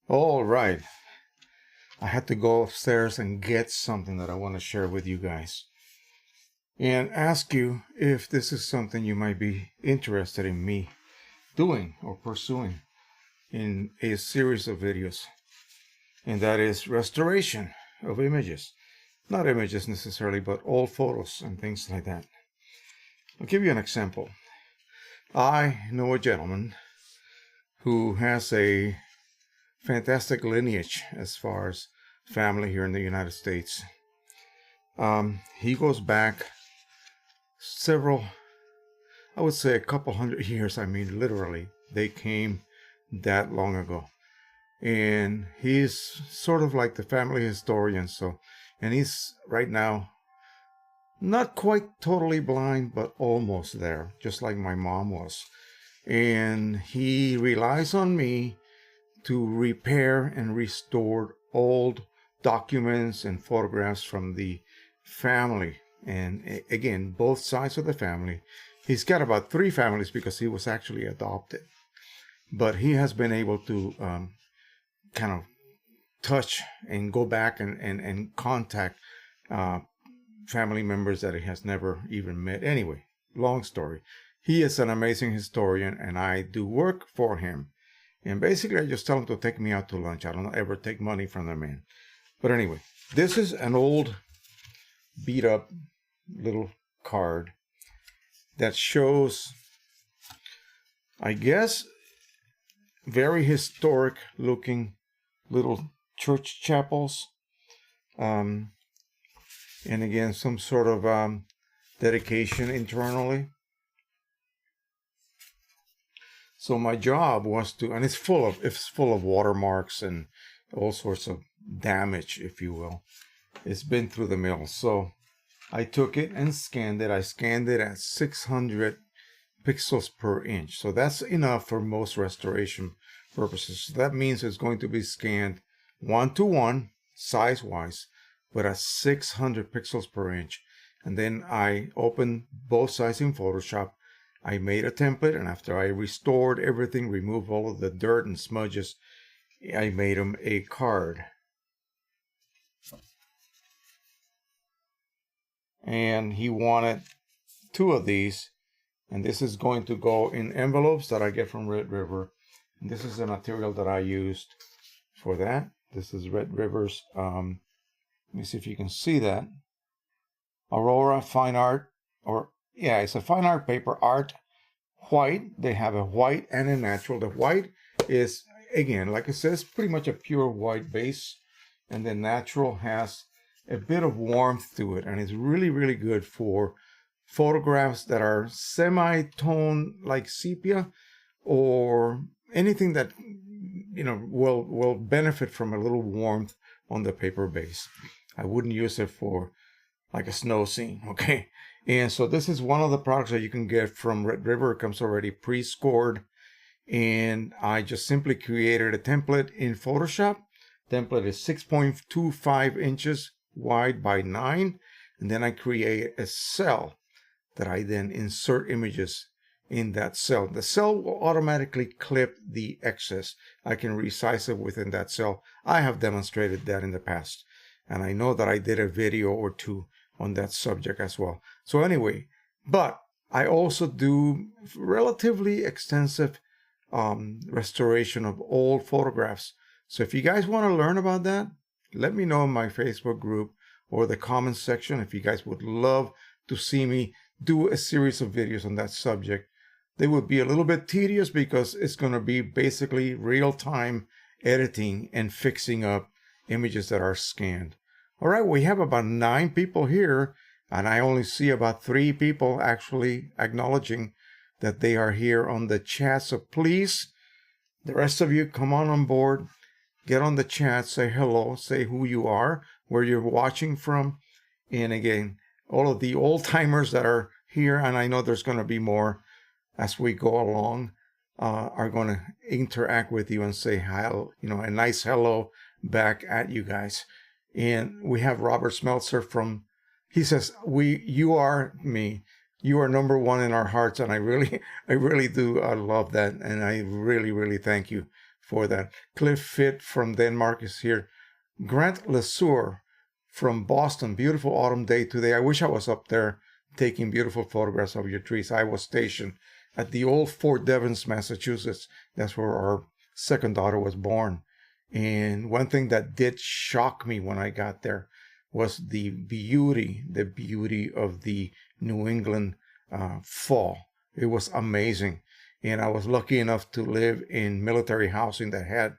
All right. I had to go upstairs and get something that I want to share with you guys and ask you if this is something you might be interested in me doing or pursuing in a series of videos. And that is restoration of images. Not images necessarily, but old photos and things like that. I'll give you an example. I know a gentleman who has a fantastic lineage as far as family here in the United States. He goes back several, I would say a couple hundred years. I mean, literally, they came that long ago. And he's sort of like the family historian. And he's right now not quite totally blind, but almost there, just like my mom was. And he relies on me to repair and restore old documents and photographs from the family. And again, both sides of the family. He's got about 3 families because he was actually adopted. But he has been able to kind of touch and go back and contact family members that he has never even met. Anyway, long story. He is an amazing historian, and I do work for him. And basically, I just tell him to take me out to lunch. I don't ever take money from the man. But anyway, this is an old, beat-up little card that shows, I guess, very historic-looking little church chapels. And again, some sort of dedication internally. So my job was to, and it's full of watermarks and all sorts of damage, if you will. It's been through the mill. So I took it and scanned it. I scanned it at 600 pixels per inch. So that's enough for most restoration purposes. So that means it's going to be scanned 1-to-1, size-wise, but at 600 pixels per inch. And then I opened both sides in Photoshop. I made a template, and after I restored everything, removed all of the dirt and smudges, I made him a card. And he wanted 2 of these, and this is going to go in envelopes that I get from Red River. And this is the material that I used for that. This is Red River's, let me see if you can see that, Aurora Fine Art, it's a fine art paper, art white. They have a white and a natural. The white is, again, like it says, pretty much a pure white base, and the natural has a bit of warmth to it, and it's really, really good for photographs that are semi-tone like sepia, or anything that will benefit from a little warmth on the paper base. I wouldn't use it for like a snow scene, okay? And so this is one of the products that you can get from Red River. It comes already pre-scored, and I just simply created a template in Photoshop. Template is 6.25 inches wide by 9, and then I create a cell that I then insert images in that cell. The cell will automatically clip the excess. I can resize it within that cell. I have demonstrated that in the past, and I know that I did a video or 2 on that subject as well. So anyway, but I also do relatively extensive restoration of old photographs. So if you guys want to learn about that, let me know in my Facebook group or the comments section if you guys would love to see me do a series of videos on that subject. They would be a little bit tedious because it's going to be basically real-time editing and fixing up images that are scanned. All right, we have about 9 people here, and I only see about 3 people actually acknowledging that they are here on the chat. So please, the rest of you, come on board, get on the chat, say hello, say who you are, where you're watching from. And again, all of the old-timers that are here, and I know there's going to be more as we go along, are going to interact with you and say hi, a nice hello back at you guys. And we have Robert Smeltzer he says, you are me. You are number 1 in our hearts. And I really do love that. And I really, really thank you for that. Cliff Fit from Denmark is here. Grant Lesueur from Boston. Beautiful autumn day today. I wish I was up there taking beautiful photographs of your trees. I was stationed at the old Fort Devens, Massachusetts. That's where our second daughter was born. And one thing that did shock me when I got there was the beauty of the New England fall. It was amazing. And I was lucky enough to live in military housing that had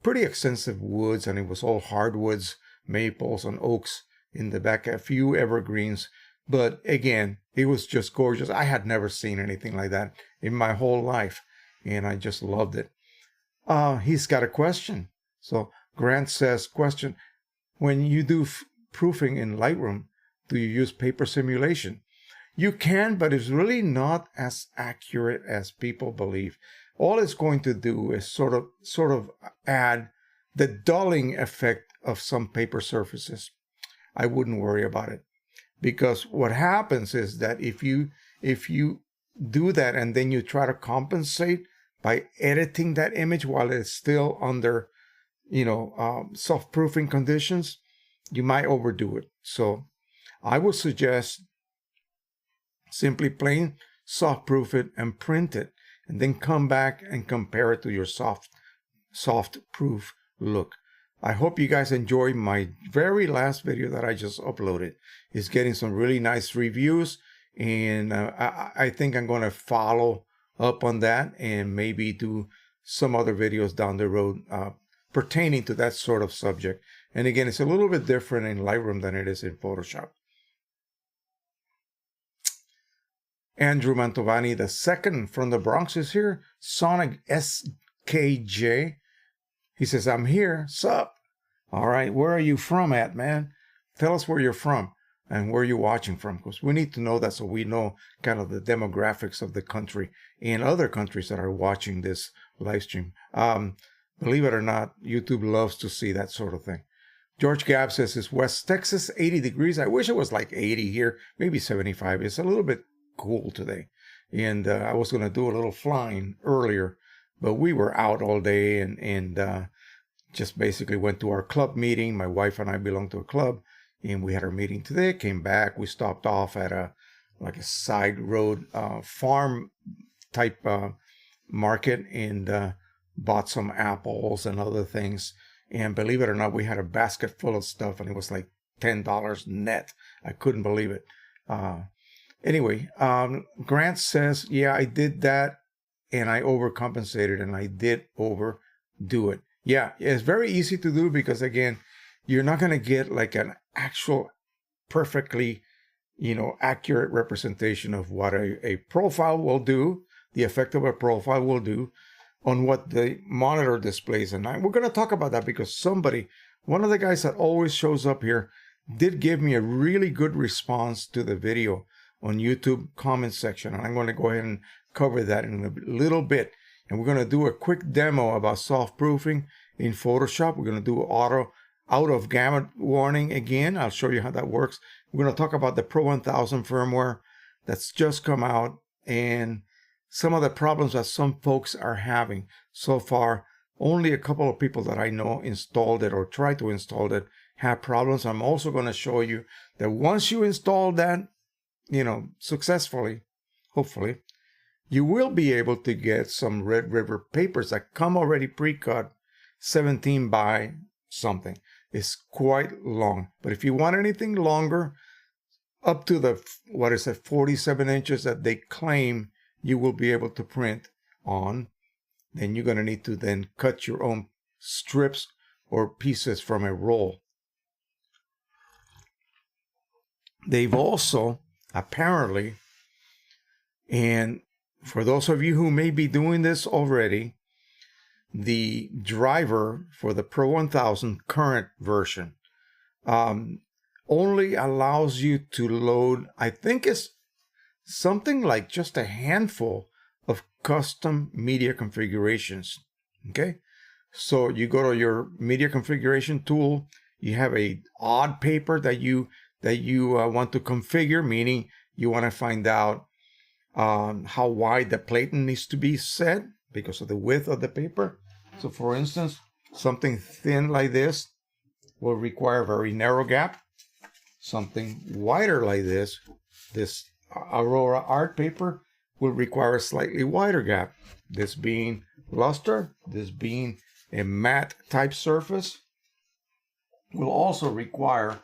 pretty extensive woods, and it was all hardwoods, maples and oaks in the back, a few evergreens. But again, it was just gorgeous. I had never seen anything like that in my whole life, and I just loved it. He's got a question. So Grant says, question, when you do proofing in Lightroom, do you use paper simulation? You can, but it's really not as accurate as people believe. All it's going to do is sort of add the dulling effect of some paper surfaces. I wouldn't worry about it, because what happens is that if you do that and then you try to compensate by editing that image while it's still under, soft proofing conditions, you might overdo it. So I would suggest simply plain soft proof it and print it, and then come back and compare it to your soft proof look. I hope you guys enjoyed my very last video that I just uploaded. It's getting some really nice reviews, and I think I'm going to follow up on that and maybe do some other videos down the road pertaining to that sort of subject. And again, it's a little bit different in Lightroom than it is in Photoshop. Andrew Mantovani II from the Bronx is here. Sonic SKJ. He says, I'm here. Sup? All right. Where are you from at, man? Tell us where you're from and where you're watching from, because we need to know that so we know kind of the demographics of the country and other countries that are watching this live stream. Believe it or not, YouTube loves to see that sort of thing. George Gabb says, it's West Texas, 80 degrees. I wish it was like 80 here, maybe 75. It's a little bit cool today, and I was going to do a little flying earlier, but we were out all day and just basically went to our club meeting. My wife and I belong to a club, and we had our meeting today. Came back, we stopped off at a side road farm type market and bought some apples and other things. And believe it or not, we had a basket full of stuff, and it was like $10 net. I couldn't believe it. Anyway, Grant says, yeah, I did that and I overcompensated and I did overdo it. Yeah, it's very easy to do because, again, you're not going to get like an actual perfectly, accurate representation of what a profile will do, the effect of a profile will do on what the monitor displays. And we're going to talk about that because one of the guys that always shows up here did give me a really good response to the video on YouTube comment section, and I'm going to go ahead and cover that in a little bit. And we're going to do a quick demo about soft proofing in Photoshop. We're going to do auto out of gamut warning again. I'll show you how that works. We're going to talk about the Pro 1000 firmware that's just come out and some of the problems that some folks are having. So far, only a couple of people that I know installed it or tried to install it have problems. I'm also going to show you that once you install that, successfully, hopefully, you will be able to get some Red River papers that come already pre-cut, 17 by something. It's quite long. But if you want anything longer, up to the, 47 inches that they claim you will be able to print on, then you're going to need to then cut your own strips or pieces from a roll. They've also, apparently, and for those of you who may be doing this already, the driver for the Pro 1000 current version only allows you to load, I think it's something like just a handful of custom media configurations. Okay, so you go to your media configuration tool, you have a odd paper that you want to configure, meaning you want to find out how wide the platen needs to be set because of the width of the paper. So for instance, something thin like this will require a very narrow gap. Something wider like this Aurora art paper, will require a slightly wider gap. This being luster, this being a matte type surface, will also require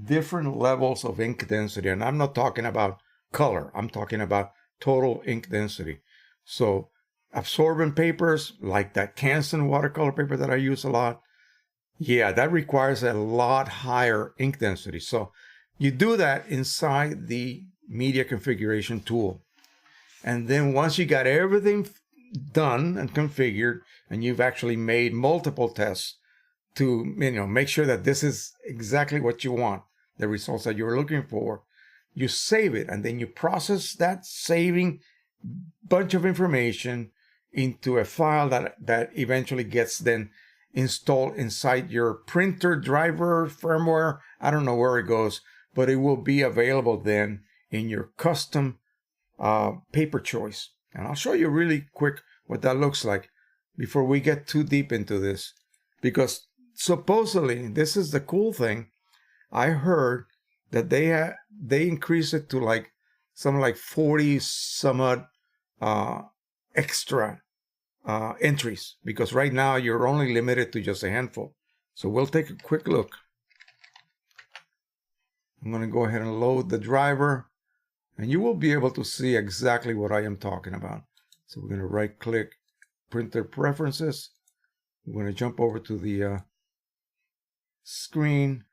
different levels of ink density. And I'm not talking about color, I'm talking about total ink density. So absorbent papers like that Canson watercolor paper that I use a lot, yeah, that requires a lot higher ink density. So you do that inside the media configuration tool. And then once you got everything done and configured, and you've actually made multiple tests to make sure that this is exactly what you want, the results that you're looking for, you save it, and then you process that saving bunch of information into a file that eventually gets then installed inside your printer, driver, firmware. I don't know where it goes, but it will be available then in your custom paper choice. And I'll show you really quick what that looks like before we get too deep into this, because supposedly, this is the cool thing, I heard that they increased it to like something like 40 some odd extra entries, because right now you're only limited to just a handful. So we'll take a quick look. I'm going to go ahead and load the driver, and you will be able to see exactly what I am talking about. So we're going to right click printer preferences. We're going to jump over to the screen,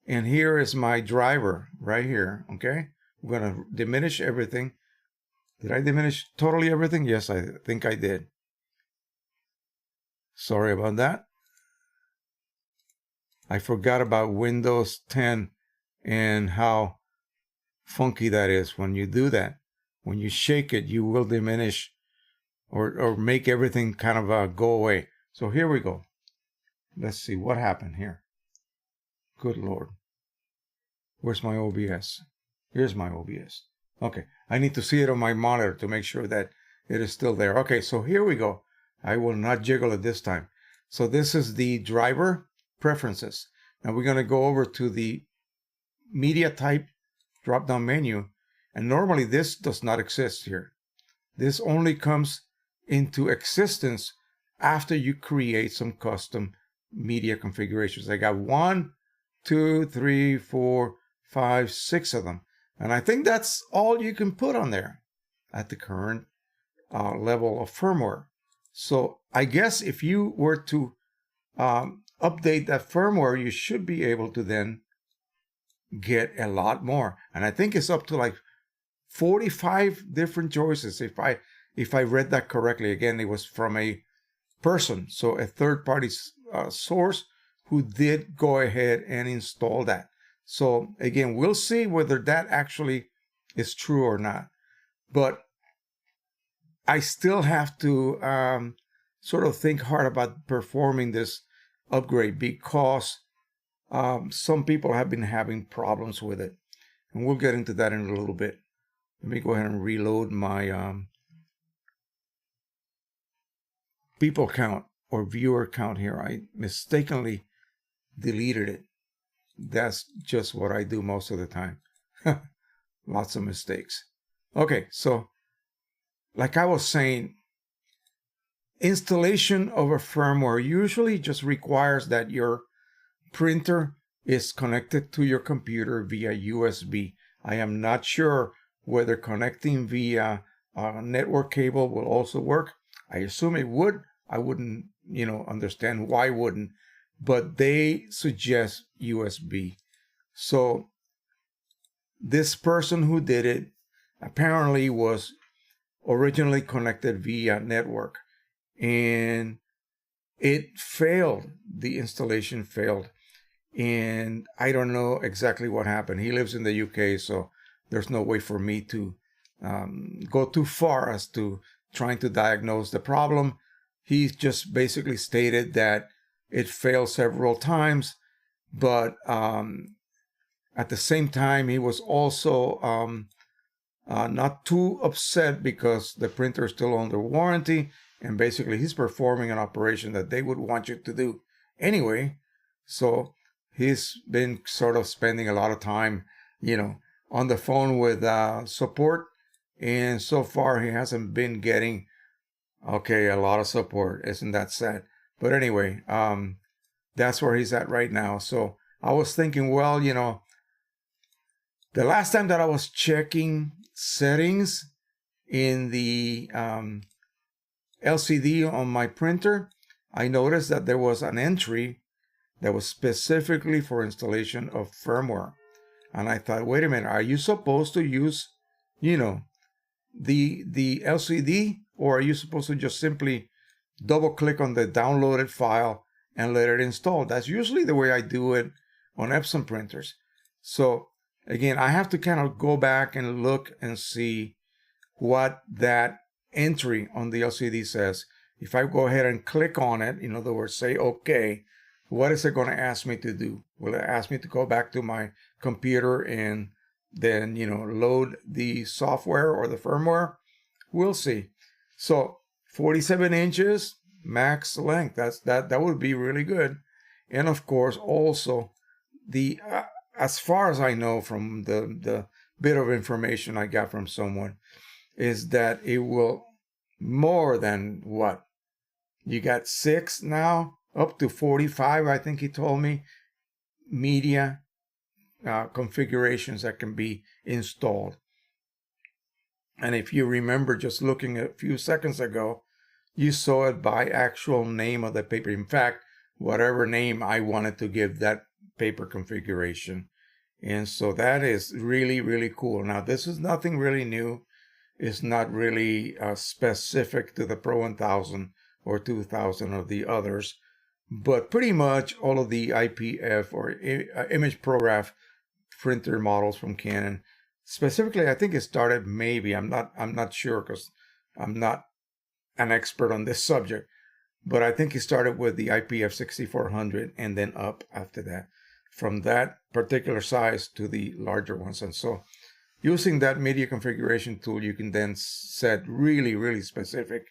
and here is my driver right here. Okay, we're going to diminish everything. Did I diminish totally everything? Yes, I think I did. Sorry about that. I forgot about Windows 10 and how funky that is. When you do that, when you shake it, you will diminish or make everything kind of go away. So here we go. Let's see what happened here. Good Lord. Where's my OBS? Here's my OBS. Okay, I need to see it on my monitor to make sure that it is still there. Okay, so here we go. I will not jiggle it this time. So this is the driver preferences. Now we're going to go over to the media type drop-down menu. And normally this does not exist here. This only comes into existence after you create some custom media configurations. I got 1, 2, 3, 4, 5, 6 of them. And I think that's all you can put on there at the current level of firmware. So I guess if you were to update that firmware, you should be able to then get a lot more. And I think it's up to like 45 different choices. If I read that correctly, again, it was from a person, so a third-party source who did go ahead and install that. So again, we'll see whether that actually is true or not. But I still have to sort of think hard about performing this upgrade, because some people have been having problems with it. And we'll get into that in a little bit. Let me go ahead and reload my people count or viewer count here. I mistakenly deleted it. That's just what I do most of the time. Lots of mistakes. Okay, so like I was saying, installation of a firmware usually just requires that your printer is connected to your computer via USB. I am not sure whether connecting via a network cable will also work. I assume it would. I wouldn't, understand why wouldn't, but they suggest USB. So this person who did it apparently was originally connected via network, and it failed. The installation failed, and I don't know exactly what happened. He lives in the UK, so there's no way for me to go too far as to trying to diagnose the problem. He just basically stated that it failed several times, but at the same time, he was also not too upset because the printer is still under warranty, and basically he's performing an operation that they would want you to do anyway. So he's been sort of spending a lot of time, on the phone with support, and so far he hasn't been getting a lot of support. Isn't that sad? But anyway, that's where he's at right now. So I was thinking, well, the last time that I was checking settings in the LCD on my printer, I noticed that there was an entry that was specifically for installation of firmware. And I thought, wait a minute, are you supposed to use, the LCD, or are you supposed to just simply double click on the downloaded file and let it install? That's usually the way I do it on Epson printers. So again, I have to kind of go back and look and see what that entry on the LCD says. If I go ahead and click on it, in other words, say OK, what is it going to ask me to do? Will it ask me to go back to my computer and then, load the software or the firmware? We'll see. So 47 inches max length. That would be really good. And of course, also the as far as I know from the bit of information I got from someone, is that it will more than what? You got 6 now, up to 45, I think he told me, media configurations that can be installed. And if you remember just looking a few seconds ago, you saw it by actual name of the paper. In fact, whatever name I wanted to give that paper configuration. And so that is really, really cool. Now, this is nothing really new. It's not really specific to the Pro 1000 or 2000 or the others. But pretty much all of the IPF or image prograph printer models from Canon, specifically, I think it started maybe, I'm not sure because I'm not an expert on this subject, but I think it started with the IPF 6400 and then up after that, from that particular size to the larger ones. And so using that media configuration tool, you can then set really, really specific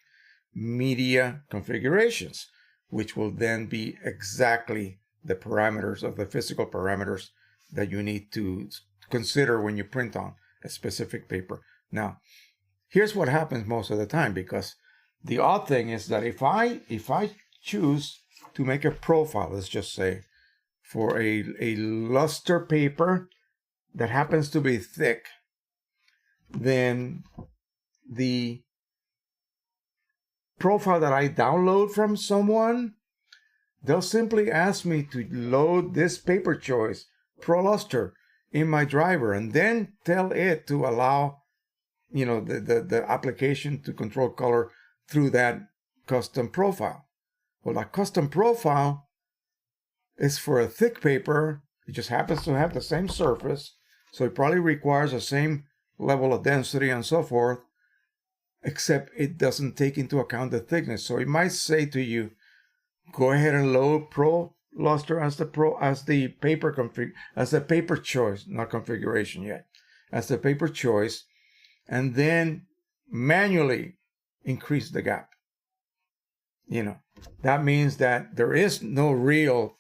media configurations, which will then be exactly the parameters of the physical parameters that you need to consider when you print on a specific paper. Now, here's what happens most of the time, because the odd thing is that if I choose to make a profile, let's just say, for a luster paper that happens to be thick, then the profile that I download from someone, they'll simply ask me to load this paper choice, Pro Luster, in my driver, and then tell it to allow, the application to control color through that custom profile. Well, that custom profile is for a thick paper. It just happens to have the same surface, so it probably requires the same level of density and so forth, except it doesn't take into account the thickness. So it might say to you, go ahead and load Pro Luster as the paper choice, not configuration yet, as the paper choice, and then manually increase the gap. That means that there is no real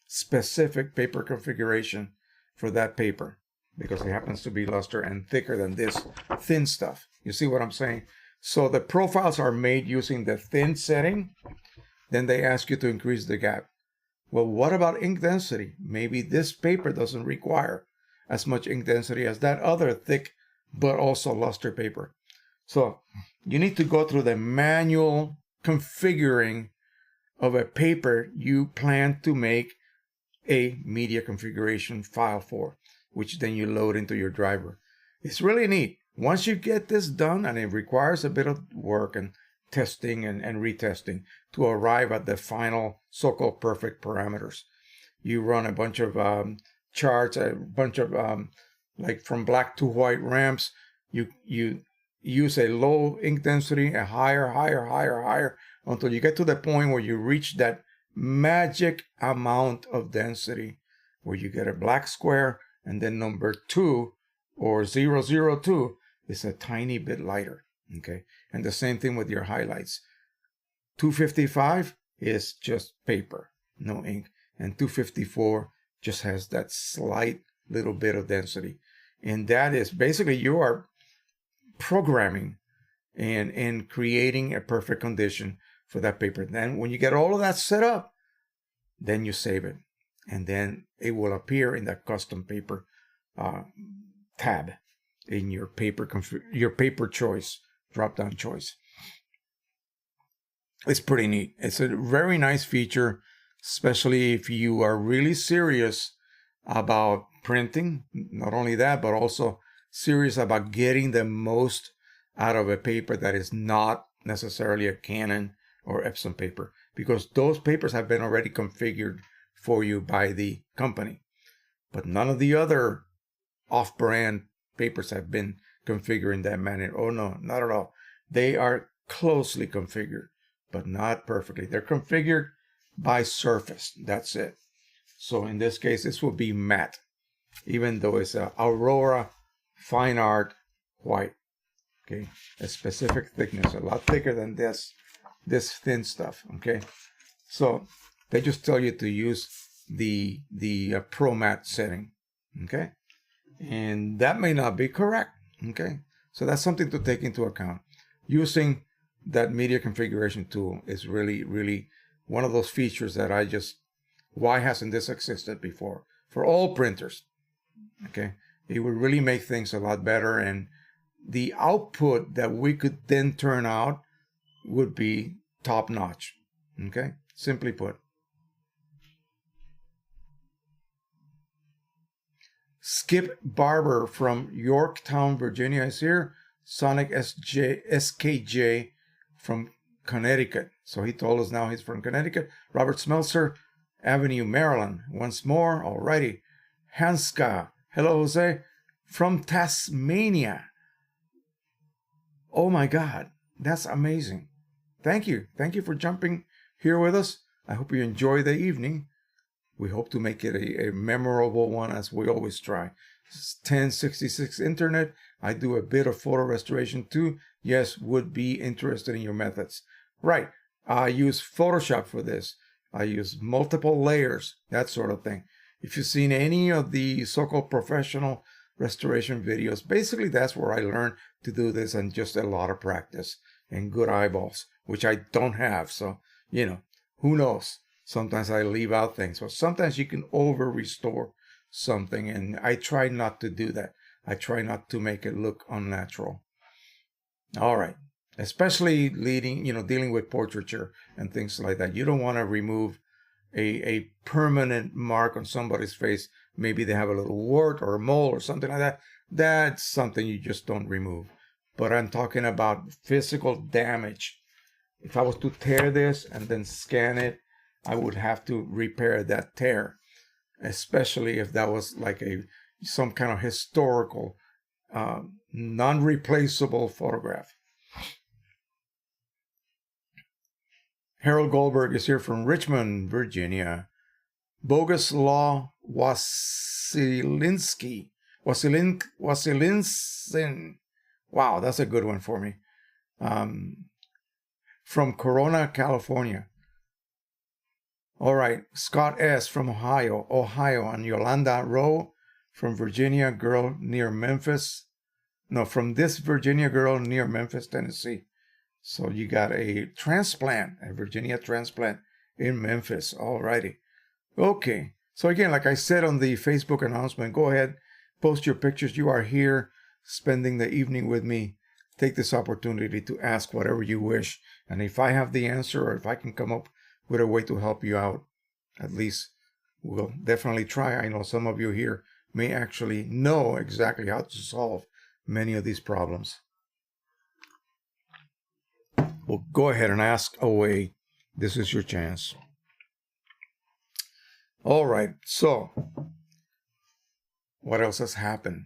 specific paper configuration for that paper, because it happens to be luster and thicker than this thin stuff. You see what I'm saying? So the profiles are made using the thin setting. Then they ask you to increase the gap. Well, what about ink density? Maybe this paper doesn't require as much ink density as that other thick but also luster paper. So you need to go through the manual configuring of a paper you plan to make a media configuration file for, which then you load into your driver. It's really neat. Once you get this done, and it requires a bit of work and testing and retesting to arrive at the final so-called perfect parameters. You run a bunch of charts, a bunch of like from black to white ramps. You use a low ink density, a higher, until you get to the point where you reach that magic amount of density where you get a black square, and then number 2 or 002 is a tiny bit lighter. Okay, and the same thing with your highlights. 255 is just paper, no ink, and 254 just has that slight little bit of density. And that is basically you are programming and creating a perfect condition for that paper. Then when you get all of that set up, then you save it, and then it will appear in that custom paper tab in your paper choice drop-down choice. It's pretty neat. It's a very nice feature, especially if you are really serious about printing. Not only that, but also serious about getting the most out of a paper that is not necessarily a Canon or Epson paper, because those papers have been already configured for you by the company. But none of the other off-brand papers have been configured in that manner. Oh no, not at all. They are closely configured, but not perfectly. They're configured by surface. That's it. So in this case, this will be matte, even though it's a Aurora Fine Art white. Okay, a specific thickness, a lot thicker than this thin stuff. Okay, so they just tell you to use the Pro Matte setting. Okay, and that may not be correct. Okay, so that's something to take into account. Using that media configuration tool is really, really one of those features that why hasn't this existed before for all printers? Okay, it would really make things a lot better, and the output that we could then turn out would be top notch. Okay, simply put. Skip Barber from Yorktown, Virginia is here. Sonic SKJ from Connecticut. So he told us now he's from Connecticut. Robert Smeltzer, Avenue, Maryland. Once more, alrighty. Hanska, hello Jose, from Tasmania. Oh my God, that's amazing. Thank you. Thank you for jumping here with us. I hope you enjoy the evening. We hope to make it a memorable one, as we always try. 1066 Internet. I do a bit of photo restoration too. Yes, would be interested in your methods. Right. I use Photoshop for this. I use multiple layers, that sort of thing. If you've seen any of the so-called professional restoration videos, basically that's where I learned to do this, and just a lot of practice and good eyeballs, which I don't have. So, who knows? Sometimes I leave out things. But sometimes you can over-restore something, and I try not to do that. I try not to make it look unnatural. All right. Especially dealing with portraiture and things like that. You don't want to remove a permanent mark on somebody's face. Maybe they have a little wart or a mole or something like that. That's something you just don't remove. But I'm talking about physical damage. If I was to tear this and then scan it, I would have to repair that tear, especially if that was like some kind of historical, non-replaceable photograph. Harold Goldberg is here from Richmond, Virginia. Boguslaw Wasilinski. Wasilinsin. Wow, that's a good one for me. From Corona, California. All right, Scott S. from Ohio, and Yolanda Rowe from Virginia girl near Memphis. No, from this Virginia girl near Memphis, Tennessee. So you got a Virginia transplant in Memphis. All righty. Okay. So again, like I said on the Facebook announcement, go ahead, post your pictures. You are here spending the evening with me. Take this opportunity to ask whatever you wish. And if I have the answer, or if I can come up with a way to help you out, at least we'll definitely try. I know some of you here may actually know exactly how to solve many of these problems. Well, go ahead and ask away. This is your chance. All right, so what else has happened?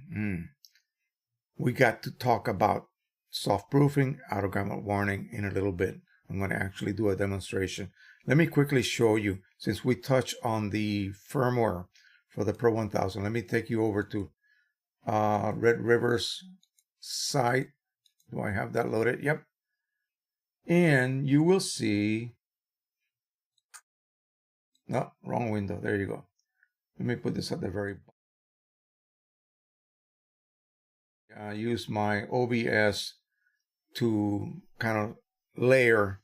We got to talk about soft proofing, auto-gamut warning in a little bit. I'm going to actually do a demonstration. Let me quickly show you, since we touched on the firmware for the Pro 1000. Let me take you over to Red River's site. Do I have that loaded? Yep. And you will see, no, wrong window. There you go. Let me put this at the very bottom. Use my OBS to kind of layer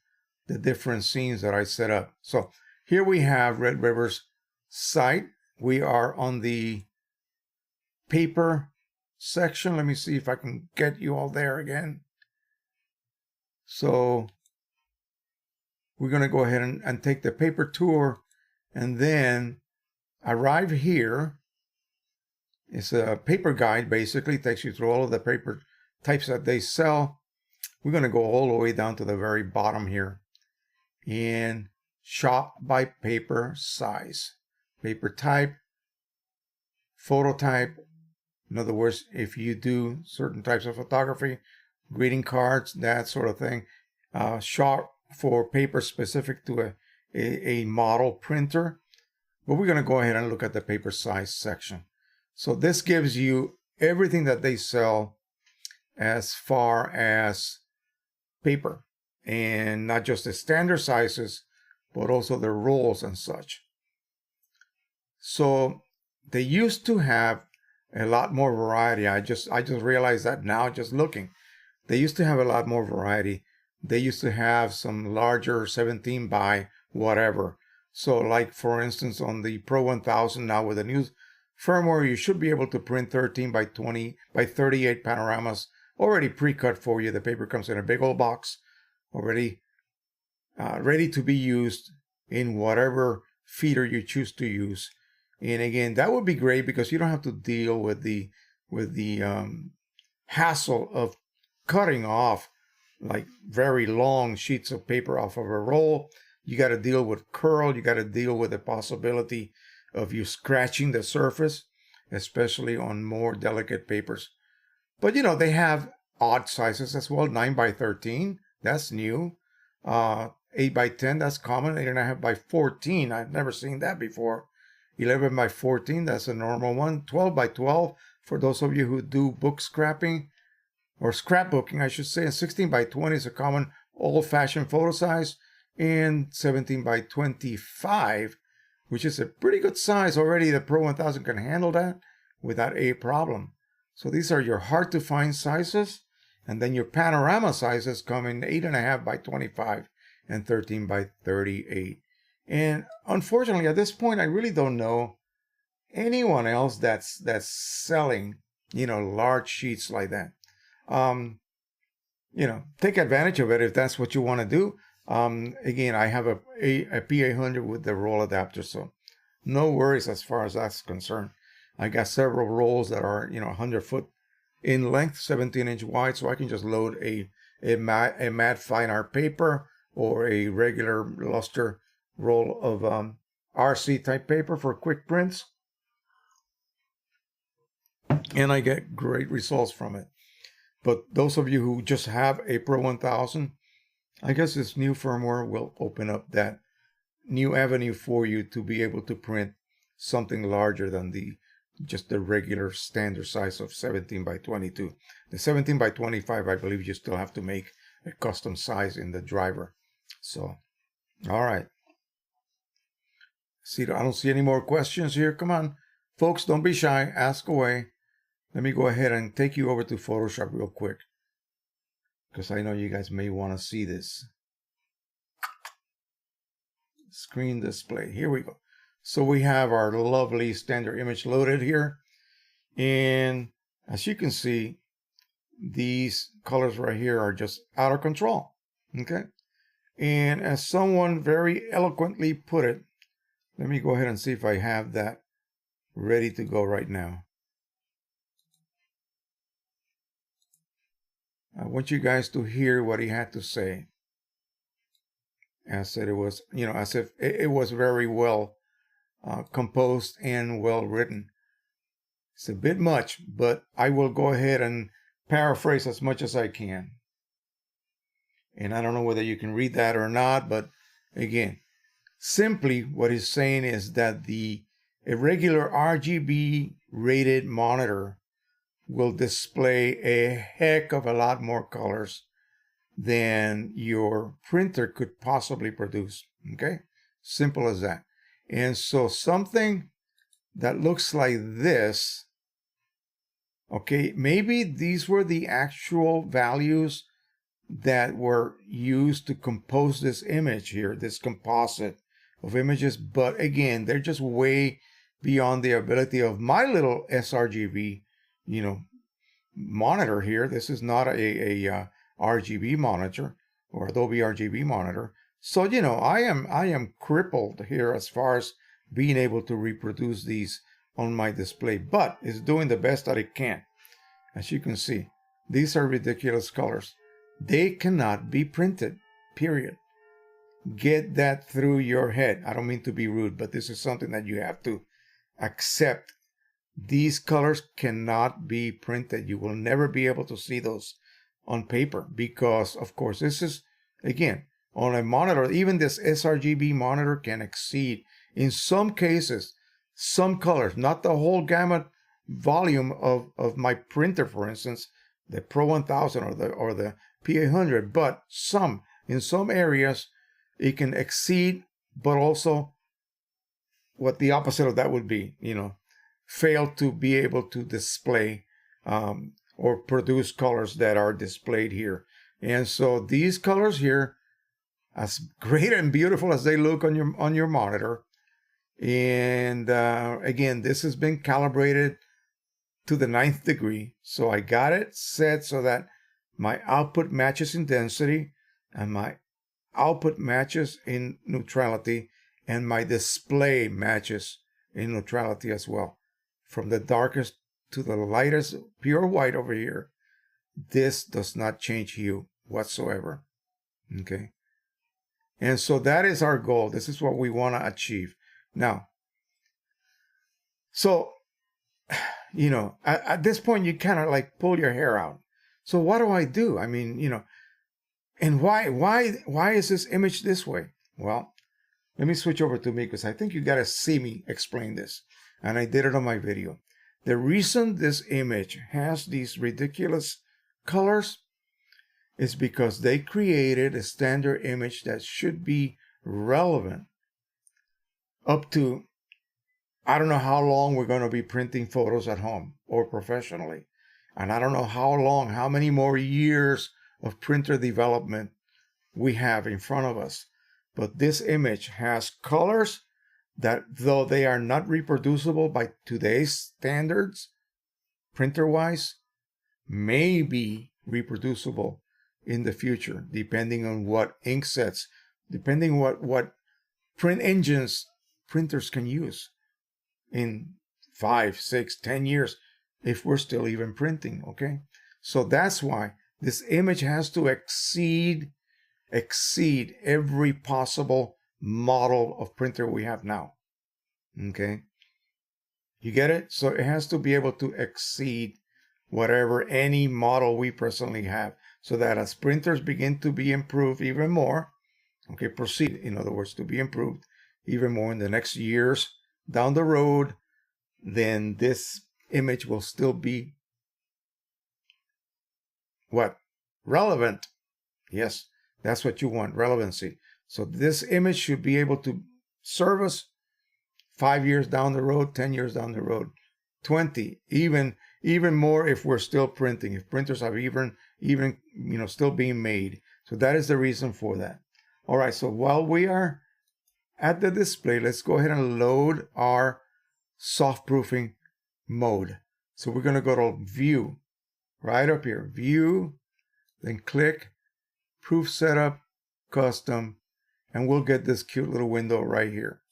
the different scenes that I set up. So here we have Red River's site. We are on the paper section. Let me see if I can get you all there again. So we're going to go ahead and take the paper tour and then arrive here. It's a paper guide, basically. It takes you through all of the paper types that they sell. We're going to go all the way down to the very bottom here and shop by paper size, paper type, photo type. In other words, if you do certain types of photography, greeting cards, that sort of thing, shop for paper specific to a model printer. But we're going to go ahead and look at the paper size section. So this gives you everything that they sell as far as paper, and not just the standard sizes, but also the rolls and such. So they used to have a lot more variety. I just realized that now, just looking. They used to have a lot more variety. They used to have some larger 17 by whatever. So like, for instance, on the Pro 1000 now with the new firmware, you should be able to print 13 by 20 by 38 panoramas already pre-cut for you. The paper comes in a big old box already ready to be used in whatever feeder you choose to use. And again, that would be great because you don't have to deal with the hassle of cutting off like very long sheets of paper off of a roll. You got to deal with curl. You got to deal with the possibility of you scratching the surface, especially on more delicate papers. But you know, they have odd sizes as well. 9 by 13, that's new. 8 by 10, that's common. 8.5 by 14, I've never seen that before. 11 by 14, that's a normal one. 12 by 12, for those of you who do book scrapping, or scrapbooking, I should say. And 16 by 20 is a common old-fashioned photo size. And 17 by 25, which is a pretty good size already. The Pro 1000 can handle that without a problem. So these are your hard-to-find sizes. And then your panorama sizes come in 8.5 by 25 and 13 by 38. And unfortunately, at this point, I really don't know anyone else that's selling, you know, large sheets like that. You know, take advantage of it if that's what you want to do. Again, I have a P800 with the roll adapter, so no worries as far as that's concerned. I got several rolls that are, you know, 100 foot in length, 17-inch wide, so I can just load a matte fine art paper or a regular luster roll of RC type paper for quick prints, and I get great results from it. But those of you who just have a Pro 1000, I guess this new firmware will open up that new avenue for you to be able to print something larger than just the regular standard size of 17 by 22. The 17 by 25, I believe you still have to make a custom size in the driver. So, all right. See, I don't see any more questions here. Come on, folks, don't be shy. Ask away. Let me go ahead and take you over to Photoshop real quick, because I know you guys may want to see this. Screen display. Here we go. So we have our lovely standard image loaded here. And as you can see, these colors right here are just out of control. Okay. And as someone very eloquently put it, let me go ahead and see if I have that ready to go right now. I want you guys to hear what he had to say. As said, it was, you know, as if it was very well composed and well written. It's a bit much, but I will go ahead and paraphrase as much as I can. And I don't know whether you can read that or not, but again, simply what he's saying is that a regular RGB rated monitor will display a heck of a lot more colors than your printer could possibly produce. Okay? Simple as that. And so something that looks like this, okay, maybe these were the actual values that were used to compose this image here, this composite of images. But again, they're just way beyond the ability of my little sRGB, monitor here. This is not a RGB monitor or Adobe RGB monitor. So, I am crippled here as far as being able to reproduce these on my display, but it's doing the best that it can. As you can see, these are ridiculous colors. They cannot be printed, period. Get that through your head. I don't mean to be rude, but this is something that you have to accept. These colors cannot be printed. You will never be able to see those on paper because, of course, this is, again, on a monitor. Even this sRGB monitor can exceed, in some cases, some colors, not the whole gamut volume of my printer, for instance, the Pro 1000 or the P800, but in some areas, it can exceed, but also what the opposite of that would be, fail to be able to display or produce colors that are displayed here. And so these colors here, as great and beautiful as they look on your monitor, and again, this has been calibrated to the 9th degree. So I got it set so that my output matches in density and my output matches in neutrality and my display matches in neutrality as well. From the darkest to the lightest, pure white over here, this does not change hue whatsoever. Okay. And so that is our goal. This is what we want to achieve. Now, so, at this point, you kind of like pull your hair out. So what do I do? I mean, and why is this image this way? Well, let me switch over to me because I think you got to see me explain this. And I did it on my video. The reason this image has these ridiculous colors is because they created a standard image that should be relevant up to, I don't know how long we're going to be printing photos at home or professionally. And I don't know how many more years of printer development we have in front of us. But this image has colors that, though they are not reproducible by today's standards, printer-wise, may be reproducible in the future, depending on what ink sets, depending what print engines printers can use in 5, 6, 10 years, if we're still even printing, okay? So that's why this image has to exceed every possible model of printer we have now, okay? You get it? So it has to be able to exceed whatever any model we presently have, so that as printers begin to be improved even more, okay, proceed, in other words, to be improved even more in the next years down the road, then this image will still be what? Relevant. Yes, that's what you want, relevancy. So this image should be able to serve us 5 years down the road, 10 years down the road, 20, even more if we're still printing, if printers are even still being made. So that is the reason for that. All right, so while we are at the display, let's go ahead and load our soft proofing mode. So we're going to go to View, right up here, View, then click Proof Setup, Custom, and we'll get this cute little window right here.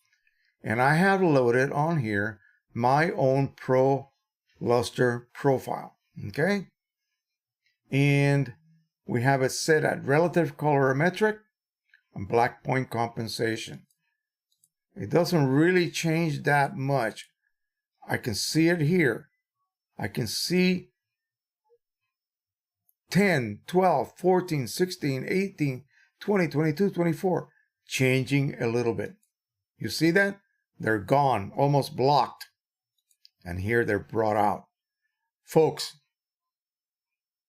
And I have loaded on here my own Pro Luster profile, okay? And we have it set at relative colorimetric and black point compensation. It doesn't really change that much. I can see it here. I can see 10, 12, 14, 16, 18, 20, 22, 24 changing a little bit. You see that? They're gone, almost blocked. And here they're brought out. Folks,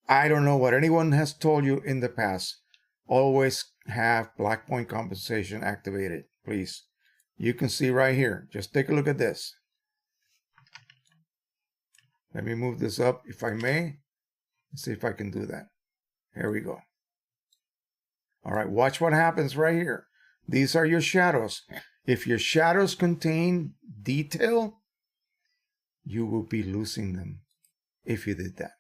I don't know what anyone has told you in the past. Always have black point compensation activated, please. You can see right here. Just take a look at this. Let me move this up if I may. Let's see if I can do that. Here we go. All right, watch what happens right here. These are your shadows. If your shadows contain detail, you will be losing them if you did that.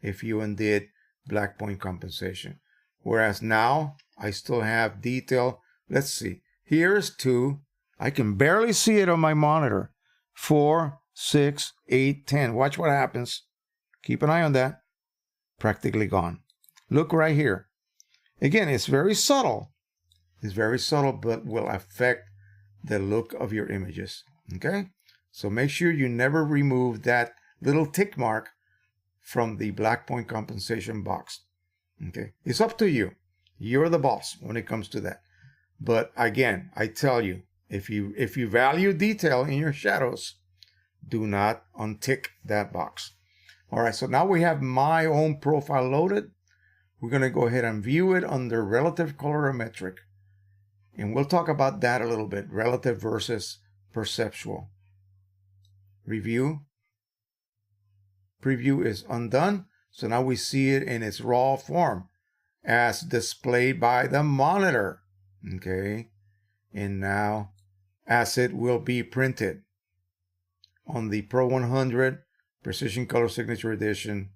If you undid black point compensation. Whereas now, I still have detail. Let's see. Here's 2. I can barely see it on my monitor. 4, 6, 8, 10. Watch what happens. Keep an eye on that. Practically gone. Look right here. Again, it's very subtle. It's very subtle, but will affect the look of your images. Okay? So make sure you never remove that little tick mark from the black point compensation box. Okay? It's up to you. You're the boss when it comes to that. But again, I tell you, if you value detail in your shadows, do not untick that box. All right, so now we have my own profile loaded. We're going to go ahead and view it under relative colorimetric. And we'll talk about that a little bit, relative versus perceptual. Review. Preview is undone. So now we see it in its raw form as displayed by the monitor. Okay. And now as it will be printed on the Pro 100 Precision Color Signature Edition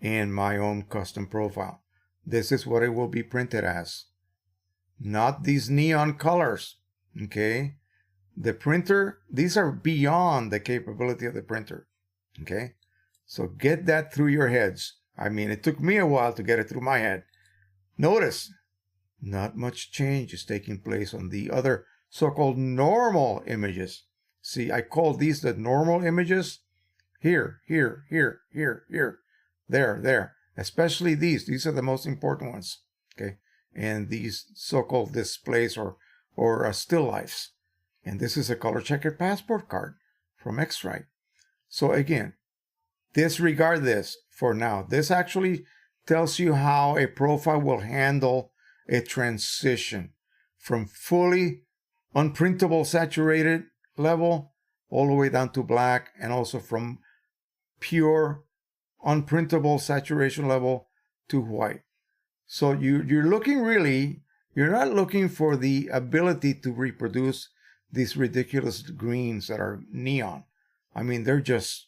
and my own custom profile. This is what it will be printed as. Not these neon colors. Okay. The printer, these are beyond the capability of the printer. Okay. So get that through your heads. I mean, it took me a while to get it through my head. Notice, not much change is taking place on the other so-called normal images. See, I call these the normal images. Here, here, here, here, here, there, there. Especially these. These are the most important ones. Okay. And these so-called displays or still lifes. And this is a color checkered passport card from X-Rite. So again, disregard this for now. This actually tells you how a profile will handle a transition from fully unprintable saturated level all the way down to black, and also from pure unprintable saturation level to white. So you're looking really, you're not looking for the ability to reproduce these ridiculous greens that are neon. I mean, they're just,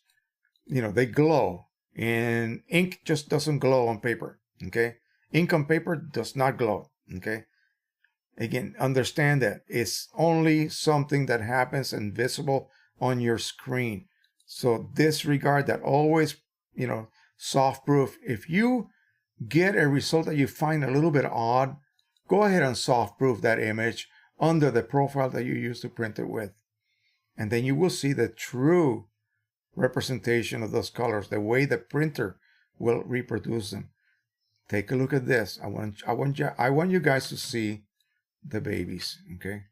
they glow. And ink just doesn't glow on paper. Okay? Ink on paper does not glow. Okay? Again, understand that it's only something that happens invisible on your screen. So disregard that. Always, soft proof. If you get a result that you find a little bit odd, go ahead and soft proof that image under the profile that you use to print it with. And then you will see the true representation of those colors, the way the printer will reproduce them. Take a look at this. I want you guys to see the babies. Okay.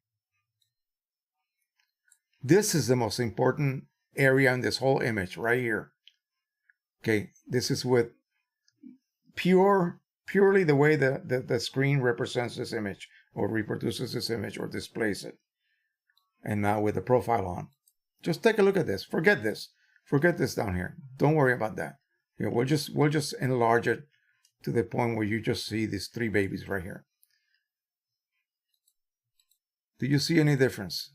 This is the most important area in this whole image right here. Okay. This is with purely the way the screen represents this image or reproduces this image or displays it. And now with the profile on, just take a look at this. Forget this. Forget this down here. Don't worry about that. We'll just enlarge it to the point where you just see these 3 babies right here. Do you see any difference?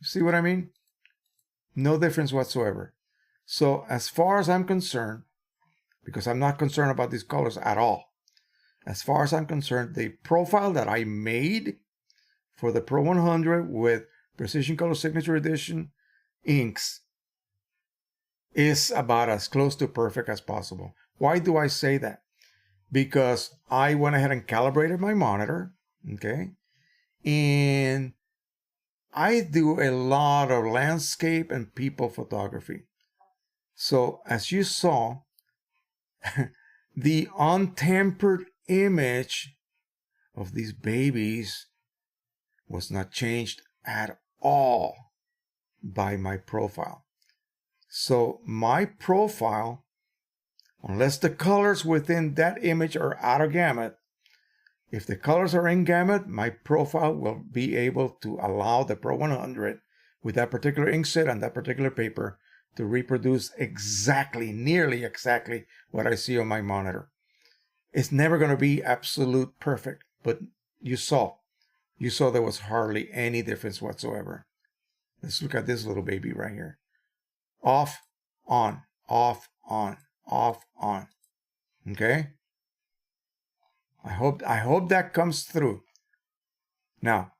See what I mean? No difference whatsoever. So as far as I'm concerned, because I'm not concerned about these colors at all, as far as I'm concerned, the profile that I made for the Pro 100 with Precision Color Signature Edition inks is about as close to perfect as possible. Why do I say that? Because I went ahead and calibrated my monitor, okay? And I do a lot of landscape and people photography. So as you saw, the untempered image of these babies was not changed at all by my profile. So my profile Unless the colors within that image are out of gamut. If the colors are in gamut, my profile will be able to allow the Pro 100 with that particular ink set and that particular paper to reproduce exactly, nearly exactly what I see on my monitor. It's never going to be absolute perfect, but you saw there was hardly any difference whatsoever. Let's look at this little baby right here. Off, on, off, on, off, on. Okay? I hope that comes through. Now,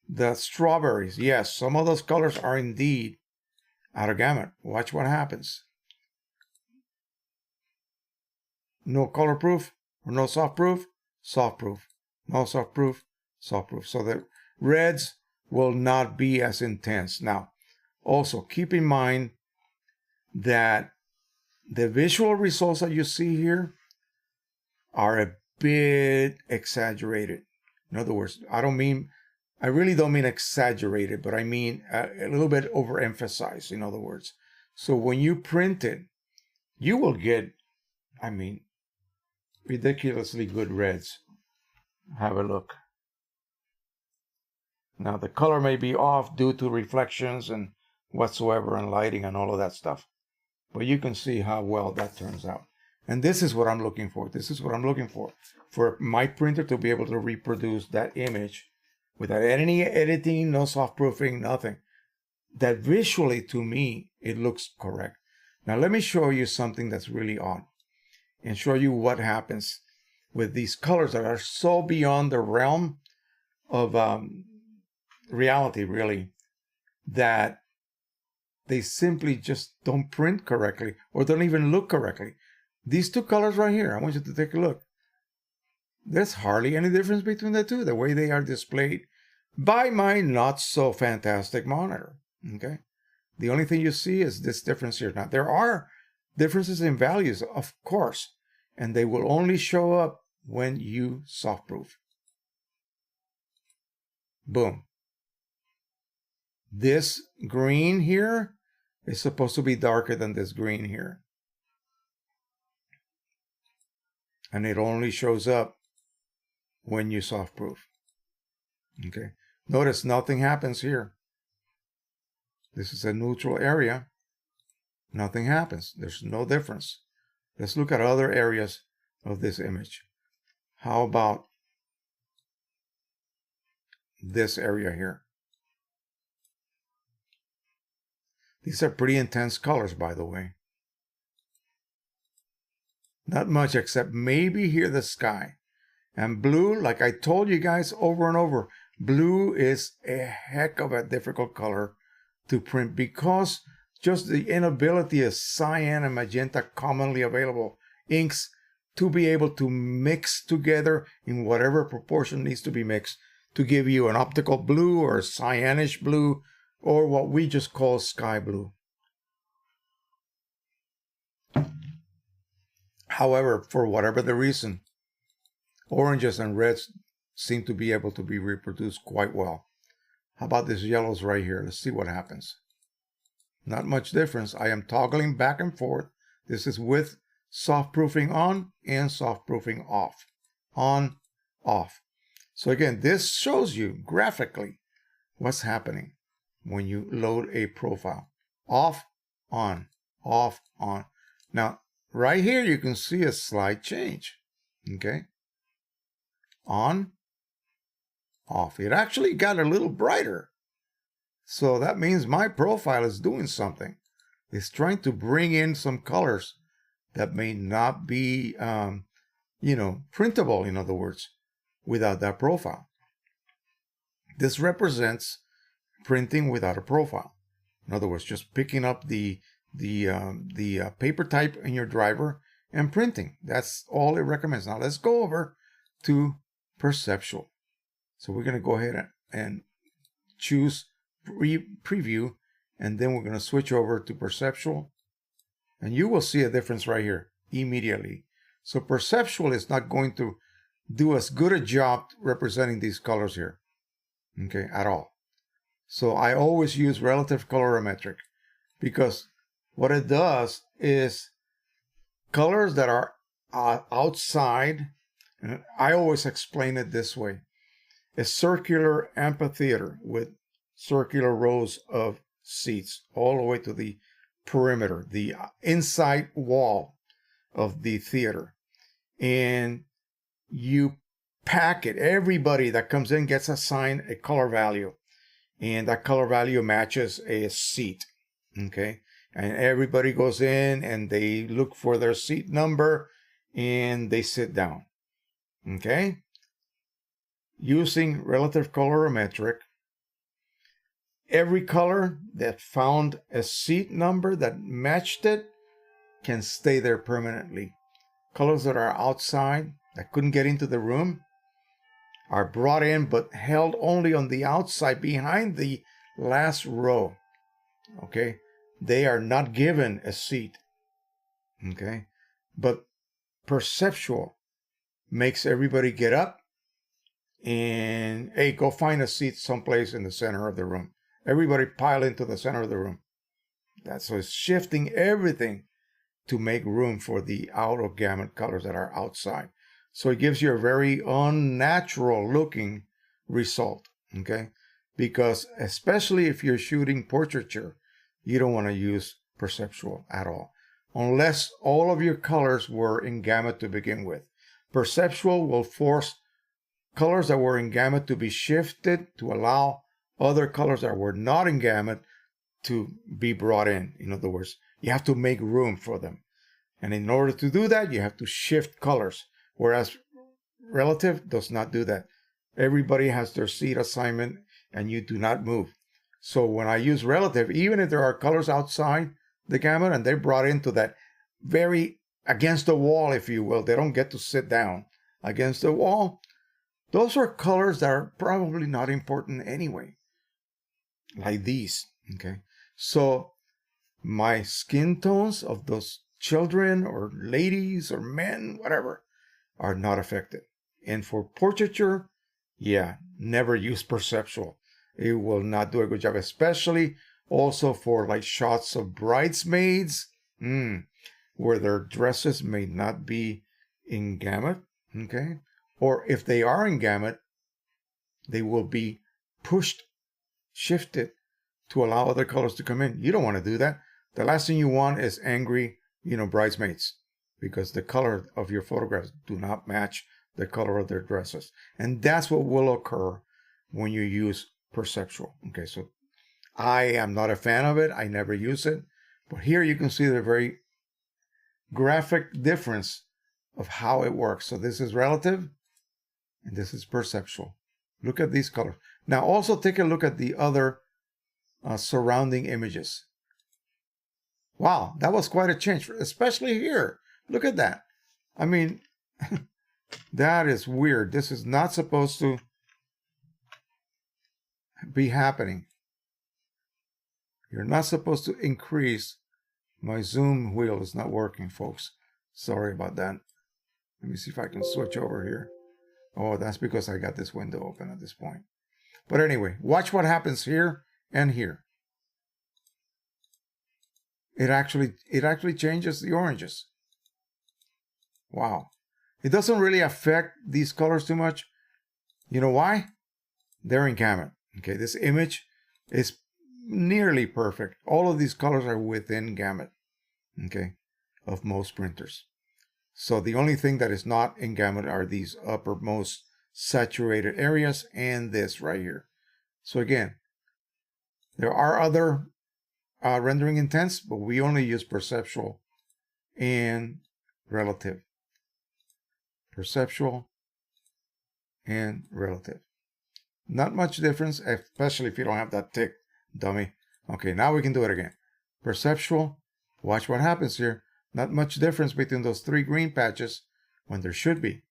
the strawberries, yes, some of those colors are indeed out of gamut. Watch what happens. No color proof or no soft proof, soft proof. No soft proof, soft proof. So the reds will not be as intense. Now, also keep in mind that the visual results that you see here are a bit exaggerated. In other words, I really don't mean exaggerated, but I mean a little bit overemphasized, in other words. So when you print it, you will get, ridiculously good reds. Have a look. Now the color may be off due to reflections and whatsoever and lighting and all of that stuff. But you can see how well that turns out. And this is what I'm looking for. This is what I'm looking for my printer to be able to reproduce that image without any editing, no soft proofing, nothing. That visually, to me, it looks correct. Now let me show you something that's really odd and show you what happens with these colors that are so beyond the realm of reality, really, that they simply just don't print correctly or don't even look correctly. These two colors right here, I want you to take a look. There's hardly any difference between the two, the way they are displayed by my not so fantastic monitor. Okay, the only thing you see is this difference here. Now there are differences in values, of course, and they will only show up when you softproof. Boom. This green here is supposed to be darker than this green here. And it only shows up when you softproof. Okay. Notice nothing happens here. This is a neutral area. Nothing happens. There's no difference. Let's look at other areas of this image. How about this area here? These are pretty intense colors, by the way. Not much except maybe here the sky. And blue, like I told you guys over and over, blue is a heck of a difficult color to print because just the inability of cyan and magenta commonly available inks to be able to mix together in whatever proportion needs to be mixed to give you an optical blue or cyanish blue or what we just call sky blue. However, for whatever the reason, oranges and reds seem to be able to be reproduced quite well. How about these yellows right here? Let's see what happens. Not much difference. I am toggling back and forth. This is with softproofing on and softproofing off. On, off. So again, this shows you graphically what's happening when you load a profile. Off, on, off, on. Now, right here you can see a slight change. Okay? On, off. It actually got a little brighter. So that means my profile is doing something. It's trying to bring in some colors that may not be, printable, in other words, without that profile. This represents printing without a profile. In other words, just picking up the paper type in your driver and printing. That's all it recommends. Now let's go over to perceptual. So we're going to go ahead and choose preview, and then we're going to switch over to perceptual, and you will see a difference right here immediately. So perceptual is not going to do as good a job representing these colors here, okay, at all. So I always use relative colorimetric because what it does is colors that are outside, and I always explain it this way: a circular amphitheater with circular rows of seats all the way to the perimeter, the inside wall of the theater. And you pack it. Everybody that comes in gets assigned a color value, and that color value matches a seat. Okay. And everybody goes in and they look for their seat number and they sit down. Okay. Using relative colorimetric, every color that found a seat number that matched it can stay there permanently. Colors that are outside, that couldn't get into the room, are brought in but held only on the outside behind the last row. Okay? They are not given a seat. Okay? But perceptual makes everybody get up and, hey, go find a seat someplace in the center of the room. Everybody pile into the center of the room. That's so it's shifting everything to make room for the out of gamut colors that are outside. So it gives you a very unnatural looking result, okay? Because especially if you're shooting portraiture, you don't want to use perceptual at all, unless all of your colors were in gamut to begin with. Perceptual will force colors that were in gamut to be shifted to allow other colors that were not in gamut to be brought in. In other words, you have to make room for them. And in order to do that, you have to shift colors. Whereas relative does not do that. Everybody has their seat assignment and you do not move. So when I use relative, even if there are colors outside the gamut and they're brought into that very against the wall, if you will, they don't get to sit down against the wall. Those are colors that are probably not important anyway. Like these, okay? So my skin tones of those children or ladies or men, whatever, are not affected. And for portraiture, yeah, never use perceptual. It will not do a good job, especially also for like shots of bridesmaids, where their dresses may not be in gamut, okay? Or if they are in gamut, they will be pushed, shifted to allow other colors to come in. You don't want to do that. The last thing you want is angry, bridesmaids, because the color of your photographs do not match the color of their dresses. And that's what will occur when you use perceptual. Okay, so I am not a fan of it. I never use it. But here you can see the very graphic difference of how it works. So this is relative and this is perceptual. Look at these colors. Now also take a look at the other surrounding images. Wow, that was quite a change, especially here. Look at that. I mean, that is weird. This is not supposed to be happening. You're not supposed to increase. My zoom wheel is not working, folks. Sorry about that. Let me see if I can switch over here. Oh, that's because I got this window open at this point. But anyway, watch what happens here and here. It actually changes the oranges. Wow. It doesn't really affect these colors too much. You know why? They're in gamut. Okay, this image is nearly perfect. All of these colors are within gamut, okay, of most printers. So the only thing that is not in gamut are these uppermost saturated areas and this right here. So again, there are other rendering intents, but we only use perceptual and relative. Perceptual and relative. Not much difference, especially if you don't have that tick, dummy. Okay, now we can do it again. Perceptual. Watch what happens here. Not much difference between those three green patches when there should be.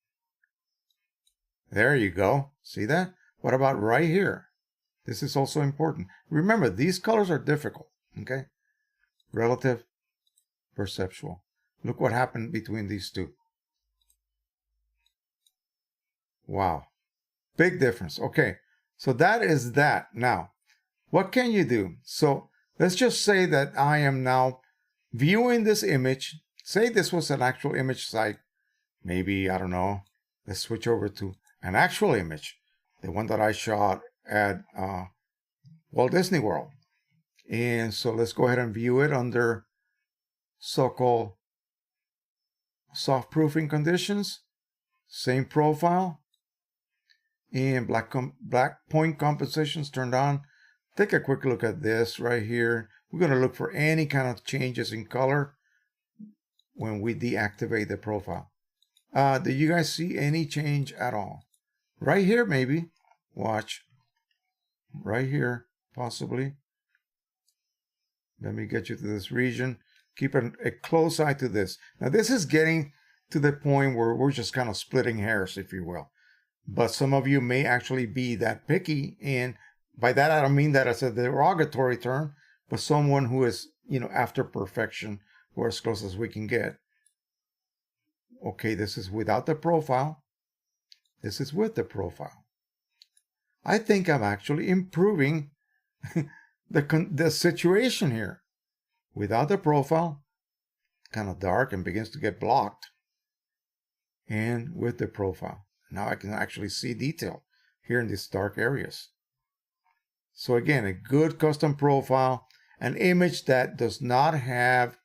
There you go. See that? What about right here? This is also important. Remember, these colors are difficult. Okay? Relative, perceptual. Look what happened between these two. Wow. Big difference. Okay. So that is that. Now, what can you do? So let's just say that I am now viewing this image Say this was an actual image site. Maybe, I don't know, let's switch over to an actual image, the one that I shot at Walt Disney World. And so let's go ahead and view it under so-called soft proofing conditions. Same profile. And black point compositions turned on. Take a quick look at this right here. We're going to look for any kind of changes in color when we deactivate the profile. Do you guys see any change at all? Right here, maybe. Watch. Right here, possibly. Let me get you to this region. Keep a close eye to this. Now, this is getting to the point where we're just kind of splitting hairs, if you will. But some of you may actually be that picky. And by that, I don't mean that as a derogatory term, but someone who is, after perfection, or as close as we can get. Okay, this is without the profile. This is with the profile. I think I'm actually improving the situation here. Without the profile, kind of dark and begins to get blocked. And with the profile. Now I can actually see detail here in these dark areas. So again, a good custom profile, an image that does not have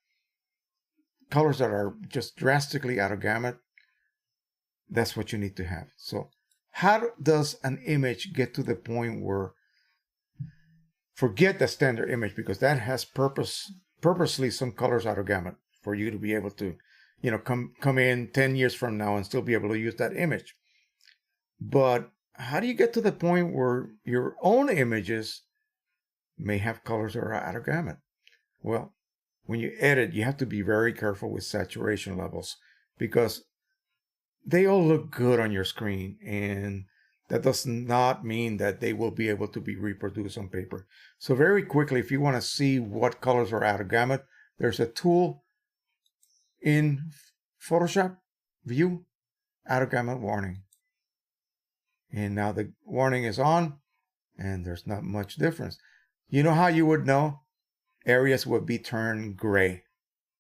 colors that are just drastically out of gamut. That's what you need to have. So how does an image get to the point where, forget the standard image, because that has purposely some colors out of gamut for you to be able to, come in 10 years from now and still be able to use that image. But how do you get to the point where your own images may have colors that are out of gamut? Well, when you edit, you have to be very careful with saturation levels, because they all look good on your screen, and that does not mean that they will be able to be reproduced on paper. So very quickly, if you want to see what colors are out of gamut, there's a tool in Photoshop, View, Out of Gamut Warning. And now the warning is on, and there's not much difference. You know how you would know? Areas would be turned gray,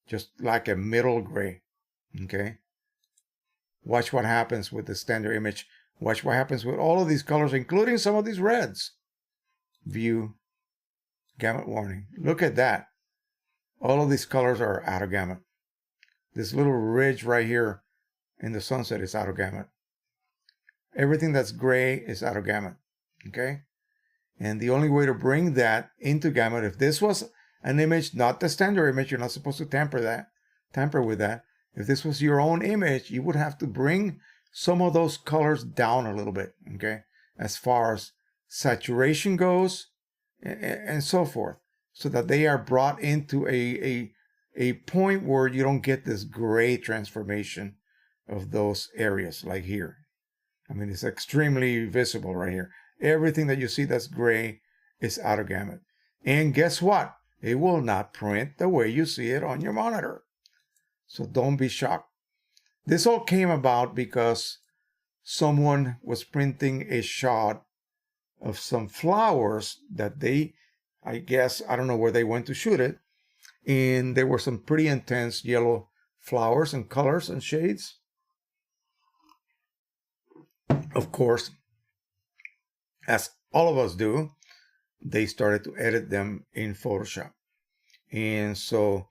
just like a middle gray, okay? Watch what happens with the standard image. Watch what happens with all of these colors, including some of these reds. View, gamut warning. Look at that. All of these colors are out of gamut. This little ridge right here in the sunset is out of gamut. Everything that's gray is out of gamut, okay? And the only way to bring that into gamut, if this was an image, not the standard image, you're not supposed to tamper with that. If this was your own image, you would have to bring some of those colors down a little bit, okay? As far as saturation goes and so forth, so that they are brought into a point where you don't get this gray transformation of those areas like here. I mean, it's extremely visible right here. Everything that you see that's gray is out of gamut. And guess what? It will not print the way you see it on your monitor. So don't be shocked. This all came about because someone was printing a shot of some flowers that they, I don't know where they went to shoot it. And there were some pretty intense yellow flowers and colors and shades. Of course, as all of us do, they started to edit them in Photoshop. And so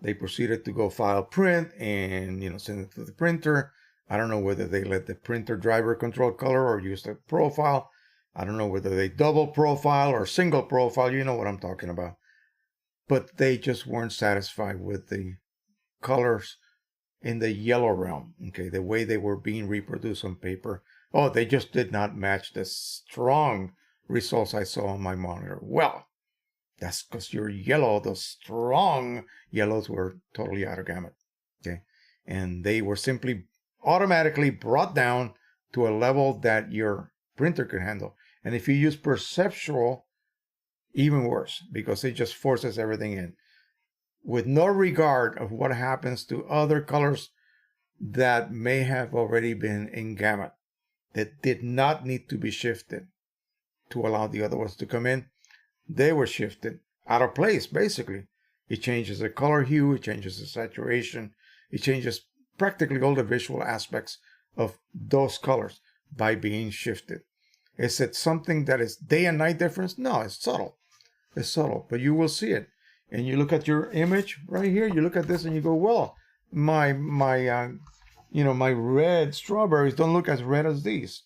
they proceeded to go file print and, send it to the printer. I don't know whether they let the printer driver control color or use the profile. I don't know whether they double profile or single profile. You know what I'm talking about. But they just weren't satisfied with the colors in the yellow realm, okay, the way they were being reproduced on paper. Oh, they just did not match the strong results I saw on my monitor. Well, that's because your yellow, those strong yellows were totally out of gamut, okay? And they were simply automatically brought down to a level that your printer could handle. And if you use perceptual, even worse, because it just forces everything in, with no regard of what happens to other colors that may have already been in gamut, that did not need to be shifted to allow the other ones to come in. They were shifted out of place, basically. It changes the color hue, it changes the saturation, It changes practically all the visual aspects of those colors by being shifted. Is it something that is day and night difference? No, it's subtle. It's subtle, but you will see it. And you look at your image right here, you look at this and you go, well, my red strawberries don't look as red as these.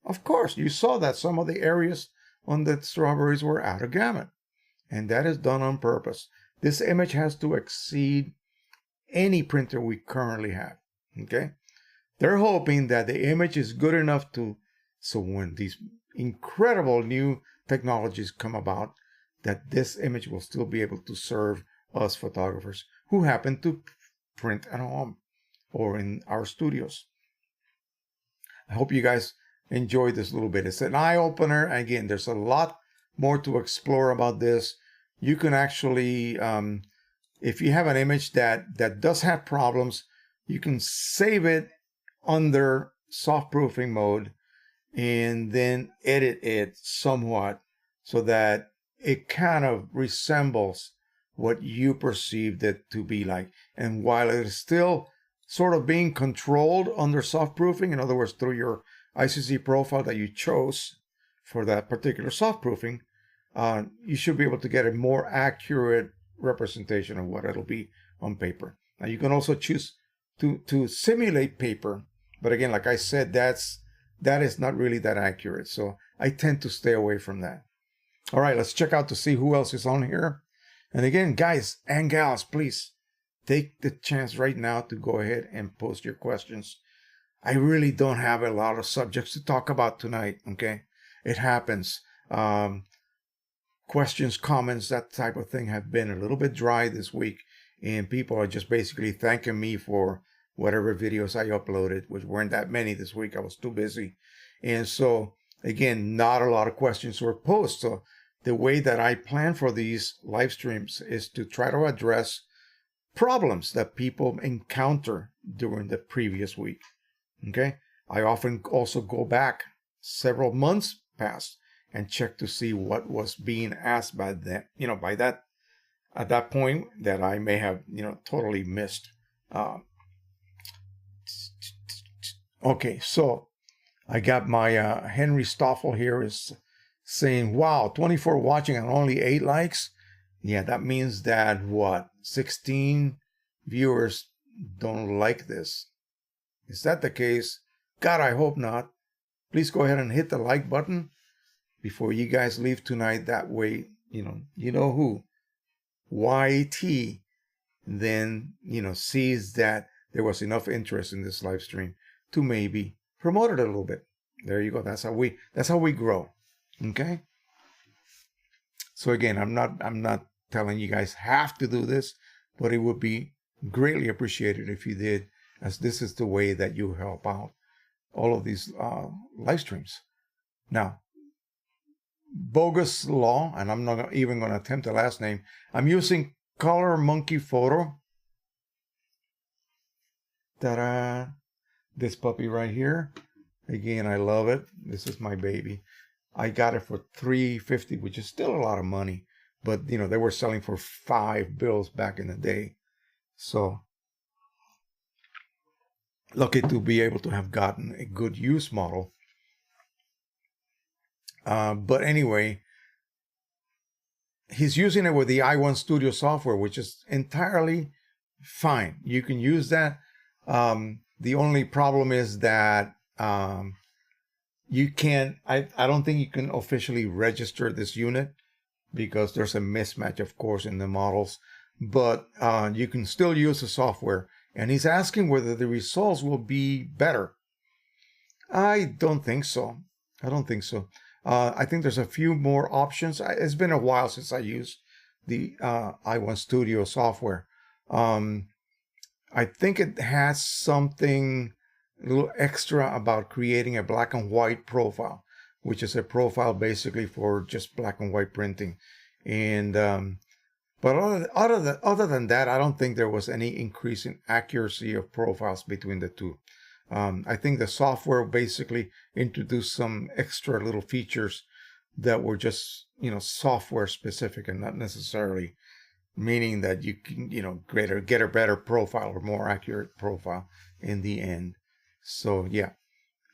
Of course, you saw that some of the areas on the strawberries were out of gamut. And that is done on purpose. This image has to exceed any printer we currently have. Okay? They're hoping that the image is good enough so when these incredible new technologies come about, that this image will still be able to serve us photographers who happen to print at home or in our studios. I hope you guys enjoyed this little bit. It's an eye-opener. Again, there's a lot more to explore about this. You can actually, if you have an image that does have problems, you can save it under soft proofing mode and then edit it somewhat so that it kind of resembles what you perceived it to be like. And while it is still sort of being controlled under soft proofing, in other words, through your ICC profile that you chose for that particular soft proofing, you should be able to get a more accurate representation of what it'll be on paper. Now you can also choose to simulate paper, but again, like I said, that is not really that accurate. So I tend to stay away from that. All right, let's check out to see who else is on here. And again, guys and gals, please take the chance right now to go ahead and post your questions. I really don't have a lot of subjects to talk about tonight, okay? It happens. Questions, comments, that type of thing have been a little bit dry this week, and people are just basically thanking me for whatever videos I uploaded, which weren't that many this week. I was too busy. And so, again, not a lot of questions were posed. So the way that I plan for these live streams is to try to address problems that people encounter during the previous week. Okay? I often also go back several months past and check to see what was being asked by them, by that, at that point that I may have, totally missed. Okay, so I got my Henry Stoffel here is saying, wow, 24 watching and only 8 likes. Yeah, that means that 16 viewers don't like this. Is that the case? God, I hope not. Please go ahead and hit the like button before you guys leave tonight. That way, you know who, YT, then, sees that there was enough interest in this live stream to maybe promote it a little bit. There you go. That's how we grow. Okay. So again, I'm not telling you guys have to do this, but it would be greatly appreciated if you did, as this is the way that you help out all of these live streams. Now, Bogus Law, and I'm not even going to attempt the last name. I'm using Color Monkey Photo. Ta-da! This puppy right here. Again, I love it. This is my baby. I got it for $3.50, which is still a lot of money. But, they were selling for $5 back in the day. So, lucky to be able to have gotten a good use model. But anyway, he's using it with the i1 Studio software, which is entirely fine. You can use that. The only problem is that you can't, I don't think you can officially register this unit because there's a mismatch, of course, in the models. But you can still use the software. And he's asking whether the results will be better. I don't think so. I think there's a few more options. It's been a while since I used the i1 Studio software. I think it has something a little extra about creating a black and white profile, which is a profile basically for just black and white printing. And but other than that, I don't think there was any increase in accuracy of profiles between the two. I think the software basically introduced some extra little features that were just, software specific and not necessarily meaning that you can, get a better profile or more accurate profile in the end. So yeah.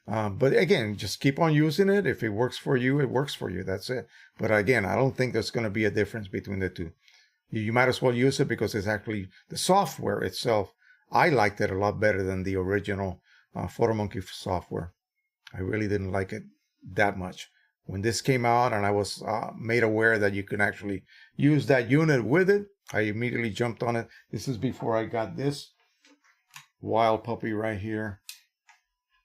But again, just keep on using it. If it works for you, it works for you. That's it. But again, I don't think there's going to be a difference between the two. You might as well use it because it's actually the software itself. I liked it a lot better than the original PhotoMonkey software. I really didn't like it that much. When this came out and I was made aware that you can actually use that unit with it, I immediately jumped on it. This is before I got this wild puppy right here.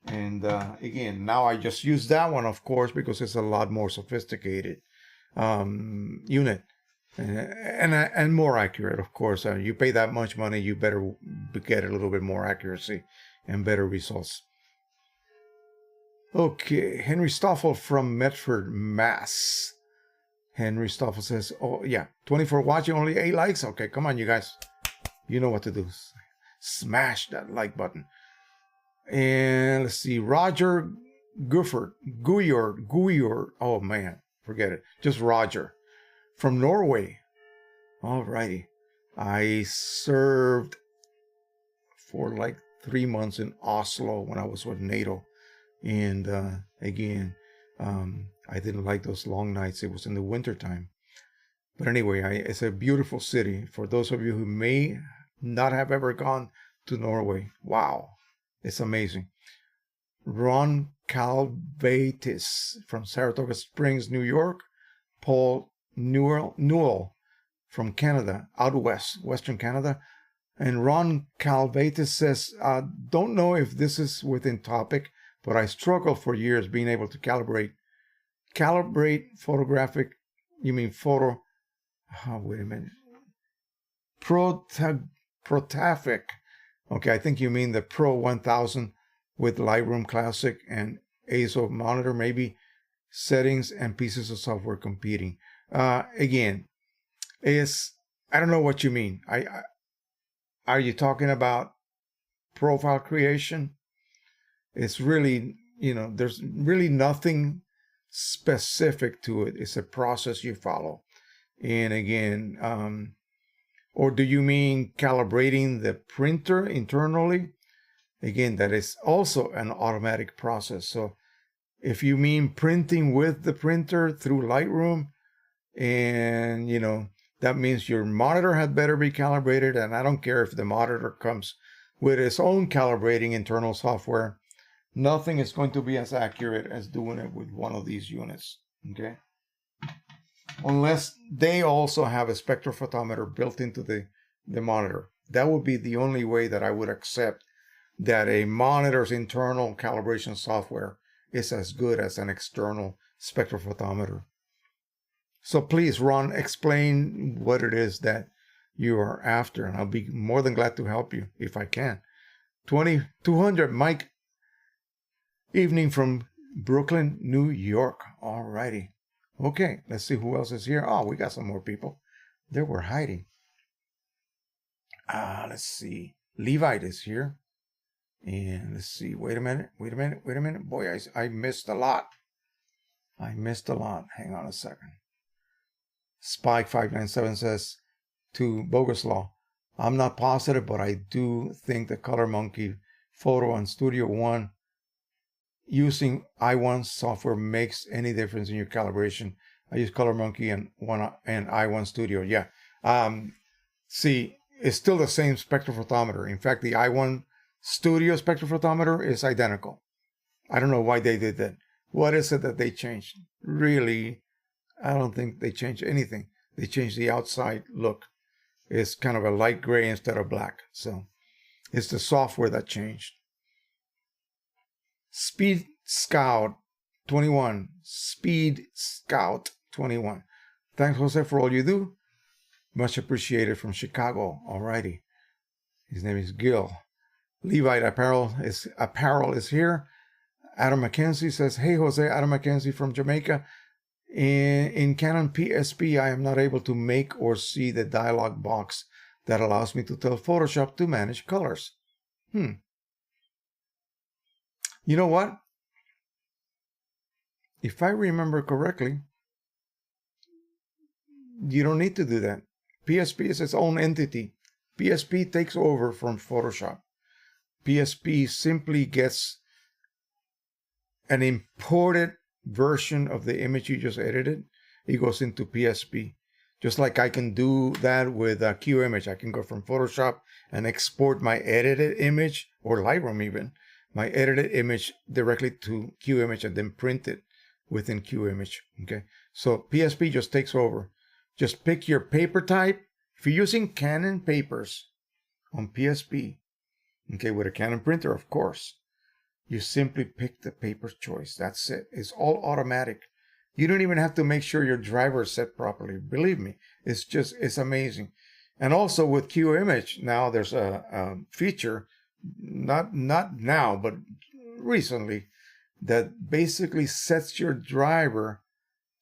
And again, now I just use that one, of course, because it's a lot more sophisticated unit and more accurate, of course. You pay that much money, you better get a little bit more accuracy and better results. Okay, Henry Stoffel from Medford, Mass. Henry Stoffel says, oh, yeah, 24 watching, only 8 likes. Okay, come on, you guys. You know what to do. Smash that like button. And let's see, Roger Guyard. Oh man, forget it. Just Roger from Norway. Alrighty. I served for like 3 months in Oslo when I was with NATO. And again, I didn't like those long nights. It was in the wintertime. But anyway, it's a beautiful city. For those of you who may not have ever gone to Norway, wow. It's amazing. Ron Calvatis from Saratoga Springs, New York. Paul Newell from Canada, out west, Western Canada. And Ron Calvatis says, don't know if this is within topic, but I struggled for years being able to calibrate photographic, wait a minute. Protaphic. Okay, I think you mean the Pro 1000 with Lightroom Classic and ASO monitor, maybe settings and pieces of software competing. Again, I don't know what you mean. Are you talking about profile creation? It's really, there's really nothing specific to it. It's a process you follow. And again, or do you mean calibrating the printer internally? Again, that is also an automatic process. So if you mean printing with the printer through Lightroom, and that means your monitor had better be calibrated, and I don't care if the monitor comes with its own calibrating internal software, nothing is going to be as accurate as doing it with one of these units, okay? Unless they also have a spectrophotometer built into the monitor. That would be the only way that I would accept that a monitor's internal calibration software is as good as an external spectrophotometer. So please, Ron, explain what it is that you are after, and I'll be more than glad to help you if I can. 200, Mike, evening from Brooklyn, New York. All righty. Okay, let's see who else is here. Oh, we got some more people. They were hiding. Let's see. Levite is here. And let's see. Wait a minute. Boy, I missed a lot. Hang on a second. Spike597 says to Boguslaw, I'm not positive, but I do think the ColorMonkey Photo on Studio One using i1 software makes any difference in your calibration. I use ColorMonkey and i1 Studio. Yeah. See, it's still the same spectrophotometer. In fact, the i1 Studio spectrophotometer is identical. I don't know why they did that. What is it that they changed? Really, I don't think they changed anything. They changed the outside look. It's kind of a light gray instead of black. So it's the software that changed. Speed Scout 21. Thanks, Jose, for all you do. Much appreciated from Chicago. Alrighty. His name is Gil. Levite Apparel is here. Adam McKenzie says, hey, Jose, Adam McKenzie from Jamaica. In Canon PSP, I am not able to make or see the dialog box that allows me to tell Photoshop to manage colors. You know what? If I remember correctly, you don't need to do that. PSP is its own entity. PSP takes over from Photoshop. PSP simply gets an imported version of the image you just edited. It goes into PSP. Just like I can do that with a QImage. I can go from Photoshop and export my edited image, or Lightroom even, my edited image directly to QImage and then print it within QImage. Okay, so PSP just takes over. Just pick your paper type. If you're using Canon papers on PSP, okay, with a Canon printer, of course, you simply pick the paper choice. That's it. It's all automatic. You don't even have to make sure your driver is set properly. Believe me, it's amazing. And also with QImage, now there's a feature, not now, but recently, that basically sets your driver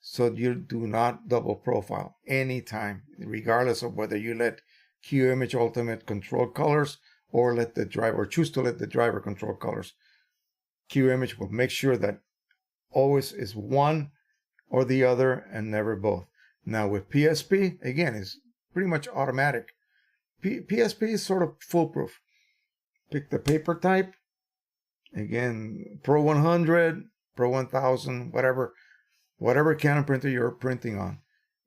so you do not double profile anytime, regardless of whether you let QImage Ultimate control colors or choose to let the driver control colors. QImage will make sure that always is one or the other and never both. Now with PSP, again, it's pretty much automatic. PSP is sort of foolproof. Pick the paper type. Again, Pro 100, Pro 1000, whatever Canon printer you're printing on.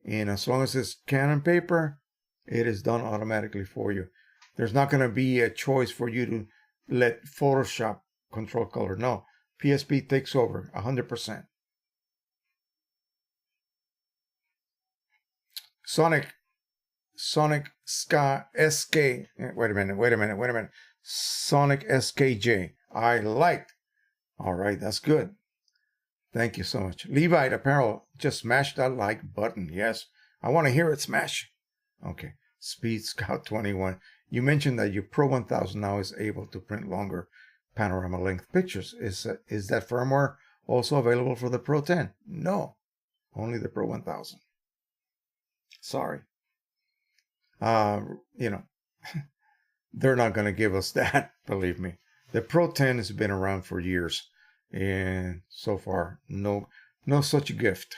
And as long as it's Canon paper, it is done automatically for you. There's not going to be a choice for you to let Photoshop control color. No, PSP takes over 100%. Sonic Ska SK. Wait a minute. Sonic SKJ. I liked. All right, that's good. Thank you so much. Levite Apparel, just smash that like button. Yes, I want to hear it smash. Okay. Speed Scout 21. You mentioned that your Pro 1000 now is able to print longer panorama length pictures. Is that firmware also available for the Pro 10? No, only the Pro 1000. Sorry. You know, they're not going to give us that, believe me. The Pro 10 has been around for years, and so far, no such gift.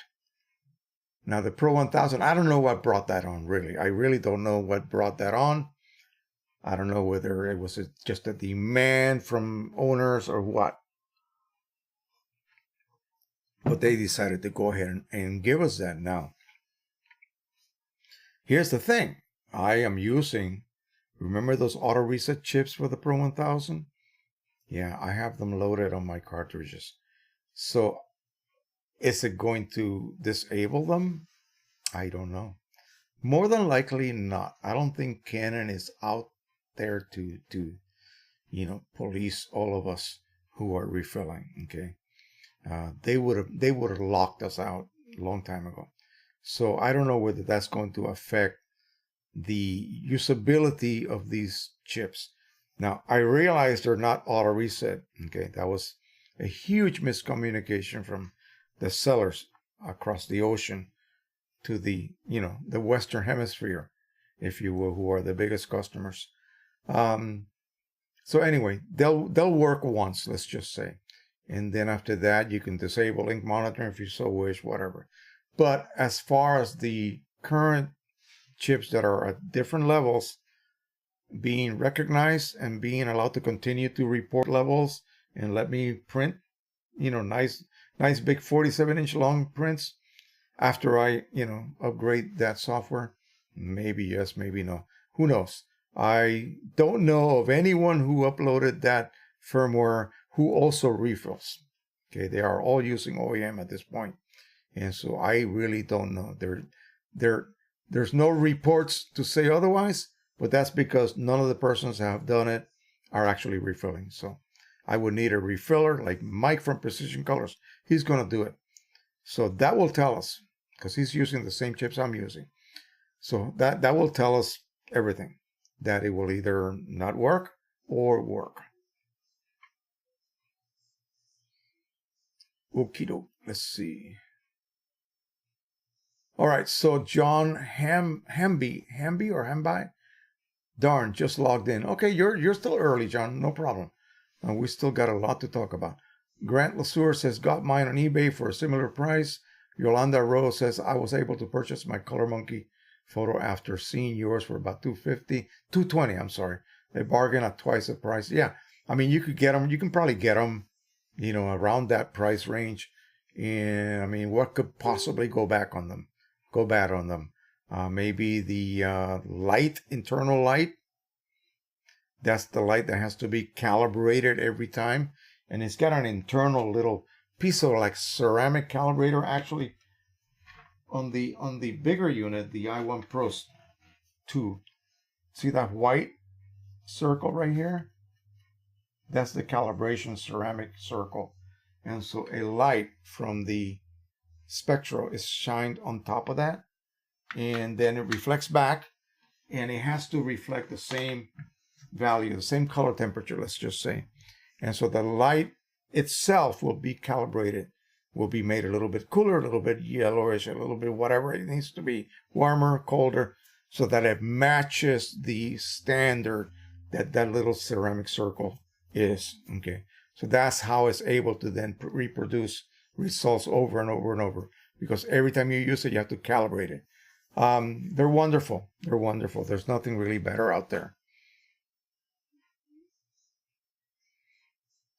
Now, the Pro 1000, I don't know what brought that on, really. I really don't know what brought that on. I don't know whether it was just a demand from owners or what. But they decided to go ahead and give us that now. Here's the thing. I am using, remember those auto reset chips for the Pro 1000? Yeah, I have them loaded on my cartridges. So, is it going to disable them? I don't know. More than likely not. I don't think Canon is out there to police all of us who are refilling. Okay, they would have locked us out a long time ago. So I don't know whether that's going to affect the usability of these chips. Now, I realize they're not auto reset. Okay, that was a huge miscommunication from the sellers across the ocean to the Western Hemisphere, if you will, who are the biggest customers. So anyway, they'll work once, let's just say, and then after that you can disable ink monitoring if you so wish, whatever. But as far as the current chips that are at different levels being recognized and being allowed to continue to report levels and let me print, nice big 47-inch long prints after I, upgrade that software, maybe yes, maybe no. Who knows? I don't know of anyone who uploaded that firmware who also refills. Okay, they are all using OEM at this point. And so I really don't know. There's no reports to say otherwise, but that's because none of the persons that have done it are actually refilling. So I would need a refiller like Mike from Precision Colors. He's going to do it. So that will tell us, because he's using the same chips I'm using. So that will tell us everything, that it will either not work or work. Okie doke. Let's see. All right, so John Hamby or Hamby? Darn, just logged in. Okay, you're still early, John. No problem. We still got a lot to talk about. Grant Lasur says, got mine on eBay for a similar price. Yolanda Rose says, I was able to purchase my Color Monkey photo after seeing yours for about $220. I'm sorry. They bargain at twice the price. Yeah, I mean, you could get them. You can probably get them, you know, around that price range. And I mean, what could possibly go back on them? Go bad on them? Maybe the internal light. That's the light that has to be calibrated every time. And it's got an internal little piece of like ceramic calibrator. Actually, on the bigger unit, the i1 Pro 2, see that white circle right here? That's the calibration ceramic circle. And so a light from the spectral is shined on top of that, and then it reflects back, and it has to reflect the same value, the same color temperature, let's just say. And so the light itself will be calibrated, will be made a little bit cooler, a little bit yellowish, a little bit whatever it needs to be, warmer, colder, so that it matches the standard that that little ceramic circle is. Okay, so that's how it's able to then reproduce results over and over and over, because every time you use it, you have to calibrate it. They're wonderful. They're wonderful. There's nothing really better out there.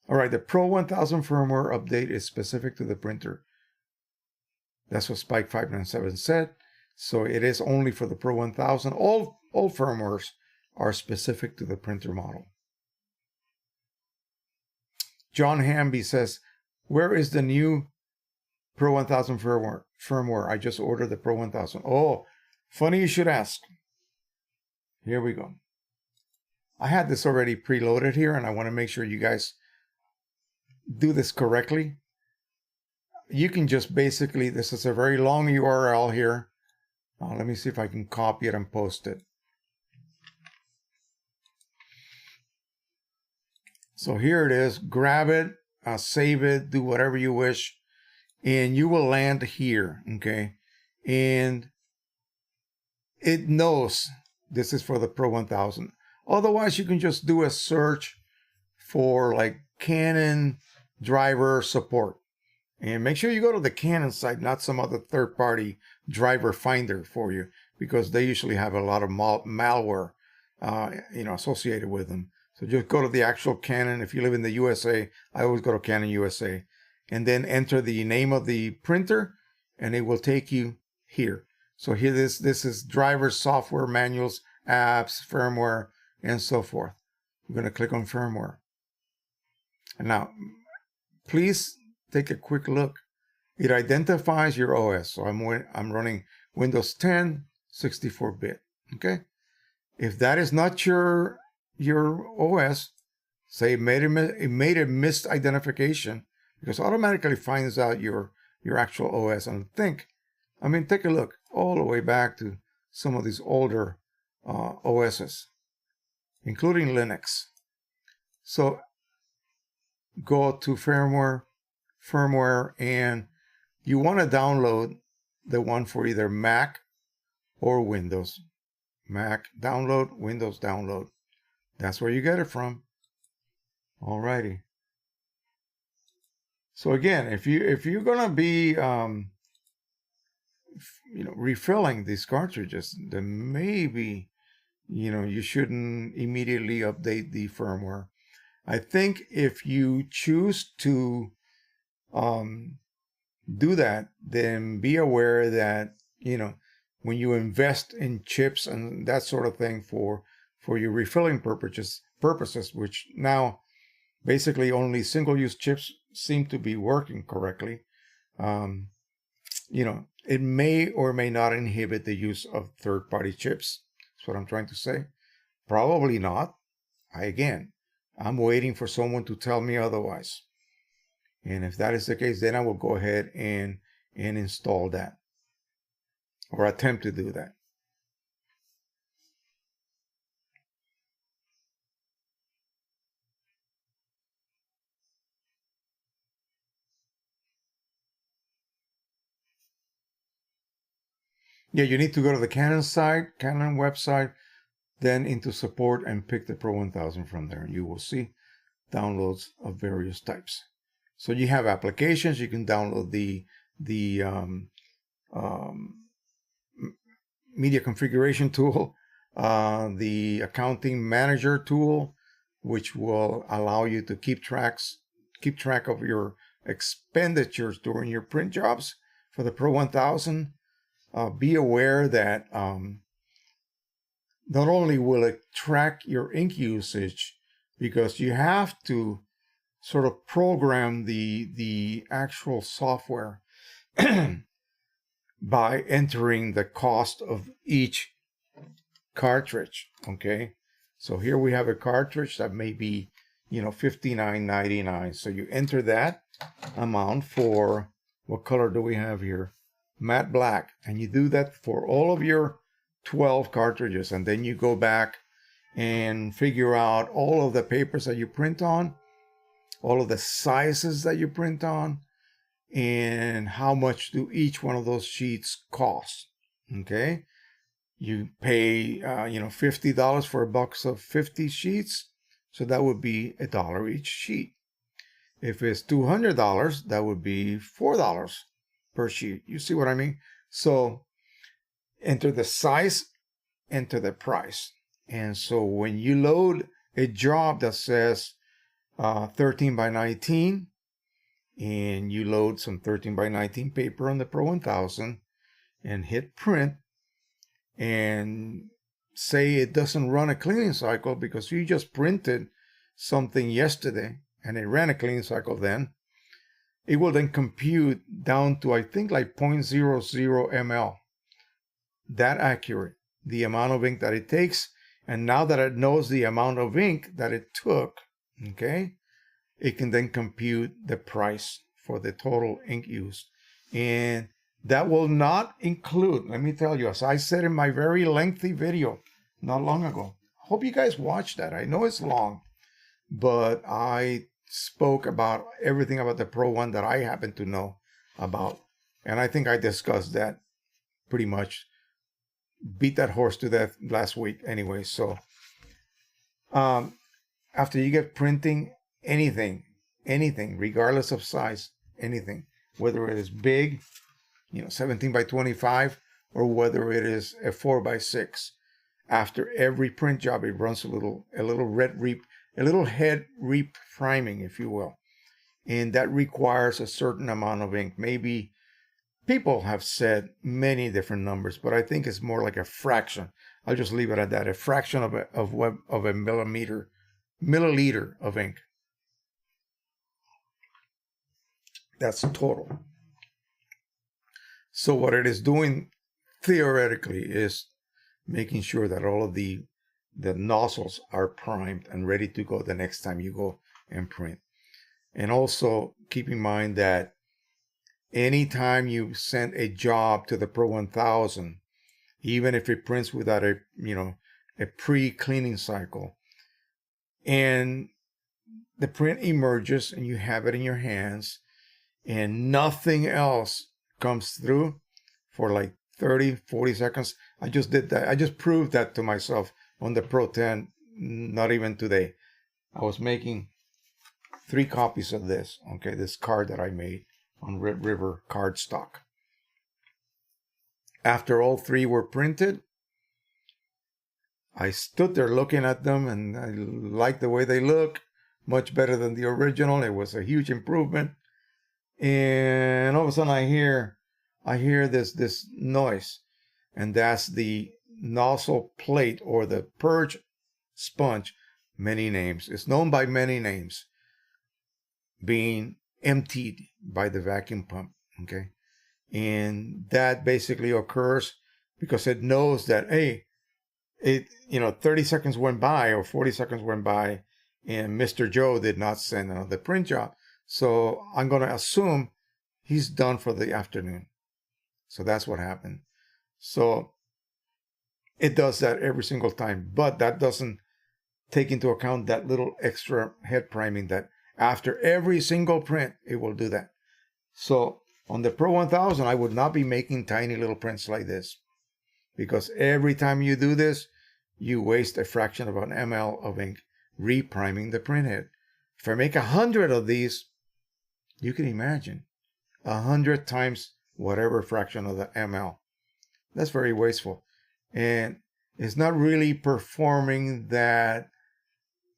All right, the Pro 1000 firmware update is specific to the printer. That's what Spike 597 said. So it is only for the Pro 1000. All firmwares are specific to the printer model. John Hamby says, where is the new Pro 1000 firmware? I just ordered the Pro 1000. Oh, funny you should ask. Here we go. I had this already preloaded here, and I want to make sure you guys do this correctly. You can just basically, this is a very long URL here. Let me see if I can copy it and post it. So here it is. Grab it, save it, do whatever you wish, and you will land here, okay? And it knows this is for the Pro 1000. Otherwise, you can just do a search for like Canon driver support. And make sure you go to the Canon site, not some other third-party driver finder for you, because they usually have a lot of malware associated with them. So just go to the actual Canon. If you live in the USA, I always go to Canon USA, and then enter the name of the printer, and it will take you here. So here, this is driver software, manuals, apps, firmware, and so forth. I'm going to click on firmware. And now, please take a quick look. It identifies your OS. So I'm running Windows 10, 64-bit. Okay. If that is not your OS, say it made a misidentification, because it automatically finds out your actual OS. And take a look all the way back to some of these older OSs, including Linux. So go to firmware, and you want to download the one for either Mac or Windows. Mac download, Windows download. That's where you get it from. Alrighty. So again, if you're gonna be refilling these cartridges, then maybe you shouldn't immediately update the firmware. I think if you choose to do that, then be aware that when you invest in chips and that sort of thing for your refilling purposes, which now basically only single-use chips seem to be working correctly, it may or may not inhibit the use of third-party chips. That's what I'm trying to say. Probably not. I'm waiting for someone to tell me otherwise. And if that is the case, then I will go ahead and install that, or attempt to do that. Yeah, you need to go to the Canon site, Canon website, then into support, and pick the Pro 1000 from there. You will see downloads of various types. So you have applications. You can download the media configuration tool, the accounting manager tool, which will allow you to keep track of your expenditures during your print jobs for the Pro 1000. Be aware that not only will it track your ink usage, because you have to sort of program the actual software by entering the cost of each cartridge. Okay, so here we have a cartridge that may be, $59.99. So you enter that amount for, what color do we have here? Matte black. And you do that for all of your 12 cartridges, and then you go back and figure out all of the papers that you print on, all of the sizes that you print on, and how much do each one of those sheets cost. Okay, you pay $50 for a box of 50 sheets, so that would be $1 each sheet. If it's $200, that would be $4 per sheet. You see what I mean? So enter the size, enter the price. And so when you load a job that says 13 by 19, and you load some 13 by 19 paper on the Pro 1000 and hit print, and say it doesn't run a cleaning cycle because you just printed something yesterday and it ran a cleaning cycle then, it will then compute down to, I think, like 0.00 ml. That accurate, the amount of ink that it takes. And now that it knows the amount of ink that it took, okay, it can then compute the price for the total ink used. And that will not include, let me tell you, as I said in my very lengthy video not long ago, I hope you guys watched that. I know it's long, but I spoke about everything about the Pro 1 that I happen to know about. And I think I discussed that pretty much, beat that horse to death last week anyway. So after you get printing anything, regardless of size, anything, whether it is big, 17 by 25, or whether it is a 4 by 6, after every print job, it runs a little head re-priming, if you will. And that requires a certain amount of ink. Maybe people have said many different numbers, but I think it's more like a fraction. I'll just leave it at that. A fraction of a milliliter of ink. That's total. So what it is doing theoretically is making sure that all of the nozzles are primed and ready to go the next time you go and print. And also keep in mind that anytime you send a job to the Pro 1000, even if it prints without a pre-cleaning cycle, and the print emerges and you have it in your hands and nothing else comes through for like 30, 40 seconds. I just did that. I just proved that to myself on the Pro 10, not even today. I was making 3 copies of this, okay, this card that I made on Red River cardstock. After all 3 were printed, I stood there looking at them, and I liked the way they look, much better than the original. It was a huge improvement. And all of a sudden I hear this noise, and that's the nozzle plate or the purge sponge, many names. It's known by many names, being emptied by the vacuum pump, okay? And that basically occurs because it knows that, hey, 30 seconds went by or 40 seconds went by and Mr. Joe did not send another print job. So I'm going to assume he's done for the afternoon. So that's what happened. So it does that every single time, but that doesn't take into account that little extra head priming that after every single print, it will do that. So on the Pro 1000, I would not be making tiny little prints like this, because every time you do this, you waste a fraction of an ml of ink re-priming the printhead. If I make 100 of these, you can imagine 100 times whatever fraction of the ml. That's very wasteful. and it's not really performing that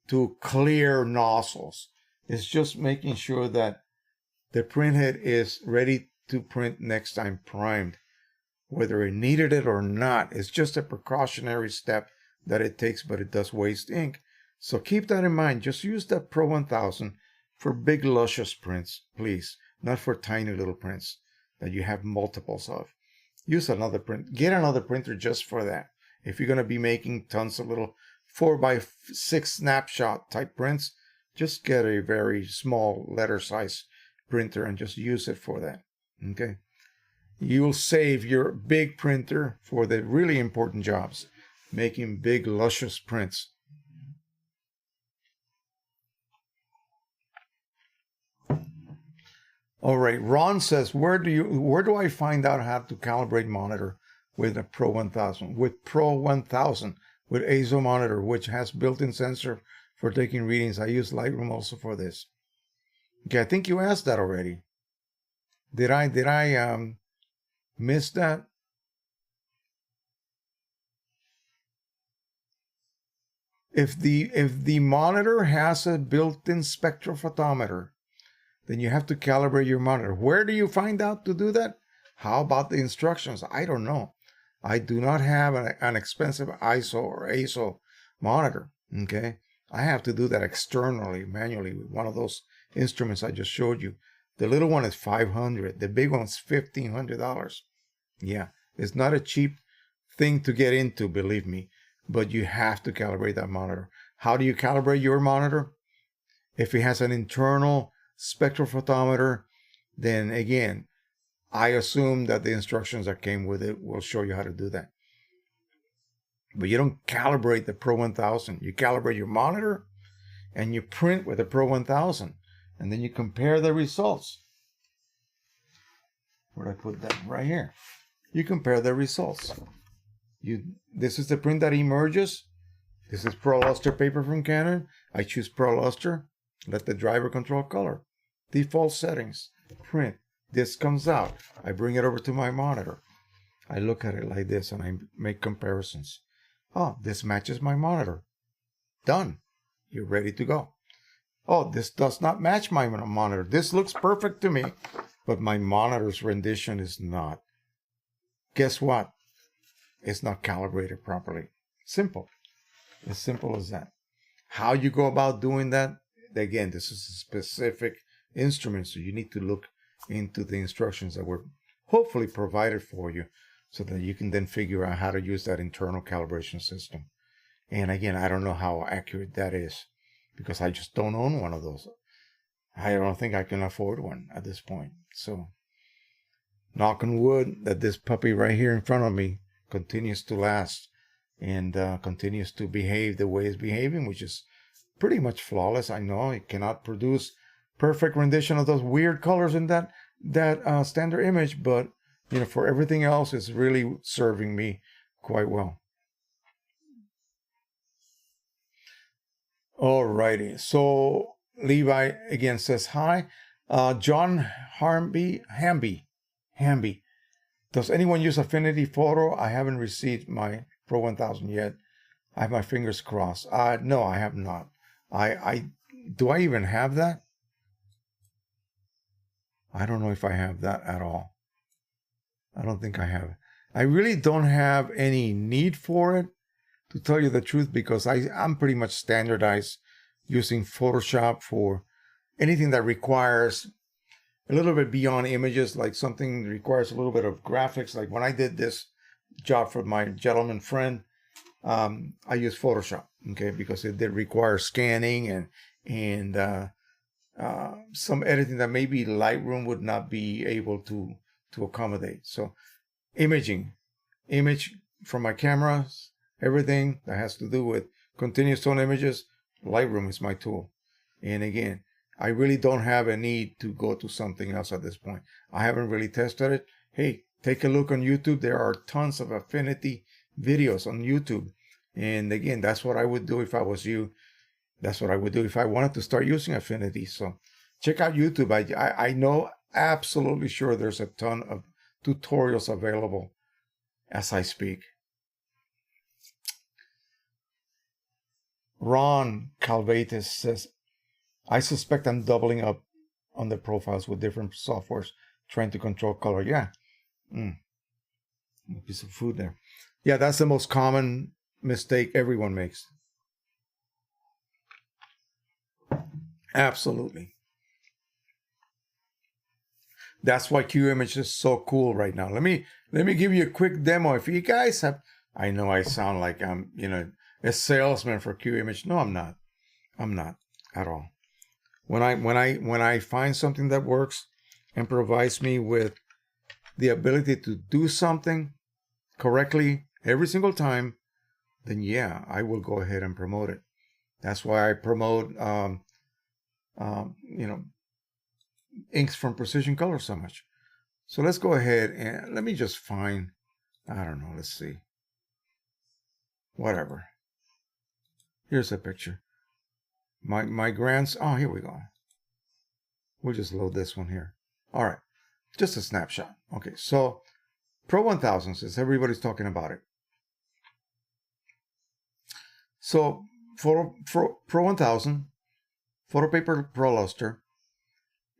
to clear nozzles. It's just making sure that the printhead is ready to print next time primed, whether it needed it or not. It's just a precautionary step that it takes, but it does waste ink. So keep that in mind. Just use that Pro 1000 for big, luscious prints, please, not for tiny little prints that you have multiples of. Use another print. Get another printer just for that. If you're going to be making tons of little 4x6 snapshot type prints, just get a very small letter size printer and just use it for that. Okay? You'll save your big printer for the really important jobs, making big, luscious prints. All right, Ron says, where do I find out how to calibrate monitor with a Pro 1000? With Pro 1000, with ASO monitor, which has built-in sensor for taking readings. I use Lightroom also for this. Okay, I think you asked that already. Did I miss that? If the monitor has a built-in spectrophotometer, then you have to calibrate your monitor. Where do you find out to do that? How about the instructions? I don't know. I do not have an expensive ISO or ASO monitor. Okay, I have to do that externally, manually, with one of those instruments I just showed you. The little one is $500. The big one's $1,500. Yeah, it's not a cheap thing to get into, believe me, but you have to calibrate that monitor. How do you calibrate your monitor? If it has an internal spectrophotometer, then again, I assume that the instructions that came with it will show you how to do that. But you don't calibrate the Pro 1000. You calibrate your monitor and you print with the Pro 1000. And then you compare the results. Where'd I put that? Right here. You compare the results. This is the print that emerges. This is Pro Luster paper from Canon. I choose Pro Luster. Let the driver control color. Default settings. Print. This comes out. I bring it over to my monitor. I look at it like this and I make comparisons. Oh, this matches my monitor. Done. You're ready to go. Oh, this does not match my monitor. This looks perfect to me, but my monitor's rendition is not. Guess what? It's not calibrated properly. Simple. As simple as that. How you go about doing that? Again, this is a specific instrument, so you need to look into the instructions that were hopefully provided for you so that you can then figure out how to use that internal calibration system. And again, I don't know how accurate that is because I just don't own one of those. I don't think I can afford one at this point. So, knock on wood that this puppy right here in front of me continues to last and continues to behave the way it's behaving, which is pretty much flawless. I know it cannot produce perfect rendition of those weird colors in that standard image, but you know, for everything else, it's really serving me quite well. Alrighty, so Levi again says hi. John Hamby. Does anyone use Affinity Photo? I haven't received my Pro 1000 yet. I have my fingers crossed. No, I have not. Do I even have that? I don't know if I have that at all. I don't think I have it. I really don't have any need for it, to tell you the truth, because I'm pretty much standardized using Photoshop for anything that requires a little bit beyond images, like something that requires a little bit of graphics. Like when I did this job for my gentleman friend, I used Photoshop, okay, because it did require scanning and some editing that maybe Lightroom would not be able to accommodate. So image from my cameras, everything that has to do with continuous tone images, Lightroom is my tool. And again, I really don't have a need to go to something else at this point. I haven't really tested it. Hey, take a look on YouTube. There are tons of Affinity videos on YouTube. And again, that's what I would do if I was you. That's what I would do if I wanted to start using Affinity. So check out YouTube. I know absolutely sure there's a ton of tutorials available as I speak. Ron Calvatis says, I suspect I'm doubling up on the profiles with different softwares trying to control color. Yeah. A piece of food there. Yeah, that's the most common mistake everyone makes. Absolutely. That's why QImage is so cool right now. Let me give you a quick demo. If you guys have, I know I sound like I'm, a salesman for QImage. No, I'm not. I'm not at all. When I find something that works and provides me with the ability to do something correctly every single time, then yeah, I will go ahead and promote it. That's why I promote, inks from Precision Color so much. So let's go ahead and let me just find, I don't know, let's see. Whatever. Here's a picture. My oh, here we go. We'll just load this one here. All right. Just a snapshot. Okay, so Pro 1000, since everybody's talking about it. So for Pro 1000, Photo Paper Pro Luster,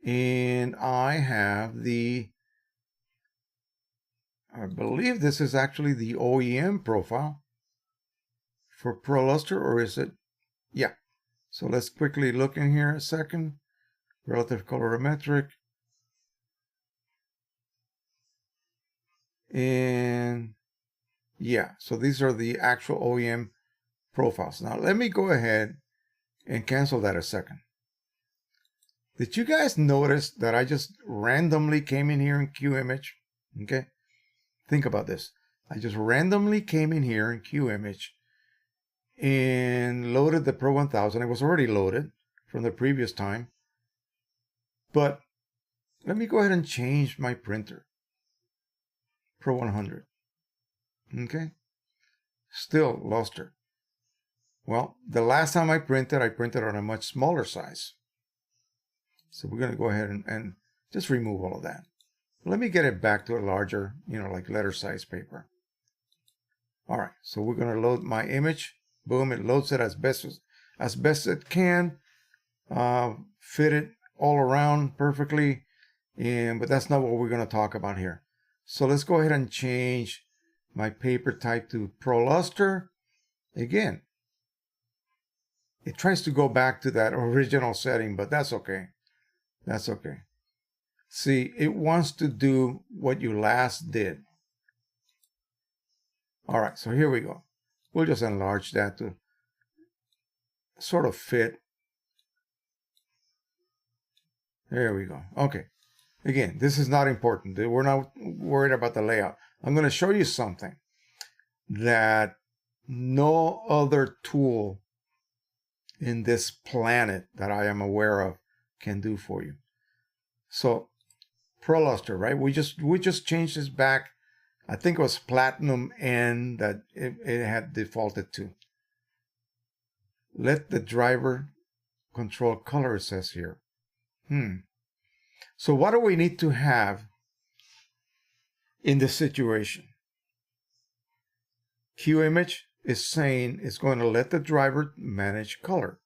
and I have I believe this is actually the OEM profile for Pro Luster, or is it? Yeah. So let's quickly look in here a second. Relative colorimetric. And yeah, so these are the actual OEM profiles. Now let me go ahead and cancel that a second. Did you guys notice that I just randomly came in here in QImage? Okay, think about this. I just randomly came in here in QImage and loaded the Pro 1000. It was already loaded from the previous time. But let me go ahead and change my printer. Pro 100. Okay, still luster. Well, the last time I printed on a much smaller size. So we're going to go ahead and just remove all of that. Let me get it back to a larger, like letter size paper. All right, so we're going to load my image. Boom, it loads it as best it can. Fit it all around perfectly. But that's not what we're going to talk about here. So let's go ahead and change my paper type to Pro Luster. Again, it tries to go back to that original setting, but that's okay. That's okay. See, it wants to do what you last did. All right, so here we go. We'll just enlarge that to sort of fit. There we go. Okay. Again, this is not important. We're not worried about the layout. I'm going to show you something that no other tool in this planet that I am aware of can do for you. So Pro Luster, right? We just changed this back. I think it was Platinum N that it had defaulted to. Let the driver control color, it says here. So what do we need to have in this situation? QImage is saying it's going to let the driver manage color.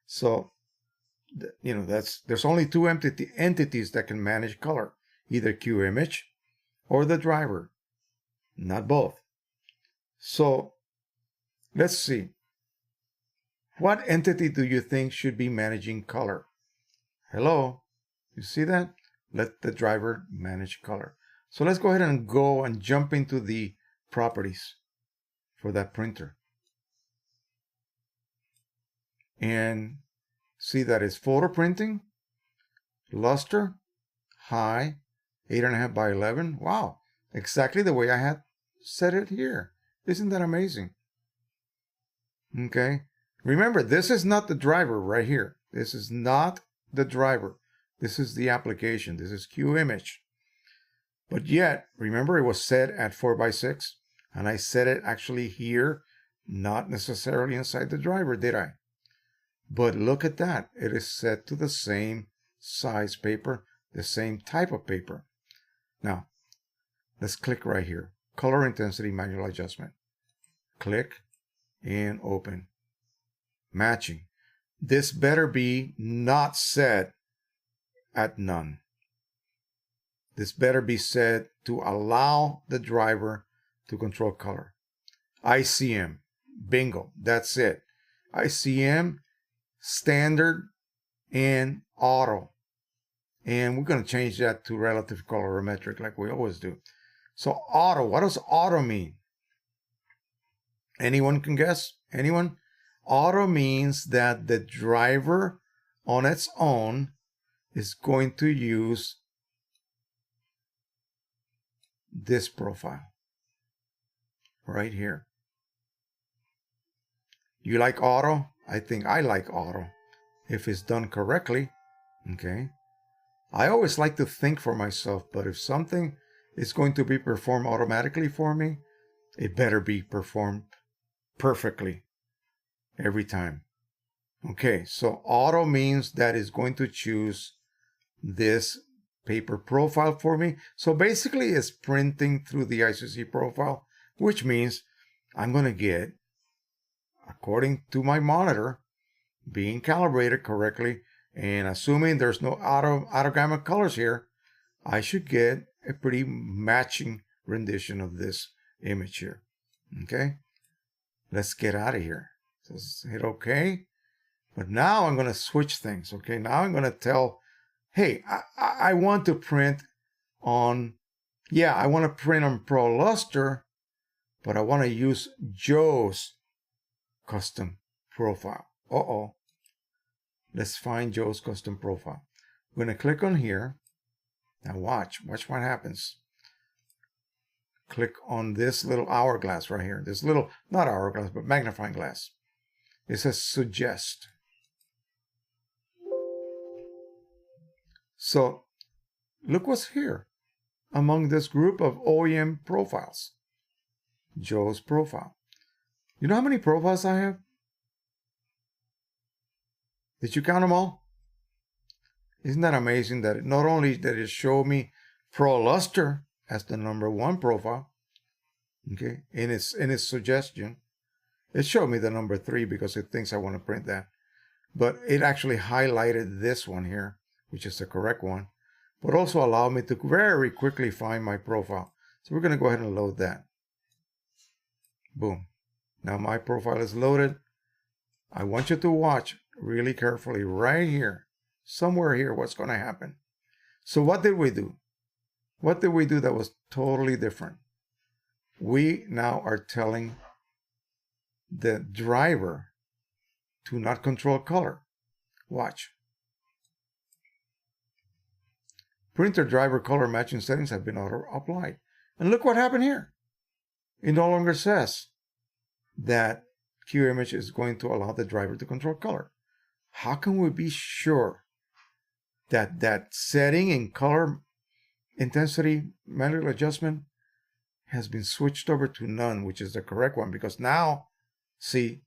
So, there's only two entities that can manage color, either QImage or the driver, not both. So, let's see. What entity do you think should be managing color? Hello? You see that? Let the driver manage color. So let's go ahead and go and jump into the properties for that printer. And see that it's photo printing, luster, high, 8.5 by 11. Wow, exactly the way I had set it here. Isn't that amazing? Okay, remember, this is not the driver right here. This is not the driver. This is the application. This is QImage. But yet, remember, it was set at 4:6, and I set it actually here, not necessarily inside the driver, did I? But look at that. It is set to the same size paper, the same type of paper. Now, let's click right here. Color intensity manual adjustment. Click and open. matching. This better be not set at none. This better be set to allow the driver to control color. ICM, bingo, that's it. ICM, standard, and auto. And we're going to change that to relative colorimetric like we always do. So auto, what does auto mean? Anyone can guess? Anyone? Auto means that the driver on its own is going to use this profile right here. You like auto? I think I like auto if it's done correctly. Okay. I always like to think for myself, but if something is going to be performed automatically for me, it better be performed perfectly every time. Okay, so auto means that it's going to choose this paper profile for me. So basically it's printing through the ICC profile, which means I'm going to get, according to my monitor, being calibrated correctly, and assuming there's no autogamma colors here, I should get a pretty matching rendition of this image here. Okay, let's get out of here. So hit OK. But now I'm going to switch things. Okay, now I'm going to tell, hey, I want to print on, I want to print on Pro Luster, but I want to use Joe's custom profile. Uh-oh. Let's find Joe's custom profile. I'm going to click on here. Now watch what happens. Click on this little hourglass right here. This little, not hourglass, but magnifying glass. It says suggest. So look what's here among this group of OEM profiles. Joe's profile. You know how many profiles I have? Did you count them all? Isn't that amazing that not only did it show me Pro Luster as the #1 profile, okay, in its suggestion, it showed me the #3 because it thinks I want to print that. But it actually highlighted this one here, which is the correct one, but also allowed me to very quickly find my profile. So we're going to go ahead and load that. Boom. Now my profile is loaded. I want you to watch really carefully right here, somewhere here, what's going to happen. So what did we do? What did we do that was totally different? We now are telling the driver to not control color. Watch. Printer driver color matching settings have been auto-applied. And look what happened here. It no longer says that QImage is going to allow the driver to control color. How can we be sure that that setting in color intensity manual adjustment has been switched over to none, which is the correct one? Because now, see,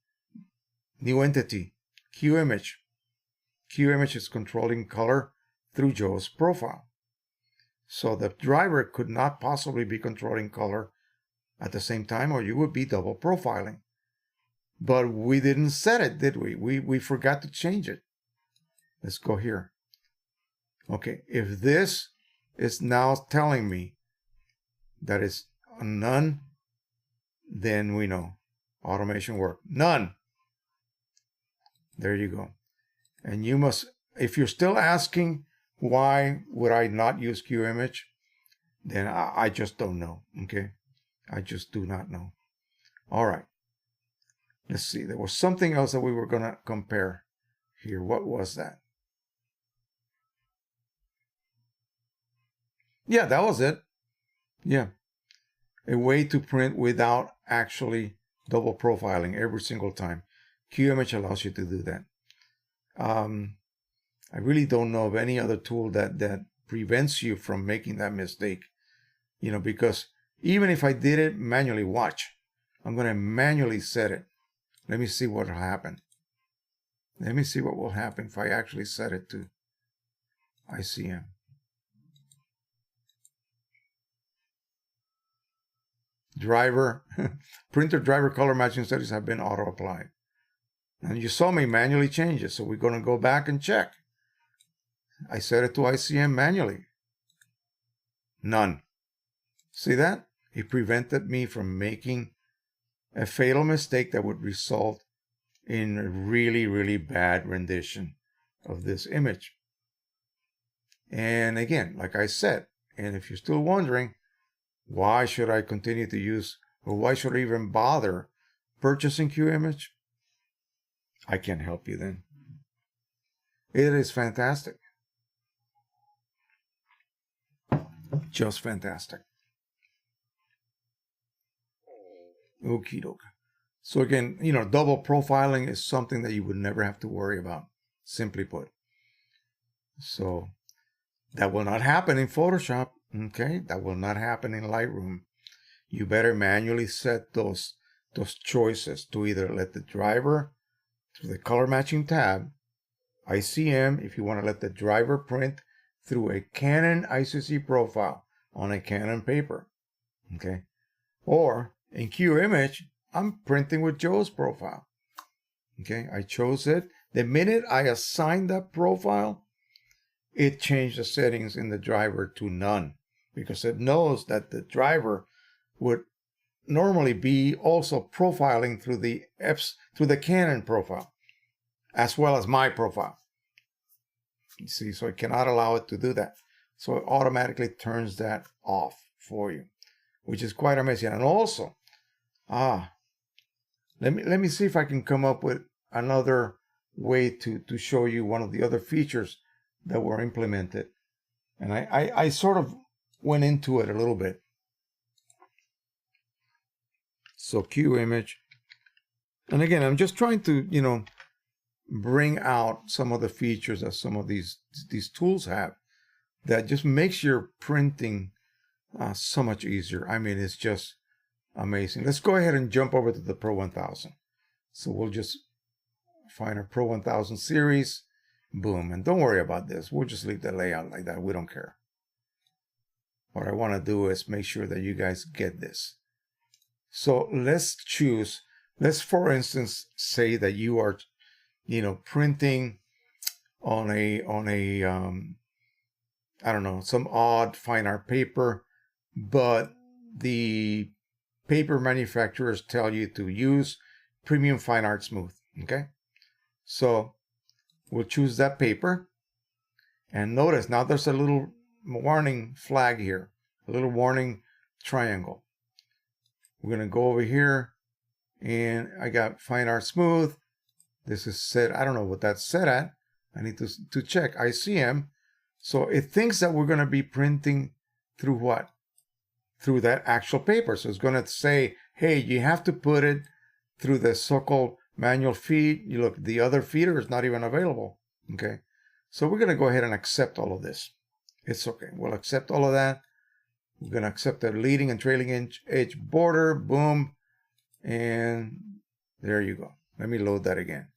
new entity, QImage. QImage is controlling color through Joe's profile. So the driver could not possibly be controlling color at the same time, or you would be double profiling. But we didn't set it, did we? We forgot to change it. Let's go here. Okay, if this is now telling me that it's a none, then we know automation worked. None. There you go. And you must, if you're still asking why would I not use QImage, then I just don't know. Okay, I just do not know. All right. Let's see. There was something else that we were going to compare here. What was that? Yeah, that was it. Yeah. A way to print without actually double profiling every single time. QImage allows you to do that. I really don't know of any other tool that prevents you from making that mistake. You know, because even if I did it manually, watch. I'm going to manually set it. Let me see what will happen. Let me see what will happen if I actually set it to ICM. Driver, printer driver color matching settings have been auto-applied. And you saw me manually change it, so we're going to go back and check. I set it to ICM manually. None. See that? It prevented me from making a fatal mistake that would result in a really, really bad rendition of this image. And again, like I said, and if you're still wondering, why should I continue to use, or why should I even bother purchasing QImage? I can't help you then. It is fantastic. Just fantastic. Okie doke. So again, double profiling is something that you would never have to worry about, simply put. So that will not happen in Photoshop, okay? That will not happen in Lightroom. You better manually set those choices to either let the driver, through the color matching tab, ICM, if you want to let the driver print through a Canon ICC profile on a Canon paper, okay? Or in QImage, I'm printing with Joe's profile, okay? I chose it. The minute I assigned that profile, it changed the settings in the driver to none, because it knows that the driver would normally be also profiling through the Canon profile, as well as my profile. You see, so it cannot allow it to do that. So it automatically turns that off for you, which is quite amazing. And also, let me see if I can come up with another way to show you one of the other features that were implemented. And I sort of went into it a little bit. So QImage. And again, I'm just trying to, bring out some of the features that some of these tools have that just makes your printing so much easier. I mean, it's just amazing. Let's go ahead and jump over to the Pro 1000. So we'll just find a Pro 1000 series. Boom. And don't worry about this. We'll just leave the layout like that. We don't care. What I want to do is make sure that you guys get this. So let's for instance, say that you are, printing on a I don't know, some odd fine art paper, but the paper manufacturers tell you to use Premium Fine Art Smooth, okay? So we'll choose that paper, and notice now there's a little warning flag here, a little warning triangle. We're going to go over here, and I got Fine Art Smooth. This is set, I don't know what that's set at. I need to check ICM. So it thinks that we're going to be printing through what? Through that actual paper. So it's going to say, hey, you have to put it through the so-called manual feed. You look, the other feeder is not even available. Okay. So we're going to go ahead and accept all of this. It's okay. We'll accept all of that. We're going to accept the leading and trailing edge border. Boom. And there you go. Let me load that again.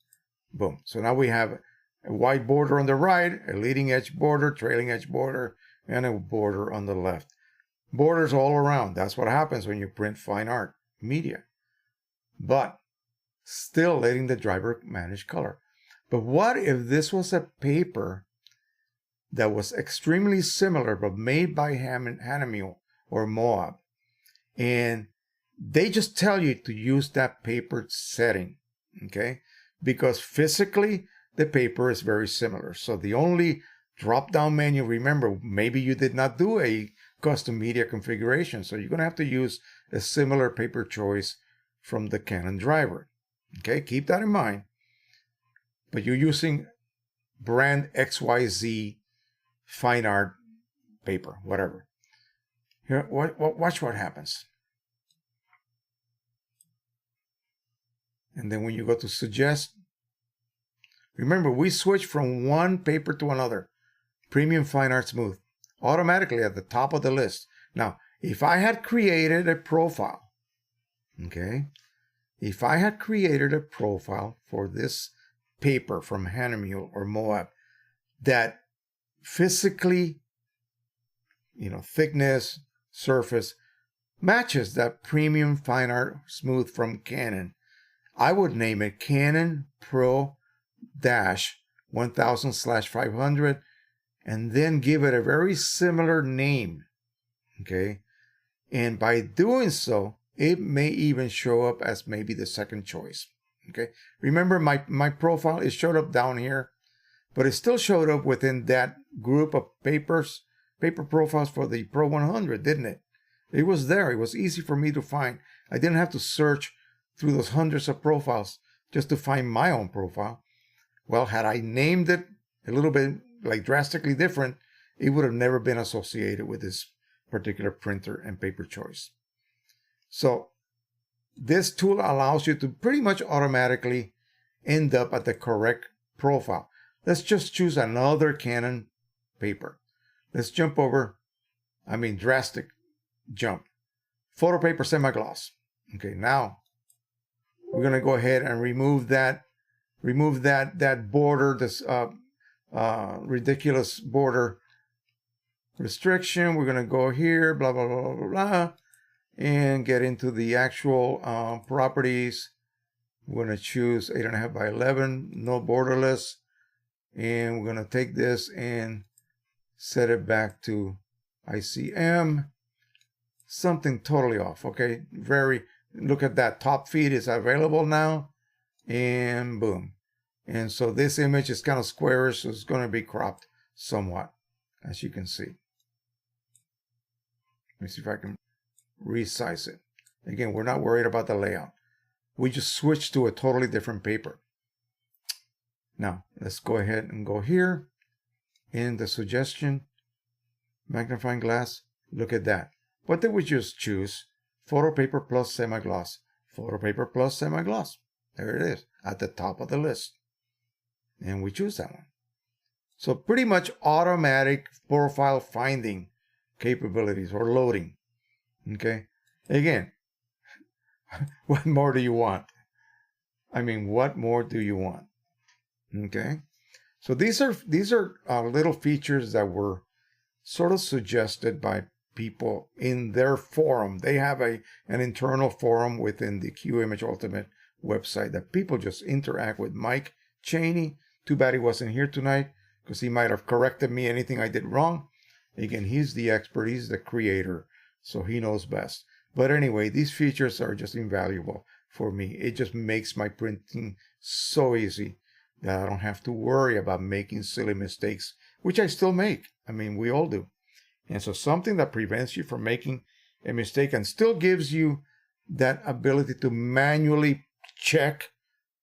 Boom. So now we have a white border on the right, a leading edge border, trailing edge border, and a border on the left. Borders all around. That's what happens when you print fine art media. But still letting the driver manage color. But what if this was a paper that was extremely similar but made by Hahnemuhle or Moab, and they just tell you to use that paper setting, okay? Because physically, the paper is very similar. So the only drop-down menu, remember, maybe you did not do a custom media configuration, so you're going to have to use a similar paper choice from the Canon driver. Okay, keep that in mind. But you're using brand XYZ fine art paper, whatever. Here, watch what happens. And then when you go to suggest, remember, we switch from one paper to another. Premium Fine Art Smooth, automatically at the top of the list. Now, if I had created a profile, okay, if I had created a profile for this paper from Hahnemuhle or Moab that physically, thickness, surface, matches that Premium Fine Art Smooth from Canon, I would name it Canon Pro Dash 1000/500 and then give it a very similar name. Okay. And by doing so, it may even show up as maybe the second choice. Okay. Remember my profile, it showed up down here, but it still showed up within that group of paper profiles for the Pro 100, didn't it? It was there. It was easy for me to find. I didn't have to search through those hundreds of profiles just to find my own profile. Well, had I named it a little bit like drastically different, it would have never been associated with this particular printer and paper choice. So this tool allows you to pretty much automatically end up at the correct profile. Let's just choose another Canon paper. Let's jump over, drastic jump. Photo paper semi-gloss. Okay, now we're going to go ahead and remove that border, this ridiculous border restriction. We're going to go here, blah, blah, blah, blah, blah, and get into the actual properties. We're going to choose 8.5 by 11, no borderless. And we're going to take this and set it back to ICM. Something totally off, okay? Look at that. Top feed is available now. And boom. And so this image is kind of squarish, so it's going to be cropped somewhat, as you can see. Let me see if I can resize it. Again, we're not worried about the layout. We just switched to a totally different paper. Now, let's go ahead and go here in the suggestion, magnifying glass. Look at that. What did we just choose? Photo paper plus semi-gloss. Photo paper plus semi-gloss. There it is at the top of the list. And we choose that one. So pretty much automatic profile finding capabilities or loading. Okay. Again, what more do you want? What more do you want? Okay. So these are little features that were sort of suggested by people in their forum. They have an internal forum within the QImage Ultimate website that people just interact with. Mike Cheney, too bad he wasn't here tonight because he might have corrected me anything I did wrong. Again, he's the expert, he's the creator, so he knows best. But anyway, these features are just invaluable for me. It just makes my printing so easy that I don't have to worry about making silly mistakes, which I still make. We all do. And so something that prevents you from making a mistake and still gives you that ability to manually check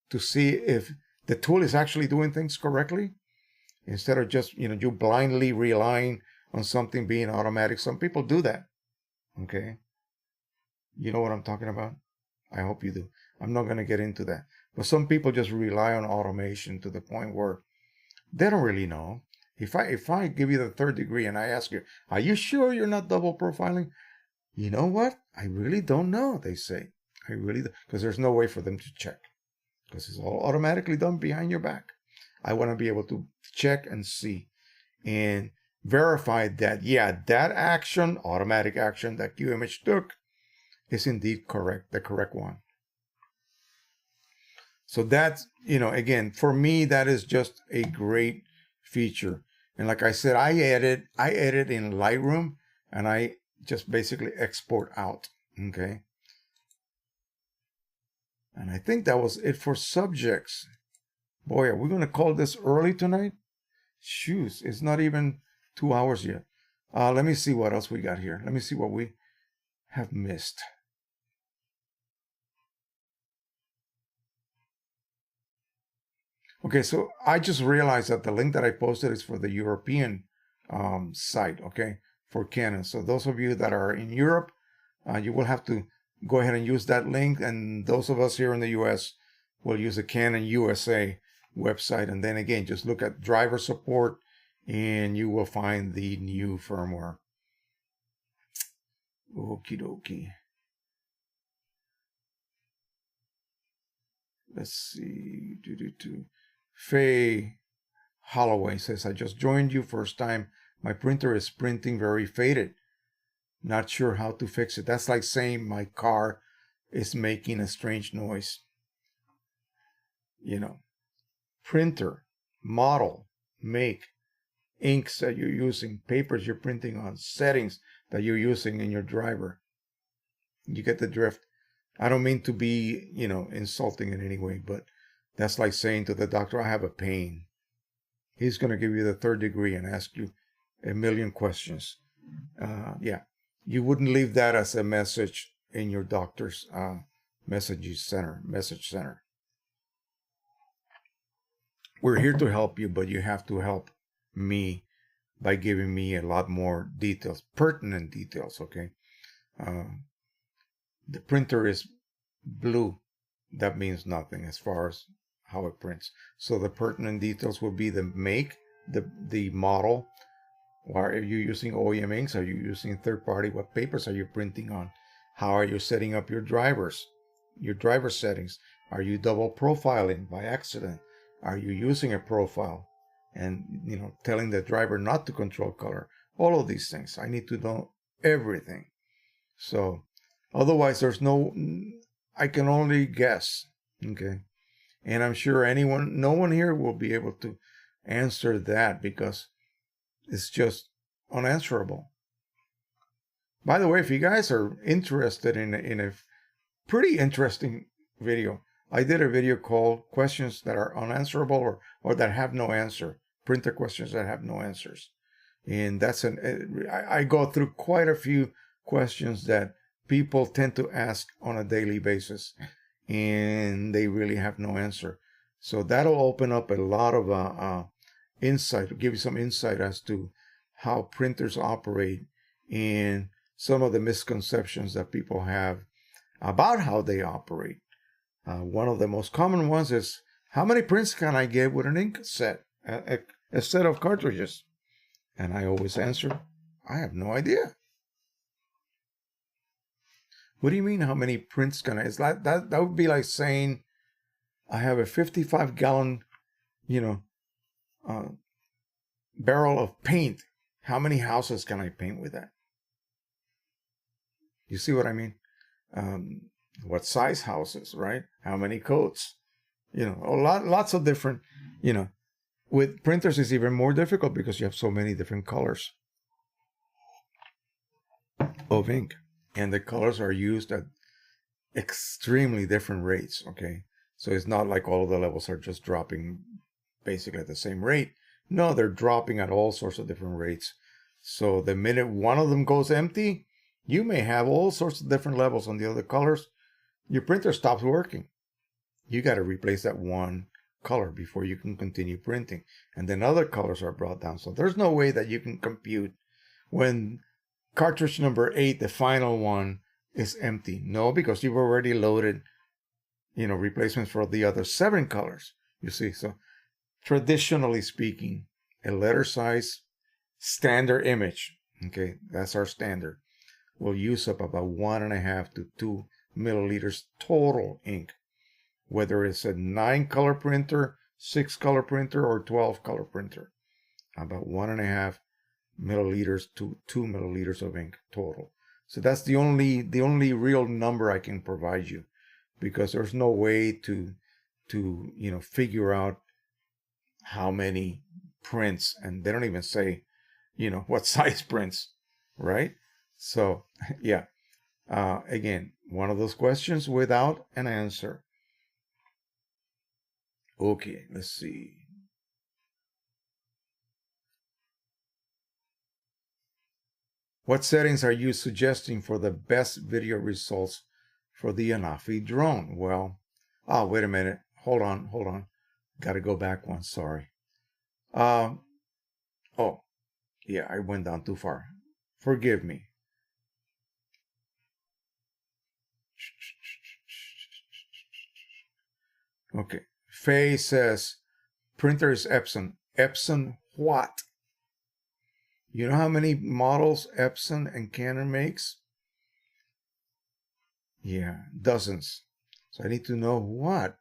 to see if the tool is actually doing things correctly instead of just, you blindly relying on something being automatic. Some people do that. Okay. You know what I'm talking about? I hope you do. I'm not going to get into that. But some people just rely on automation to the point where they don't really know. If I give you the third degree and I ask you, are you sure you're not double profiling? You know what? I really don't know, they say. I really don't, because there's no way for them to check. Because it's all automatically done behind your back. I want to be able to check and see and verify that, yeah, that action, automatic action that QImage took is indeed correct, the correct one. So that's, again, for me, that is just a great feature. And like I said, I edit in Lightroom and I just basically export out. Okay. And I think that was it for subjects. Boy, are we going to call this early tonight? Shoes, it's not even 2 hours yet. Let me see what else we got here. Let me see what we have missed. Okay, so I just realized that the link that I posted is for the European site, okay, for Canon. So those of you that are in Europe, you will have to go ahead and use that link. And those of us here in the US will use the Canon USA website. And then again, just look at driver support and you will find the new firmware. Okie dokie. Let's see. Faye Holloway says, I just joined you first time. My printer is printing very faded. Not sure how to fix it. That's like saying my car is making a strange noise. printer, model, make, inks that you're using, papers you're printing on, settings that you're using in your driver. You get the drift. I don't mean to be, insulting in any way, but that's like saying to the doctor, I have a pain. He's going to give you the third degree and ask you a million questions. You wouldn't leave that as a message in your doctor's message center. We're here to help you, but you have to help me by giving me a lot more details, pertinent details, okay? The printer is blue. That means nothing as far as how it prints. So the pertinent details will be the make, the model. Are you using OEM inks? Are you using third party? What papers are you printing on? How are you setting up your driver settings? Are you double profiling by accident? Are you using a profile and telling the driver not to control color? All of these things. I need to know everything. So otherwise I can only guess. Okay. And I'm sure no one here will be able to answer that because it's just unanswerable. By the way, if you guys are interested in a pretty interesting video, I did a video called Questions That Are Unanswerable or That Have No Answer. Printer questions that have no answers. And I go through quite a few questions that people tend to ask on a daily basis, and they really have no answer. So that'll open up a lot of insight, give you some insight as to how printers operate and some of the misconceptions that people have about how they operate. One of the most common ones is, how many prints can I get with an ink set, a set of cartridges? And I always answer, I have no idea. What do you mean, how many prints can I? It's like that would be like saying, I have a 55-gallon, barrel of paint. How many houses can I paint with that? You see what I mean? What size houses, right? How many coats? Lots of different, with printers it's even more difficult because you have so many different colors of ink. And the colors are used at extremely different rates, okay? So it's not like all of the levels are just dropping basically at the same rate. No, they're dropping at all sorts of different rates. So the minute one of them goes empty, you may have all sorts of different levels on the other colors. Your printer stops working. You got to replace that one color before you can continue printing. And then other colors are brought down. So there's no way that you can compute when cartridge number 8, the final one, is empty. No, because you've already loaded, replacements for the other 7 colors. You see, so traditionally speaking, a letter size standard image, okay, that's our standard, will use up about 1.5 to 2 milliliters total ink, whether it's a 9-color printer, 6-color printer, or 12-color printer. About 1.5 milliliters to 2 milliliters of ink total. So that's the only real number I can provide you, because there's no way to figure out how many prints, and they don't even say what size prints, right? So yeah, again, one of those questions without an answer. Okay, let's see. What settings are you suggesting for the best video results for the Anafi drone? Well, wait a minute. Hold on. Got to go back one. Sorry. Oh, yeah, I went down too far. Forgive me. Okay. Faye says, printer is Epson. Epson what? You know how many models Epson and Canon makes? Yeah, dozens. So I need to know what.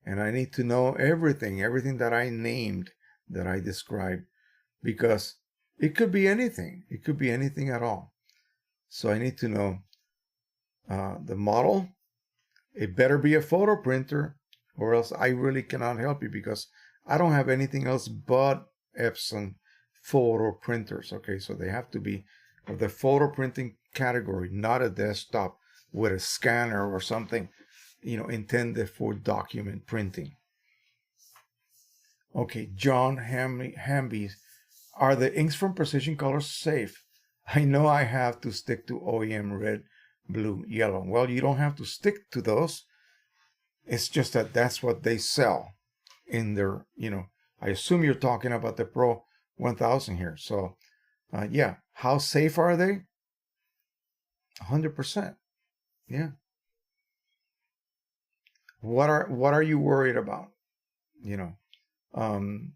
And I need to know everything that I named, that I described, because it could be anything. It could be anything at all. So I need to know the model. It better be a photo printer, or else I really cannot help you, because I don't have anything else but Epson photo printers. Okay, so they have to be of the photo printing category, not a desktop with a scanner or something, intended for document printing. Okay, John Hamby, are the inks from Precision Colors safe? I know I have to stick to OEM red, blue, yellow. Well, you don't have to stick to those. It's just that that's what they sell in their, I assume you're talking about the Pro 1000 here. So, yeah, how safe are they? 100%. Yeah. What are you worried about? Um,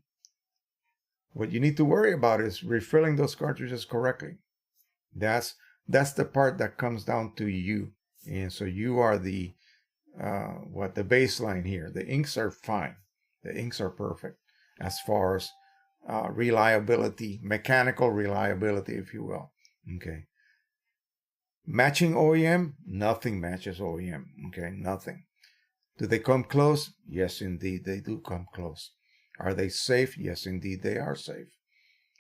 what you need to worry about is refilling those cartridges correctly. That's the part that comes down to you. And so you are the the baseline here. The inks are fine. The inks are perfect as far as reliability, mechanical reliability, if you will. Okay. Matching OEM? Nothing matches OEM. Okay, nothing. Do they come close? Yes, indeed, they do come close. Are they safe? Yes, indeed, they are safe.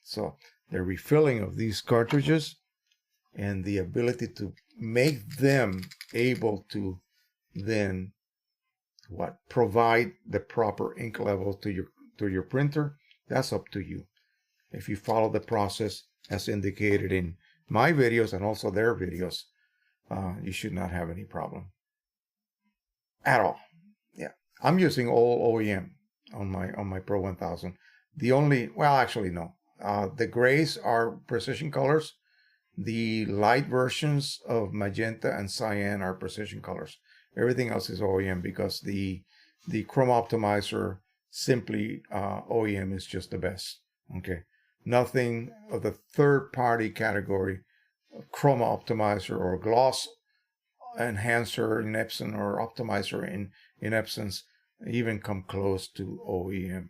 So the refilling of these cartridges and the ability to make them able to then provide the proper ink level to your printer, that's up to you. If you follow the process as indicated in my videos and also their videos, you should not have any problem at all. Yeah, I'm using all OEM on my Pro 1000. The only, well, actually no, the grays are Precision Colors. The light versions of magenta and cyan are Precision Colors. Everything else is OEM, because the Chrome Optimizer, simply OEM, is just the best. Okay, nothing of the third-party category, Chrome Optimizer or Gloss Enhancer in Epson or Optimizer in Epson's even come close to OEM.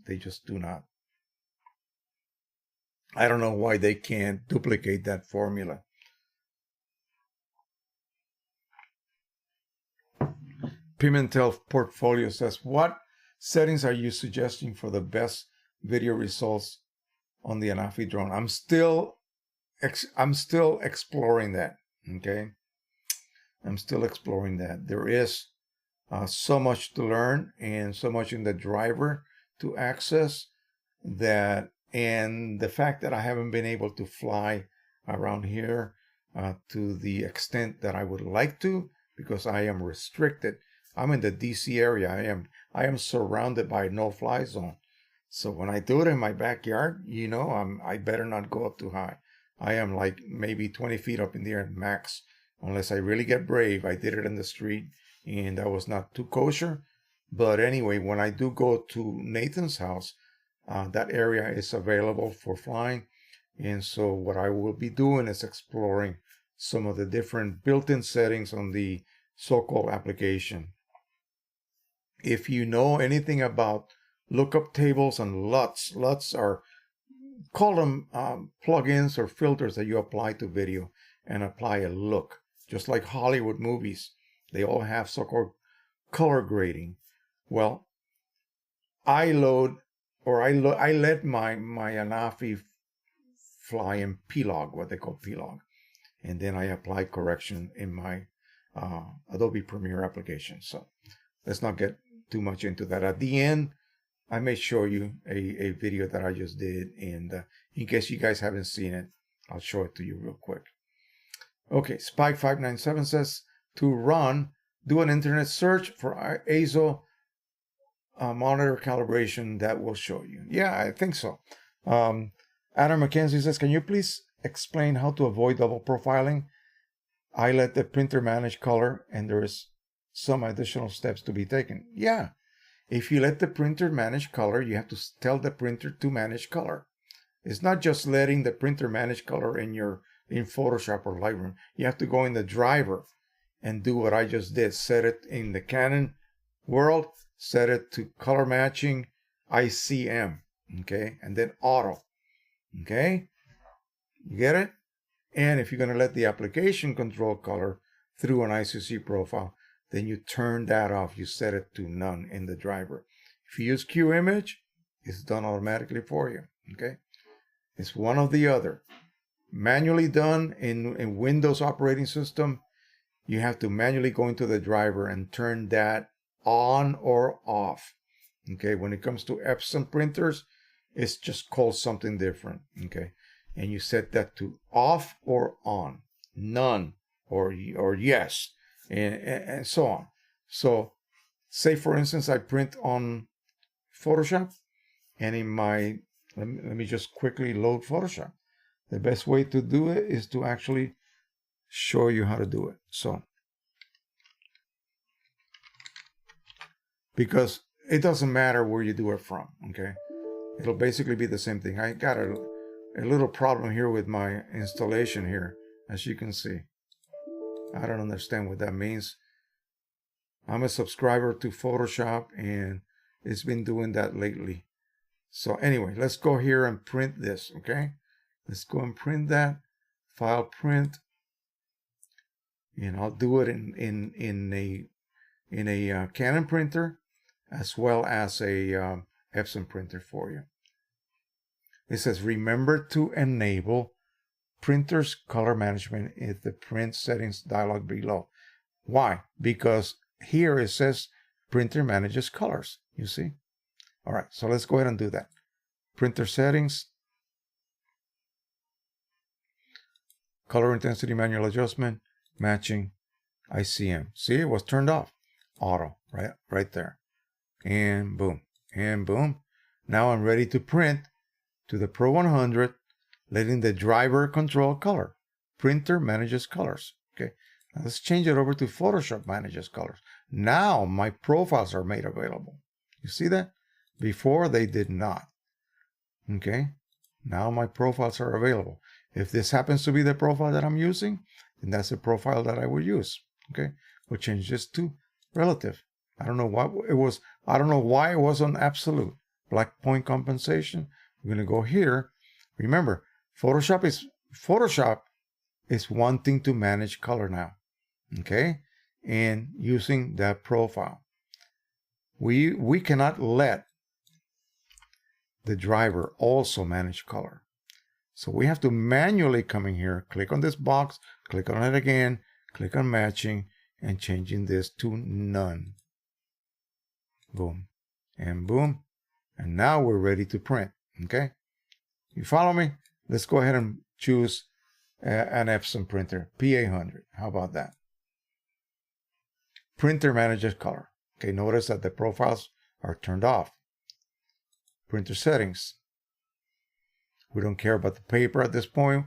They just do not. I don't know why they can't duplicate that formula. Pimentel Portfolio says, what settings are you suggesting for the best video results on the Anafi drone? I'm still exploring that. Okay, I'm still exploring that. There is so much to learn and so much in the driver to access that, and the fact that I haven't been able to fly around here to the extent that I would like to, because I am restricted. I'm in the DC area. I am surrounded by no-fly zone. So when I do it in my backyard, I better not go up too high. I am like maybe 20 feet up in the air max, unless I really get brave. I did it in the street, and that was not too kosher. But anyway, when I do go to Nathan's house, that area is available for flying. And so what I will be doing is exploring some of the different built-in settings on the so-called application. If you know anything about lookup tables and LUTs, LUTs are, call them plugins or filters that you apply to video and apply a look. Just like Hollywood movies, they all have so-called color grading. Well, I let my Anafi fly in Plog, what they call Plog, and then I apply correction in my Adobe Premiere application. So let's not get too much into that. At the end, I may show you a video that I just did, and in case you guys haven't seen it, I'll show it to you real quick. Okay, Spike597 says, to run, do an internet search for ASO monitor calibration. That will show you. Yeah, I think so. Adam McKenzie says, can you please explain how to avoid double profiling? I let the printer manage color, and there is some additional steps to be taken. Yeah, if you let the printer manage color, you have to tell the printer to manage color. It's not just letting the printer manage color in Photoshop or Lightroom. You have to go in the driver and do what I just did. Set it in the Canon world, set it to color matching ICM, okay, and then auto, okay, you get it? And if you're going to let the application control color through an ICC profile, then you turn that off. You set it to none in the driver. If you use QImage, it's done automatically for you. Okay, it's one or the other. Manually done in Windows operating system, you have to manually go into the driver and turn that on or off. Okay, when it comes to Epson printers, it's just called something different. Okay, and you set that to off or on, none or yes, and so on. So say for instance I print on Photoshop, and in my let me just quickly load Photoshop. The best way to do it is to actually show you how to do it. So because it doesn't matter where you do it from, okay, it'll basically be the same thing. I got a little problem here with my installation here, as you can see. I don't understand what that means. I'm a subscriber to Photoshop and it's been doing that lately. So anyway, let's go here and print this. Okay, let's go and print that. File, print, and I'll do it in a Canon printer as well as a Epson printer for you. It says remember to enable printer's color management in the print settings dialog below. Why? Because here it says printer manages colors. You see? All right, so let's go ahead and do that. Printer settings, color intensity manual adjustment, matching, ICM. See, it was turned off. Auto, right there. And boom, and boom. Now I'm ready to print to the Pro 100, letting the driver control color. Printer manages colors. Okay, now let's change it over to Photoshop manages colors. Now my profiles are made available. You see that? Before they did not. Okay, now my profiles are available. If this happens to be the profile that I'm using, then that's the profile that I will use. Okay, we'll change this to relative. I don't know what it was. I don't know why it was on absolute. Black point compensation. We're going to go here. Remember, Photoshop is wanting to manage color now. Okay, and using that profile. We cannot let the driver also manage color. So we have to manually come in here, click on this box, click on it again, click on matching, and changing this to none. Boom, and boom. And now we're ready to print, okay? You follow me? Let's go ahead and choose an Epson printer, P800. How about that? Printer manages color. Okay, notice that the profiles are turned off. Printer settings. We don't care about the paper at this point.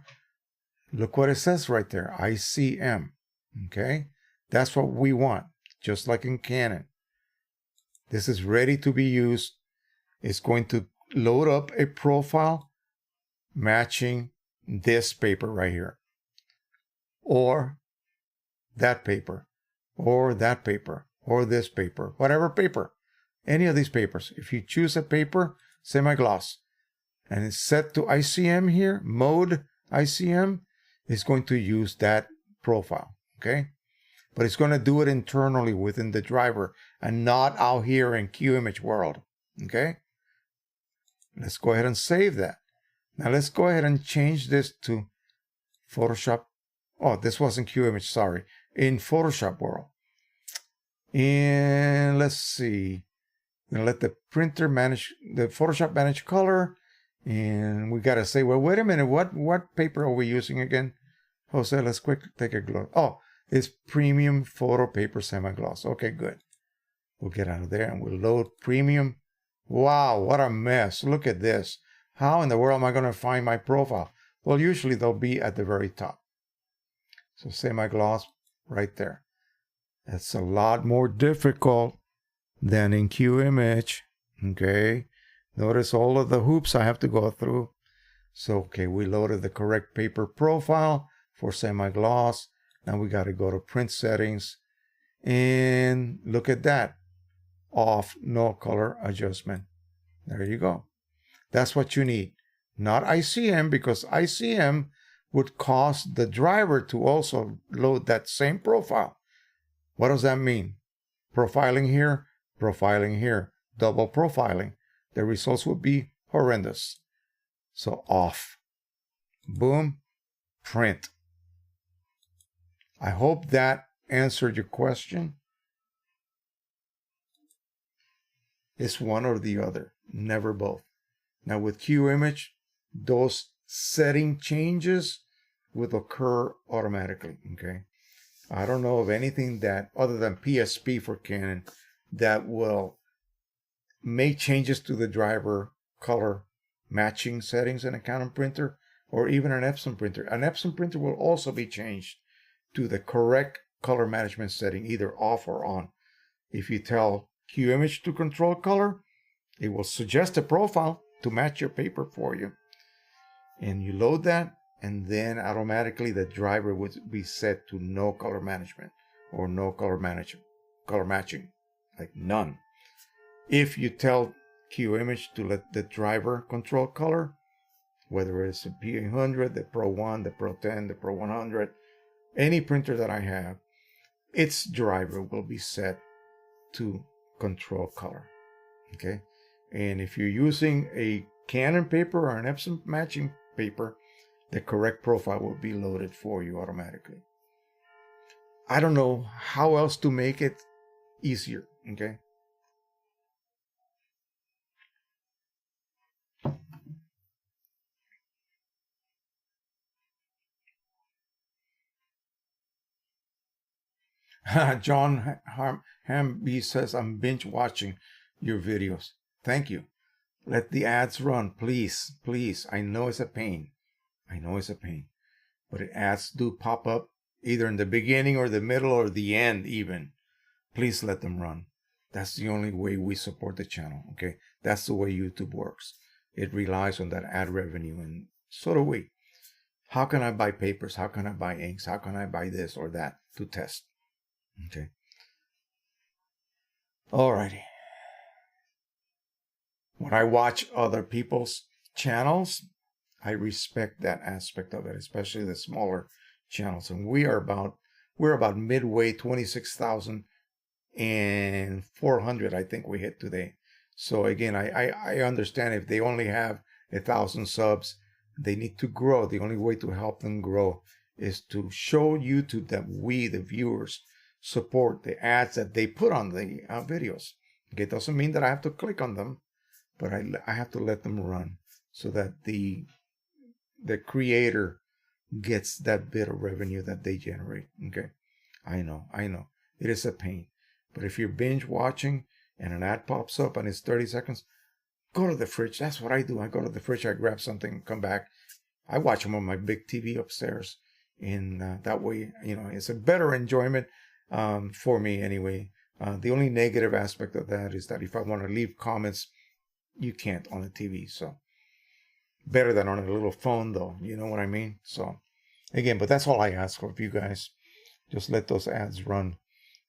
Look what it says right there, ICM. Okay, that's what we want, just like in Canon. This is ready to be used. It's going to load up a profile matching this paper right here, or that paper, or that paper, or this paper, whatever paper, any of these papers. If you choose a paper, semi-gloss, and it's set to ICM here, mode ICM, it's going to use that profile, okay? But it's going to do it internally within the driver and not out here in QImage world, okay? Let's go ahead and save that. Now let's go ahead and change this to Photoshop. Oh, this wasn't QImage, sorry. In Photoshop world. And let's see. We're going to let the printer manage, the Photoshop manage color. And we got to say, well, wait a minute, what paper are we using again? Jose, let's quick take a gloss. Oh, it's premium photo paper semi-gloss. Okay, good. We'll get out of there and we'll load premium. Wow, what a mess. Look at this. How in the world am I going to find my profile? Well, usually they'll be at the very top. So semi-gloss right there. That's a lot more difficult than in QImage. Okay. Notice all of the hoops I have to go through. So, okay, we loaded the correct paper profile for semi-gloss. Now we got to go to print settings. And look at that. Off, no color adjustment. There you go. That's what you need. Not ICM, because ICM would cause the driver to also load that same profile. What does that mean? Profiling here, double profiling. The results will be horrendous. So off. Boom, print. I hope that answered your question. It's one or the other, never both. Now with QImage, those setting changes will occur automatically, okay? I don't know of anything that, other than PSP for Canon, that will make changes to the driver color matching settings in a Canon printer, or even an Epson printer. An Epson printer will also be changed to the correct color management setting, either off or on. If you tell QImage to control color, it will suggest a profile to match your paper for you. And you load that, and then automatically the driver would be set to no color management or no color matching, like none. If you tell QImage to let the driver control color, whether it's a P800, the Pro 1, the Pro 10, the Pro 100, any printer that I have, its driver will be set to control color, okay? And if you're using a Canon paper or an Epson matching paper, the correct profile will be loaded for you automatically. I don't know how else to make it easier, okay? John Hamby says, I'm binge watching your videos. Thank you. Let the ads run, please, please. I know it's a pain. But the ads do pop up either in the beginning or the middle or the end even. Please let them run. That's the only way we support the channel, okay? That's the way YouTube works. It relies on that ad revenue, and so do we. How can I buy papers? How can I buy inks? How can I buy this or that to test? Okay. Alrighty. When I watch other people's channels, I respect that aspect of it, especially the smaller channels. And we're about midway, 26,400, I think we hit today. So again, I understand if they only have 1,000 subs, they need to grow. The only way to help them grow is to show YouTube that we, the viewers, support the ads that they put on the videos. Okay, it doesn't mean that I have to click on them, but I have to let them run so that the creator gets that bit of revenue that they generate. Okay, I know it is a pain, but if you're binge watching and an ad pops up and it's 30 seconds, go to the fridge. That's what I do. I go to the fridge, I grab something, come back. I watch them on my big TV upstairs, and that way, it's a better enjoyment for me anyway. The only negative aspect of that is that if I want to leave comments, you can't on the TV. So better than on a little phone, though. You know what I mean? So again, but that's all I ask of you guys. Just let those ads run.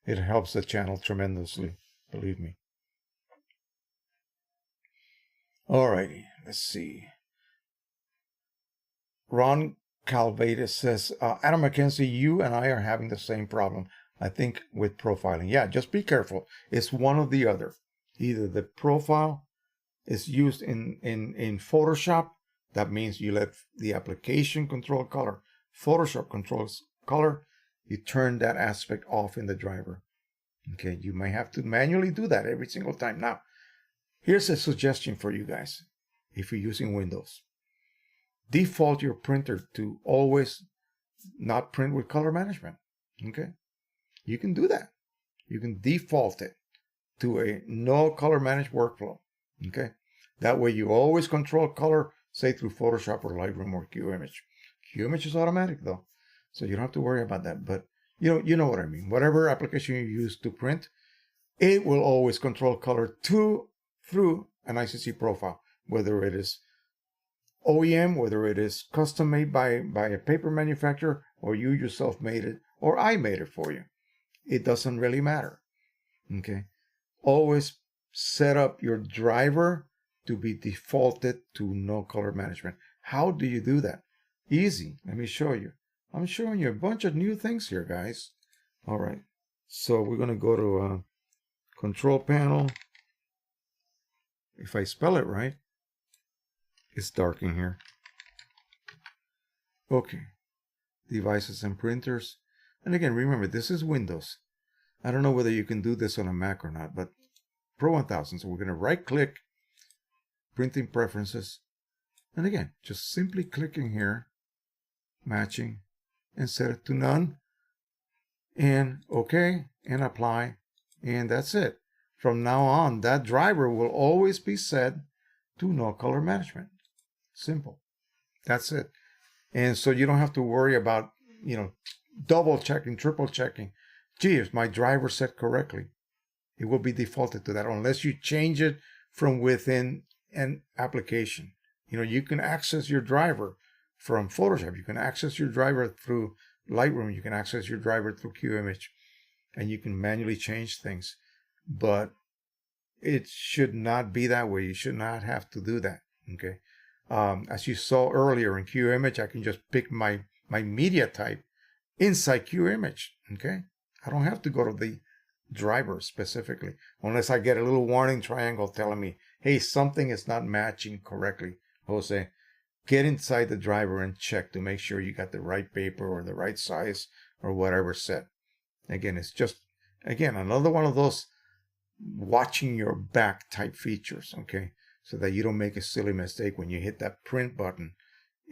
It helps the channel tremendously. Believe me. Alrighty, let's see. Ron Calvadas says, Adam McKenzie, you and I are having the same problem, I think, with profiling. Yeah, just be careful. It's one or the other. Either the profile is used in Photoshop. That means you let the application control color. Photoshop controls color. You turn that aspect off in the driver. Okay, you may have to manually do that every single time. Now, here's a suggestion for you guys. If you're using Windows, default your printer to always not print with color management. Okay, you can do that. You can default it to a no color managed workflow. Okay, that way you always control color, say through Photoshop or Lightroom or QImage. QImage is automatic though, so you don't have to worry about that. But you know what I mean. Whatever application you use to print, it will always control color through an ICC profile, whether it is OEM, whether it is custom made by a paper manufacturer, or you yourself made it, or I made it for you. It doesn't really matter. Okay, always set up your driver to be defaulted to no color management. How do you do that? Easy. Let me show you. I'm showing you a bunch of new things here, guys. All right. So we're going to go to control panel. If I spell it right, it's dark in here. Okay. Devices and printers. And again, remember, this is Windows. I don't know whether you can do this on a Mac or not, but Pro 1000. So we're going to right click, printing preferences. And again, just simply clicking here, matching, and set it to none. And OK, and apply. And that's it. From now on, that driver will always be set to no color management. Simple. That's it. And so you don't have to worry about, double checking, triple checking. Gee, is my driver set correctly? It will be defaulted to that unless you change it from within an application. You can access your driver from Photoshop. You can access your driver through Lightroom. You can access your driver through QImage. And you can manually change things. But it should not be that way. You should not have to do that. Okay. As you saw earlier in QImage, I can just pick my media type inside QImage. Okay. I don't have to go to the driver specifically, unless I get a little warning triangle telling me, hey, something is not matching correctly. Jose, get inside the driver and check to make sure you got the right paper or the right size or whatever set. Again, it's just, another one of those watching your back type features, okay? So that you don't make a silly mistake when you hit that print button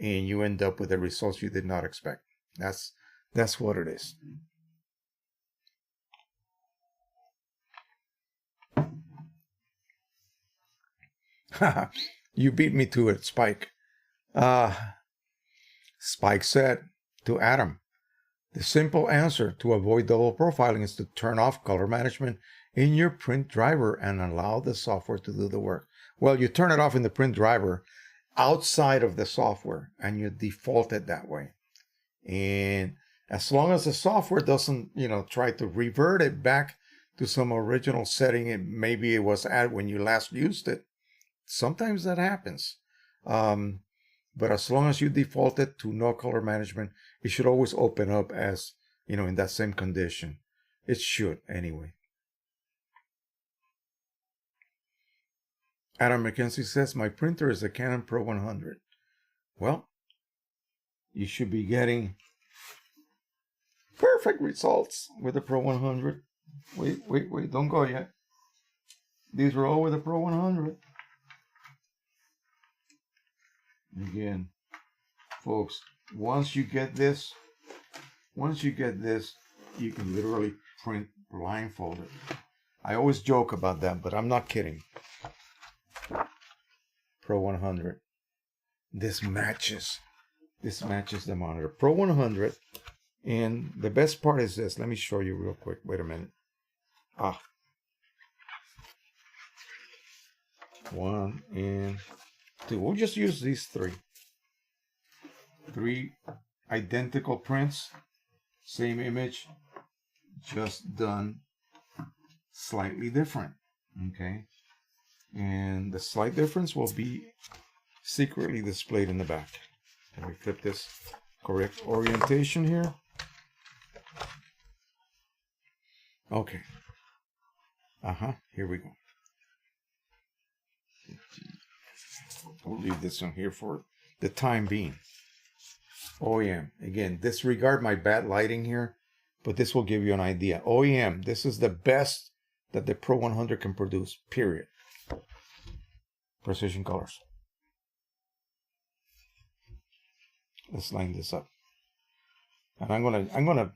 and you end up with the results you did not expect. That's what it is. You beat me to it, Spike. Spike said to Adam, the simple answer to avoid double profiling is to turn off color management in your print driver and allow the software to do the work. Well, you turn it off in the print driver outside of the software and you default it that way. And as long as the software doesn't, try to revert it back to some original setting, maybe it was at when you last used it. Sometimes that happens. But as long as you default it to no color management, it should always open up as, in that same condition. It should anyway. Adam McKenzie says, my printer is a Canon Pro 100. Well, you should be getting perfect results with the Pro 100. Wait, don't go yet. These are all with the Pro 100. Again, folks, once you get this, you can literally print blindfolded. I always joke about that, but I'm not kidding. Pro 100. This matches the monitor. Pro 100. And the best part is this. Let me show you real quick. Wait a minute. 1 and 2. We'll just use these three. 3 identical prints. Same image. Just done slightly different. Okay. And the slight difference will be secretly displayed in the back. Let me flip this correct orientation here. Okay. Here we go. We'll leave this one here for the time being. OEM. Again, disregard my bad lighting here, but this will give you an idea. OEM, this is the best that the Pro 100 can produce, period. Precision colors. Let's line this up. And I'm gonna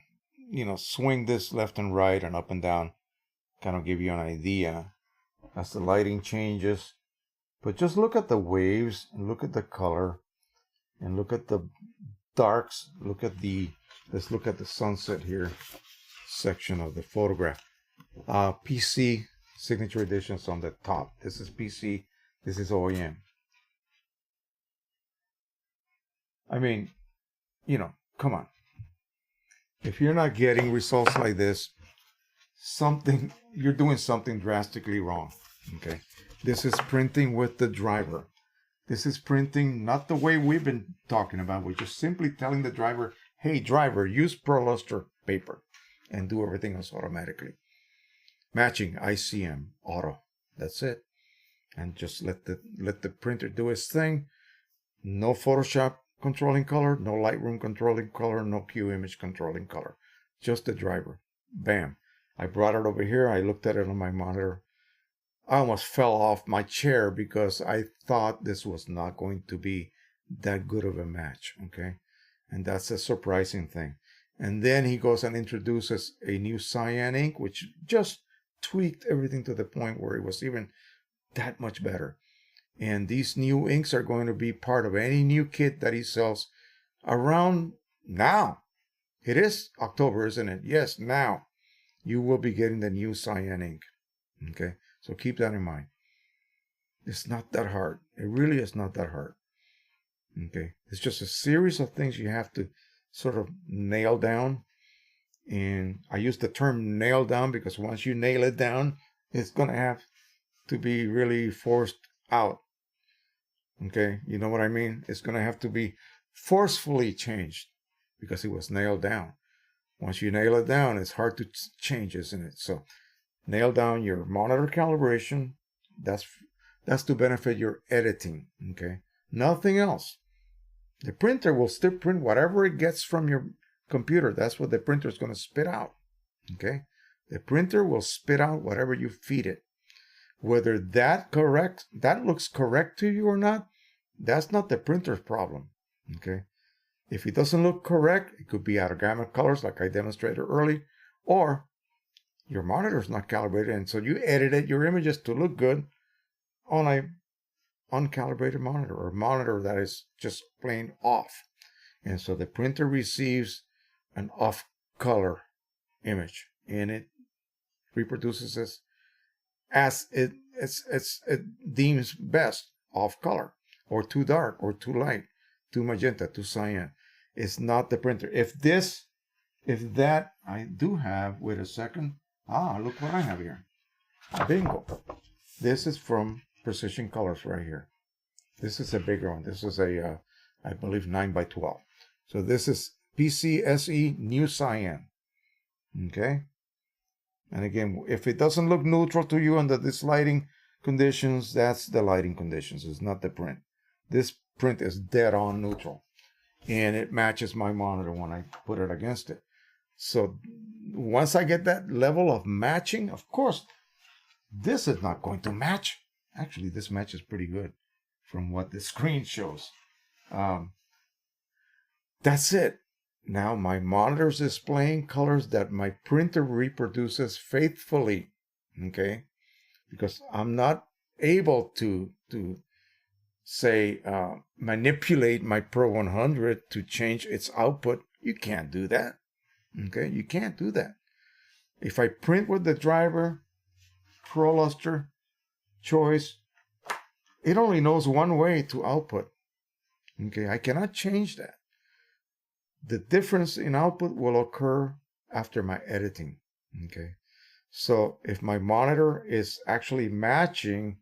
swing this left and right and up and down, kind of give you an idea as the lighting changes. But just look at the waves and look at the color and look at the darks. Let's look at the sunset here section of the photograph. PC signature editions on the top. This is PC. This is OEM. I mean, come on. If you're not getting results like this, you're doing something drastically wrong. Okay. This is printing with the driver. This is printing not the way we've been talking about. We're just simply telling the driver, hey, driver, use ProLuster paper. and do everything else automatically. Matching, ICM, auto. That's it. And just let the printer do its thing. No Photoshop controlling color, no Lightroom controlling color, no Q image controlling color. Just the driver. Bam. I brought it over here. I looked at it on my monitor. I almost fell off my chair because I thought this was not going to be that good of a match. Okay. And that's a surprising thing. And then he goes and introduces a new cyan ink, which just tweaked everything to the point where it was even that much better. And these new inks are going to be part of any new kit that he sells around now. It is October, isn't it? Yes, now you will be getting the new cyan ink. Okay, so keep that in mind. It's not that hard. It really is not that hard. Okay, it's just a series of things you have to sort of nail down. And I use the term nail down because once you nail it down, it's going to have to be really forced out. Okay, you know what I mean? It's going to have to be forcefully changed because it was nailed down. Once you nail it down, it's hard to change, isn't it? So nail down your monitor calibration. That's to benefit your editing. Okay, nothing else. The printer will still print whatever it gets from your computer. That's what the printer is going to spit out. Okay, the printer will spit out whatever you feed it. Whether that looks correct to you or not, that's not the printer's problem. Okay, if it doesn't look correct, it could be out of gamut colors like I demonstrated earlier, or your monitor is not calibrated, and so you edited your images to look good on a uncalibrated monitor, or a monitor that is just plain off. And so the printer receives an off color image and it reproduces this as it deems best, off color, or too dark, or too light, too magenta, too cyan. It's not the printer. If that, I do have, wait a second. Look what I have here. Bingo. This is from Precision Colors right here. This is a bigger one. This is a, I believe 9x12. So this is PCSE New Cyan. Okay. And again, if it doesn't look neutral to you under this lighting conditions, that's the lighting conditions. It's not the print. This print is dead on neutral. And it matches my monitor when I put it against it. So once I get that level of matching, of course, this is not going to match. Actually, this matches pretty good from what the screen shows. That's it. Now my monitor is displaying colors that my printer reproduces faithfully, okay? Because I'm not able to say, manipulate my Pro 100 to change its output. You can't do that, okay? You can't do that. If I print with the driver, Pro Luster, choice, it only knows one way to output, okay? I cannot change that. The difference in output will occur after my editing, okay? So if my monitor is actually matching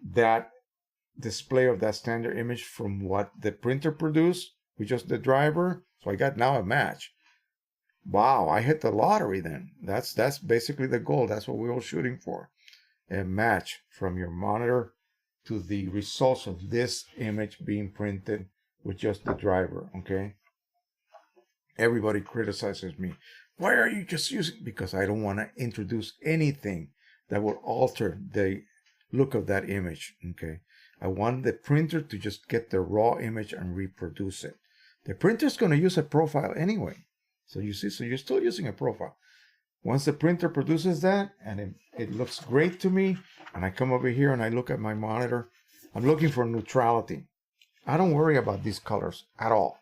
that display of that standard image from what the printer produced with just the driver, so I got now a match. Wow, I hit the lottery then. That's basically the goal. That's what we're all shooting for. A match from your monitor to the results of this image being printed with just the driver, okay? Everybody criticizes me. Why are you just using? Because I don't want to introduce anything that will alter the look of that image. Okay. I want the printer to just get the raw image and reproduce it. The printer is going to use a profile anyway. So you see, so you're still using a profile. Once the printer produces that and it looks great to me, and I come over here and I look at my monitor, I'm looking for neutrality. I don't worry about these colors at all.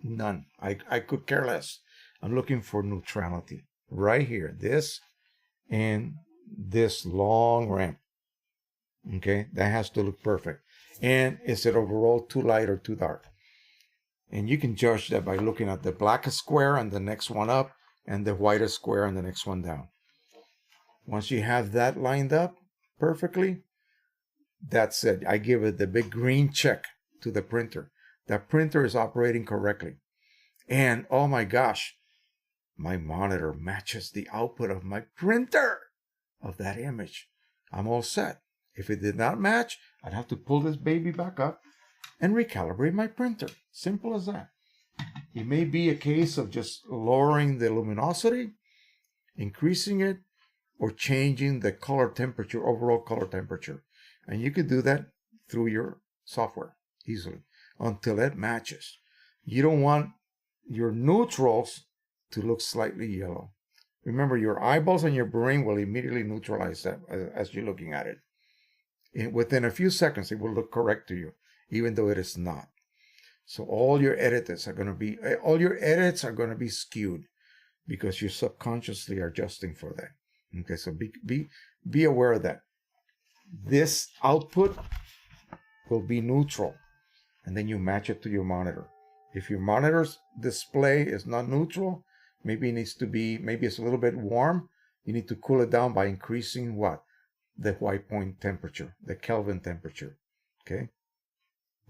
None. I could care less. I'm looking for neutrality right here. This and this long ramp. Okay, that has to look perfect. And is it overall too light or too dark? And you can judge that by looking at the blackest square and the next one up, and the whitest square and the next one down. Once you have that lined up perfectly, that's it. I give it the big green check to the printer. That printer is operating correctly. And oh my gosh, my monitor matches the output of my printer of that image. I'm all set. If it did not match, I'd have to pull this baby back up and recalibrate my printer. Simple as that. It may be a case of just lowering the luminosity, increasing it, or changing the color temperature, overall color temperature. And you could do that through your software easily until it matches. You don't want your neutrals to look slightly yellow. Remember, your eyeballs and your brain will immediately neutralize that as you're looking at it. Within a few seconds, it will look correct to you, even though it is not. So all your edits are going to be skewed because you subconsciously are adjusting for that. Okay, so be aware of that. This output will be neutral, and then you match it to your monitor. If your monitor's display is not neutral, maybe it's a little bit warm. You need to cool it down by increasing what? The white point temperature, the Kelvin temperature. Okay.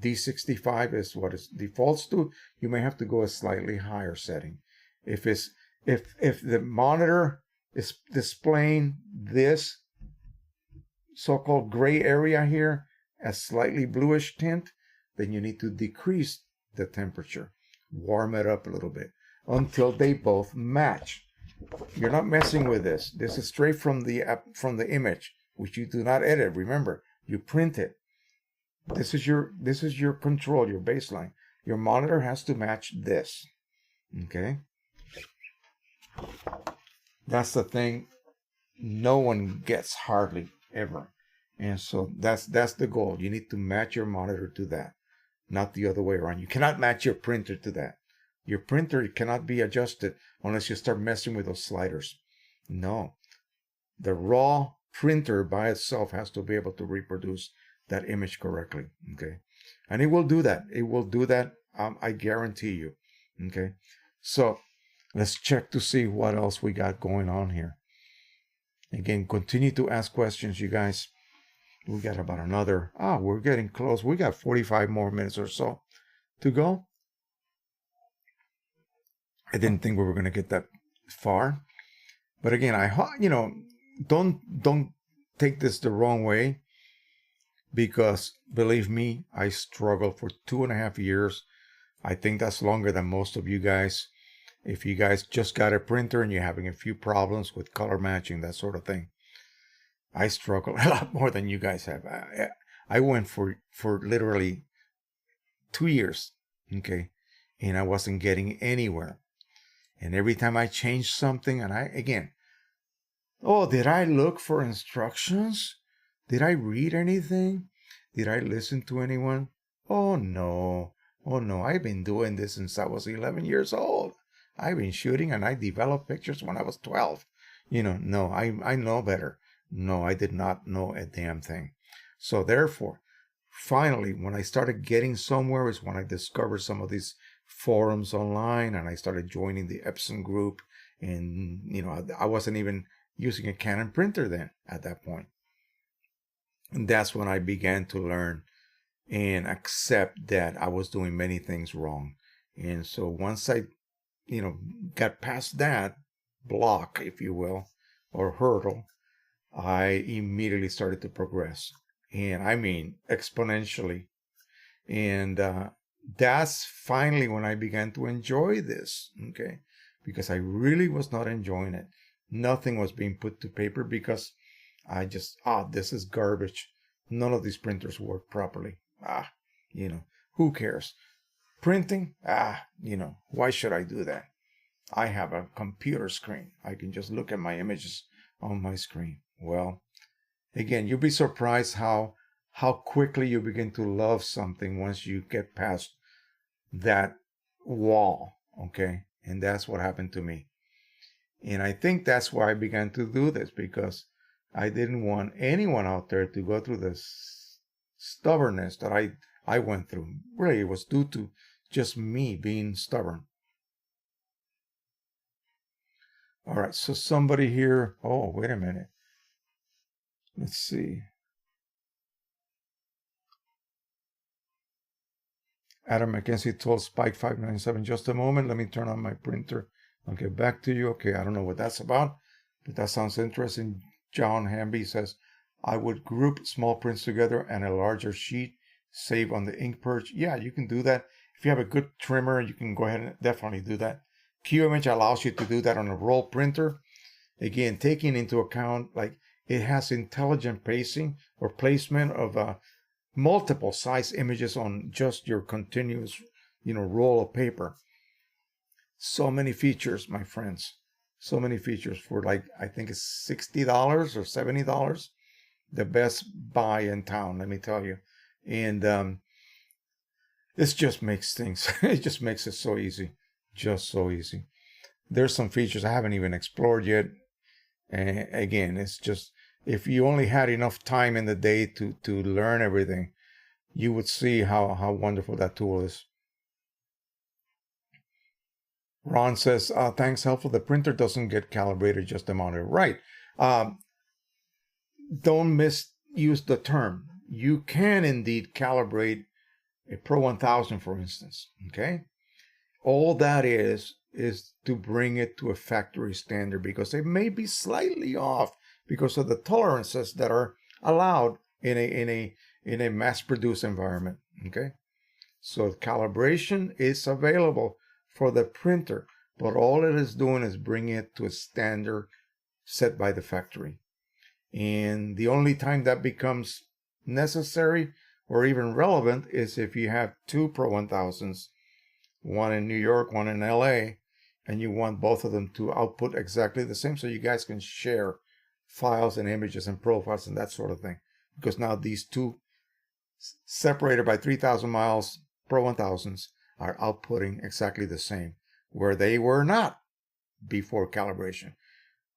D65 is what it defaults to. You may have to go a slightly higher setting. If the monitor is displaying this so-called gray area here as slightly bluish tint, then you need to decrease the temperature, warm it up a little bit until they both match. You're not messing with this. This is straight from the image, which you do not edit. Remember, you print it. This is your control, your baseline. Your monitor has to match this. Okay? That's the thing no one gets hardly ever. And so that's the goal. You need to match your monitor to that, not the other way around. You cannot match your printer to that. Your printer cannot be adjusted unless you start messing with those sliders. No. The raw printer by itself has to be able to reproduce that image correctly. Okay? And it will do that. It will do that. I guarantee you. Okay? So let's check to see what else we got going on here. Again, continue to ask questions, you guys. We got about another, we're getting close. We got 45 more minutes or so to go. I didn't think we were going to get that far. But again, don't take this the wrong way, because believe me, I struggled for 2.5 years. I think that's longer than most of you guys. If you guys just got a printer and you're having a few problems with color matching, that sort of thing, I struggle a lot more than you guys have. I went for literally 2 years, okay, and I wasn't getting anywhere. And every time I changed something, and did I look for instructions? Did I read anything? Did I listen to anyone? Oh no, I've been doing this since I was 11 years old. I've been shooting, and I developed pictures when I was 12. No, I know better. No, I did not know a damn thing. So therefore, finally, when I started getting somewhere is when I discovered some of these forums online, and I started joining the Epson group. And, I wasn't even using a Canon printer then at that point. And that's when I began to learn and accept that I was doing many things wrong. And so once I, got past that block, if you will, or hurdle, I immediately started to progress. And I mean, exponentially. And that's finally when I began to enjoy this, okay? Because I really was not enjoying it. Nothing was being put to paper because I just, this is garbage. None of these printers work properly. Who cares? Printing? Why should I do that? I have a computer screen. I can just look at my images on my screen. Well, again, you'll be surprised how quickly you begin to love something once you get past that wall, okay? And that's what happened to me. And I think that's why I began to do this, because I didn't want anyone out there to go through this stubbornness that I went through. Really, it was due to just me being stubborn. All right, so somebody here, wait a minute. Let's see. Adam McKenzie told Spike 597, just a moment, let me turn on my printer Okay, back to you. Okay, I don't know what that's about, but that sounds interesting. John Hamby says, I would group small prints together and a larger sheet, save on the ink purge. Yeah, you can do that. If you have a good trimmer, you can go ahead and definitely do that. QImage allows you to do that on a roll printer. Again, taking into account, like, it has intelligent pacing or placement of multiple size images on just your continuous, roll of paper. So many features, my friends. So many features for, like, I think it's $60 or $70. The best buy in town, let me tell you. And this just makes things, it just makes it so easy. Just so easy. There's some features I haven't even explored yet. And again, it's just, if you only had enough time in the day to learn everything, you would see how wonderful that tool is. Ron says, thanks, helpful. The printer doesn't get calibrated, just the monitor. Right. Don't misuse the term. You can indeed calibrate a Pro 1000, for instance. Okay. All that is to bring it to a factory standard, because it may be slightly off because of the tolerances that are allowed in a mass-produced environment. Okay. So calibration is available for the printer, but all it is doing is bringing it to a standard set by the factory. And the only time that becomes necessary or even relevant is if you have two Pro 1000s, one in New York, one in LA, and you want both of them to output exactly the same, so you guys can share files and images and profiles and that sort of thing. Because now these two, separated by 3,000 miles, Pro 1000s are outputting exactly the same, where they were not before calibration.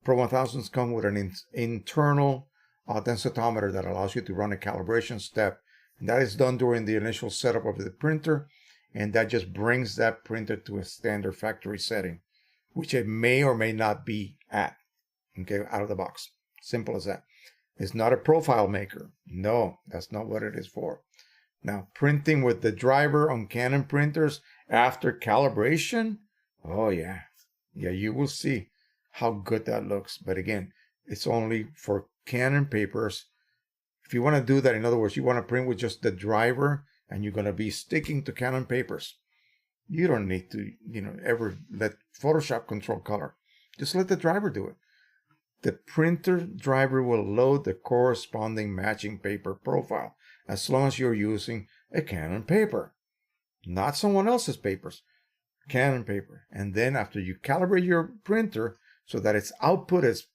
Pro 1000s come with an internal densitometer that allows you to run a calibration step, and that is done during the initial setup of the printer, and that just brings that printer to a standard factory setting, which it may or may not be at, okay, out of the box. Simple as that. It's not a profile maker. No, that's not what it is for. Now, printing with the driver on Canon printers after calibration, oh yeah. Yeah, you will see how good that looks. But again, it's only for Canon papers. If you want to do that, in other words, you want to print with just the driver and you're going to be sticking to Canon papers, you don't need to, ever let Photoshop control color. Just let the driver do it. The printer driver will load the corresponding matching paper profile as long as you're using a Canon paper, not someone else's papers, Canon paper. And then after you calibrate your printer so that its output is,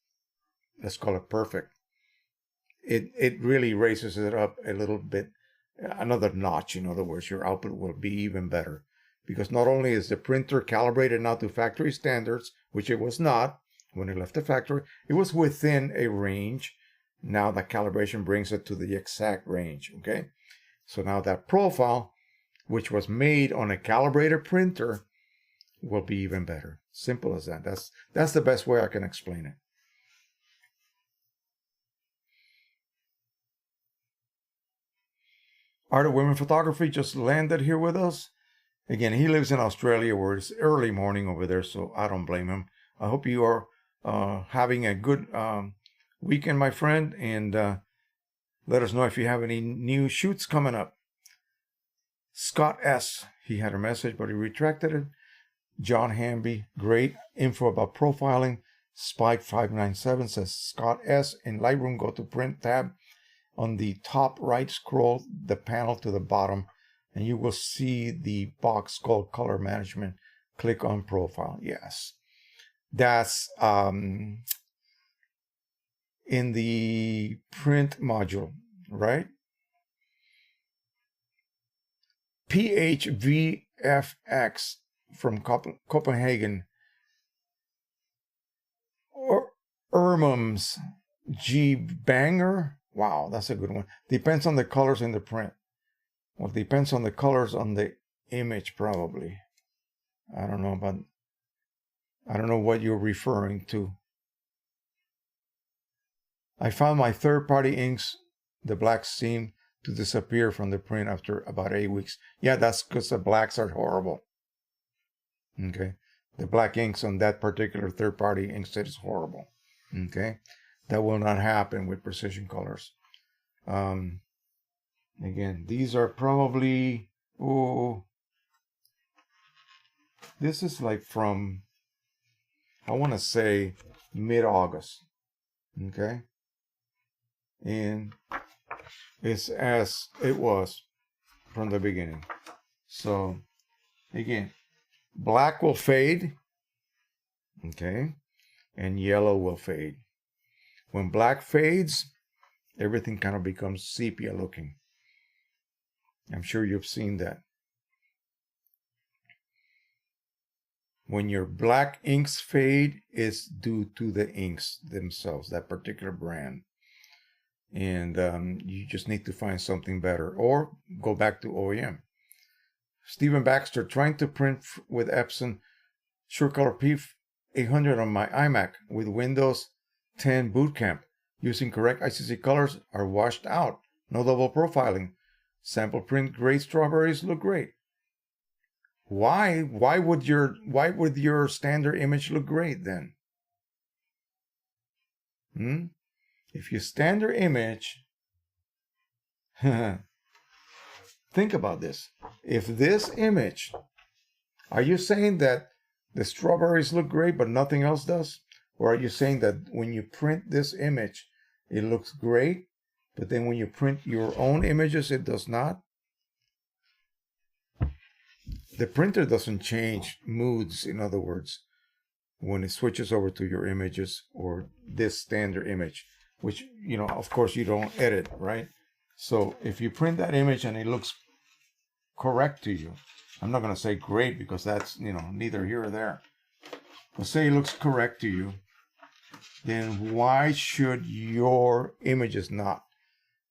let's call it perfect, it really raises it up a little bit, another notch. In other words, your output will be even better, because not only is the printer calibrated now to factory standards, which it was not when it left the factory, it was within a range. Now that calibration brings it to the exact range. Okay, so now that profile, which was made on a calibrated printer, will be even better. Simple as that. That's the best way I can explain it. Art of Women Photography just landed here with us. Again, he lives in Australia where it's early morning over there, so I don't blame him. I hope you are having a good weekend, my friend, and let us know if you have any new shoots coming up. Scott S., he had a message, but he retracted it. John Hamby, great info about profiling. Spike597 says, Scott S., in Lightroom, go to Print tab. On the top right, scroll the panel to the bottom, and you will see the box called Color Management. Click on Profile. Yes. That's in the print module, right? PHVFX from Copenhagen. Or Ermums G. Banger. Wow, that's a good one. Depends on the colors in the print. Well, depends on the colors on the image, probably. I don't know what you're referring to. I found my third-party inks, the blacks, seem to disappear from the print after about 8 weeks. Yeah, that's because the blacks are horrible. Okay. the black inks on that particular third-party inkset is horrible. Okay, that will not happen with Precision Colors. Again, these are probably, oh, this is like from, I want to say mid-August. Okay, and it's as it was from the beginning. So again, black will fade, okay, and yellow will fade. When black fades, everything kind of becomes sepia looking. I'm sure you've seen that. When your black inks fade, it's due to the inks themselves, that particular brand. And you just need to find something better or go back to OEM. Stephen Baxter, trying to print with Epson SureColor P800 on my iMac with Windows 10 Boot Camp. Using correct ICC colors are washed out. No double profiling. Sample print gray strawberries look great. Why would your standard image look great then? If your standard image, think about this. If this image, are you saying that the strawberries look great but nothing else does? Or are you saying that when you print this image, it looks great, but then when you print your own images, it does not? The printer doesn't change moods, in other words, when it switches over to your images or this standard image, which, of course you don't edit, right? So if you print that image and it looks correct to you, I'm not going to say great because that's, neither here or there. But say it looks correct to you, then why should your images not?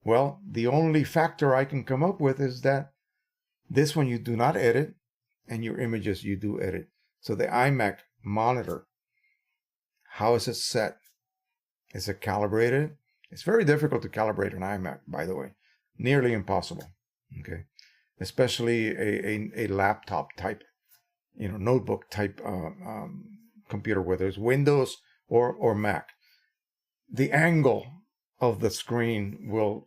Well, the only factor I can come up with is that this one you do not edit, and your images you do edit. So the iMac monitor, how is it set? Is it calibrated? It's very difficult to calibrate an iMac, by the way. Nearly impossible. Okay, especially a laptop type, notebook type computer, whether it's Windows or Mac. The angle of the screen will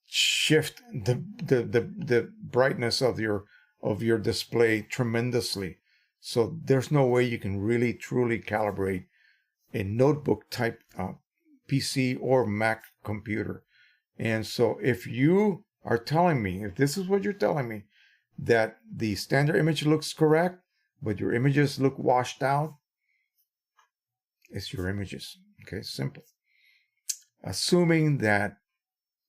shift the brightness of your display tremendously. So there's no way you can really truly calibrate a notebook type PC or Mac computer. And so if you are telling me, if this is what you're telling me, that the standard image looks correct, but your images look washed out, it's your images. Okay, simple. Assuming that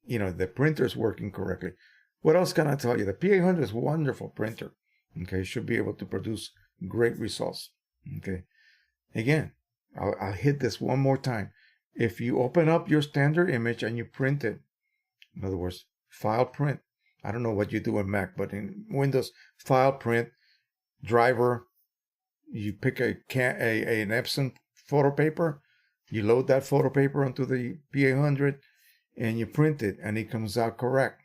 the printer is working correctly. What else can I tell you? The P800 is a wonderful printer. Okay, should be able to produce great results. Okay, again, I'll hit this one more time. If you open up your standard image and you print it, in other words, file print. I don't know what you do in Mac, but in Windows, file print, driver, you pick an Epson photo paper, you load that photo paper onto the P800, and you print it, and it comes out correct.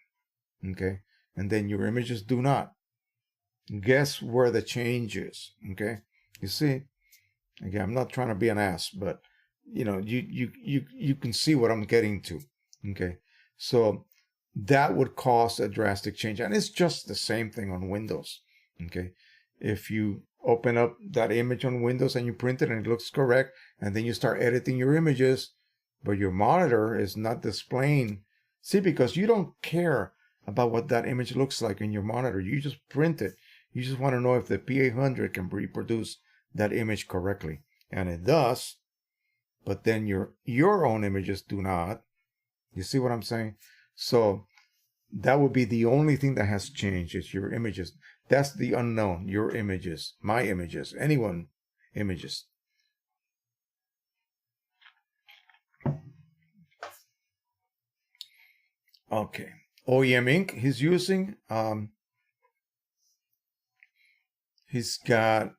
Okay, and then your images do not. Guess where the change is? Okay, you see. Again, I'm not trying to be an ass, but you can see what I'm getting to. Okay, so that would cause a drastic change, and it's just the same thing on Windows. Okay, if you open up that image on Windows and you print it and it looks correct, and then you start editing your images, but your monitor is not displaying. See, because you don't care about what that image looks like in your monitor. You just print it. You just want to know if the P800 can reproduce that image correctly. And it does, but then your own images do not. You see what I'm saying? So that would be the only thing that has changed is your images. That's the unknown, your images, my images, anyone images. Okay, OEM ink he's using. He's got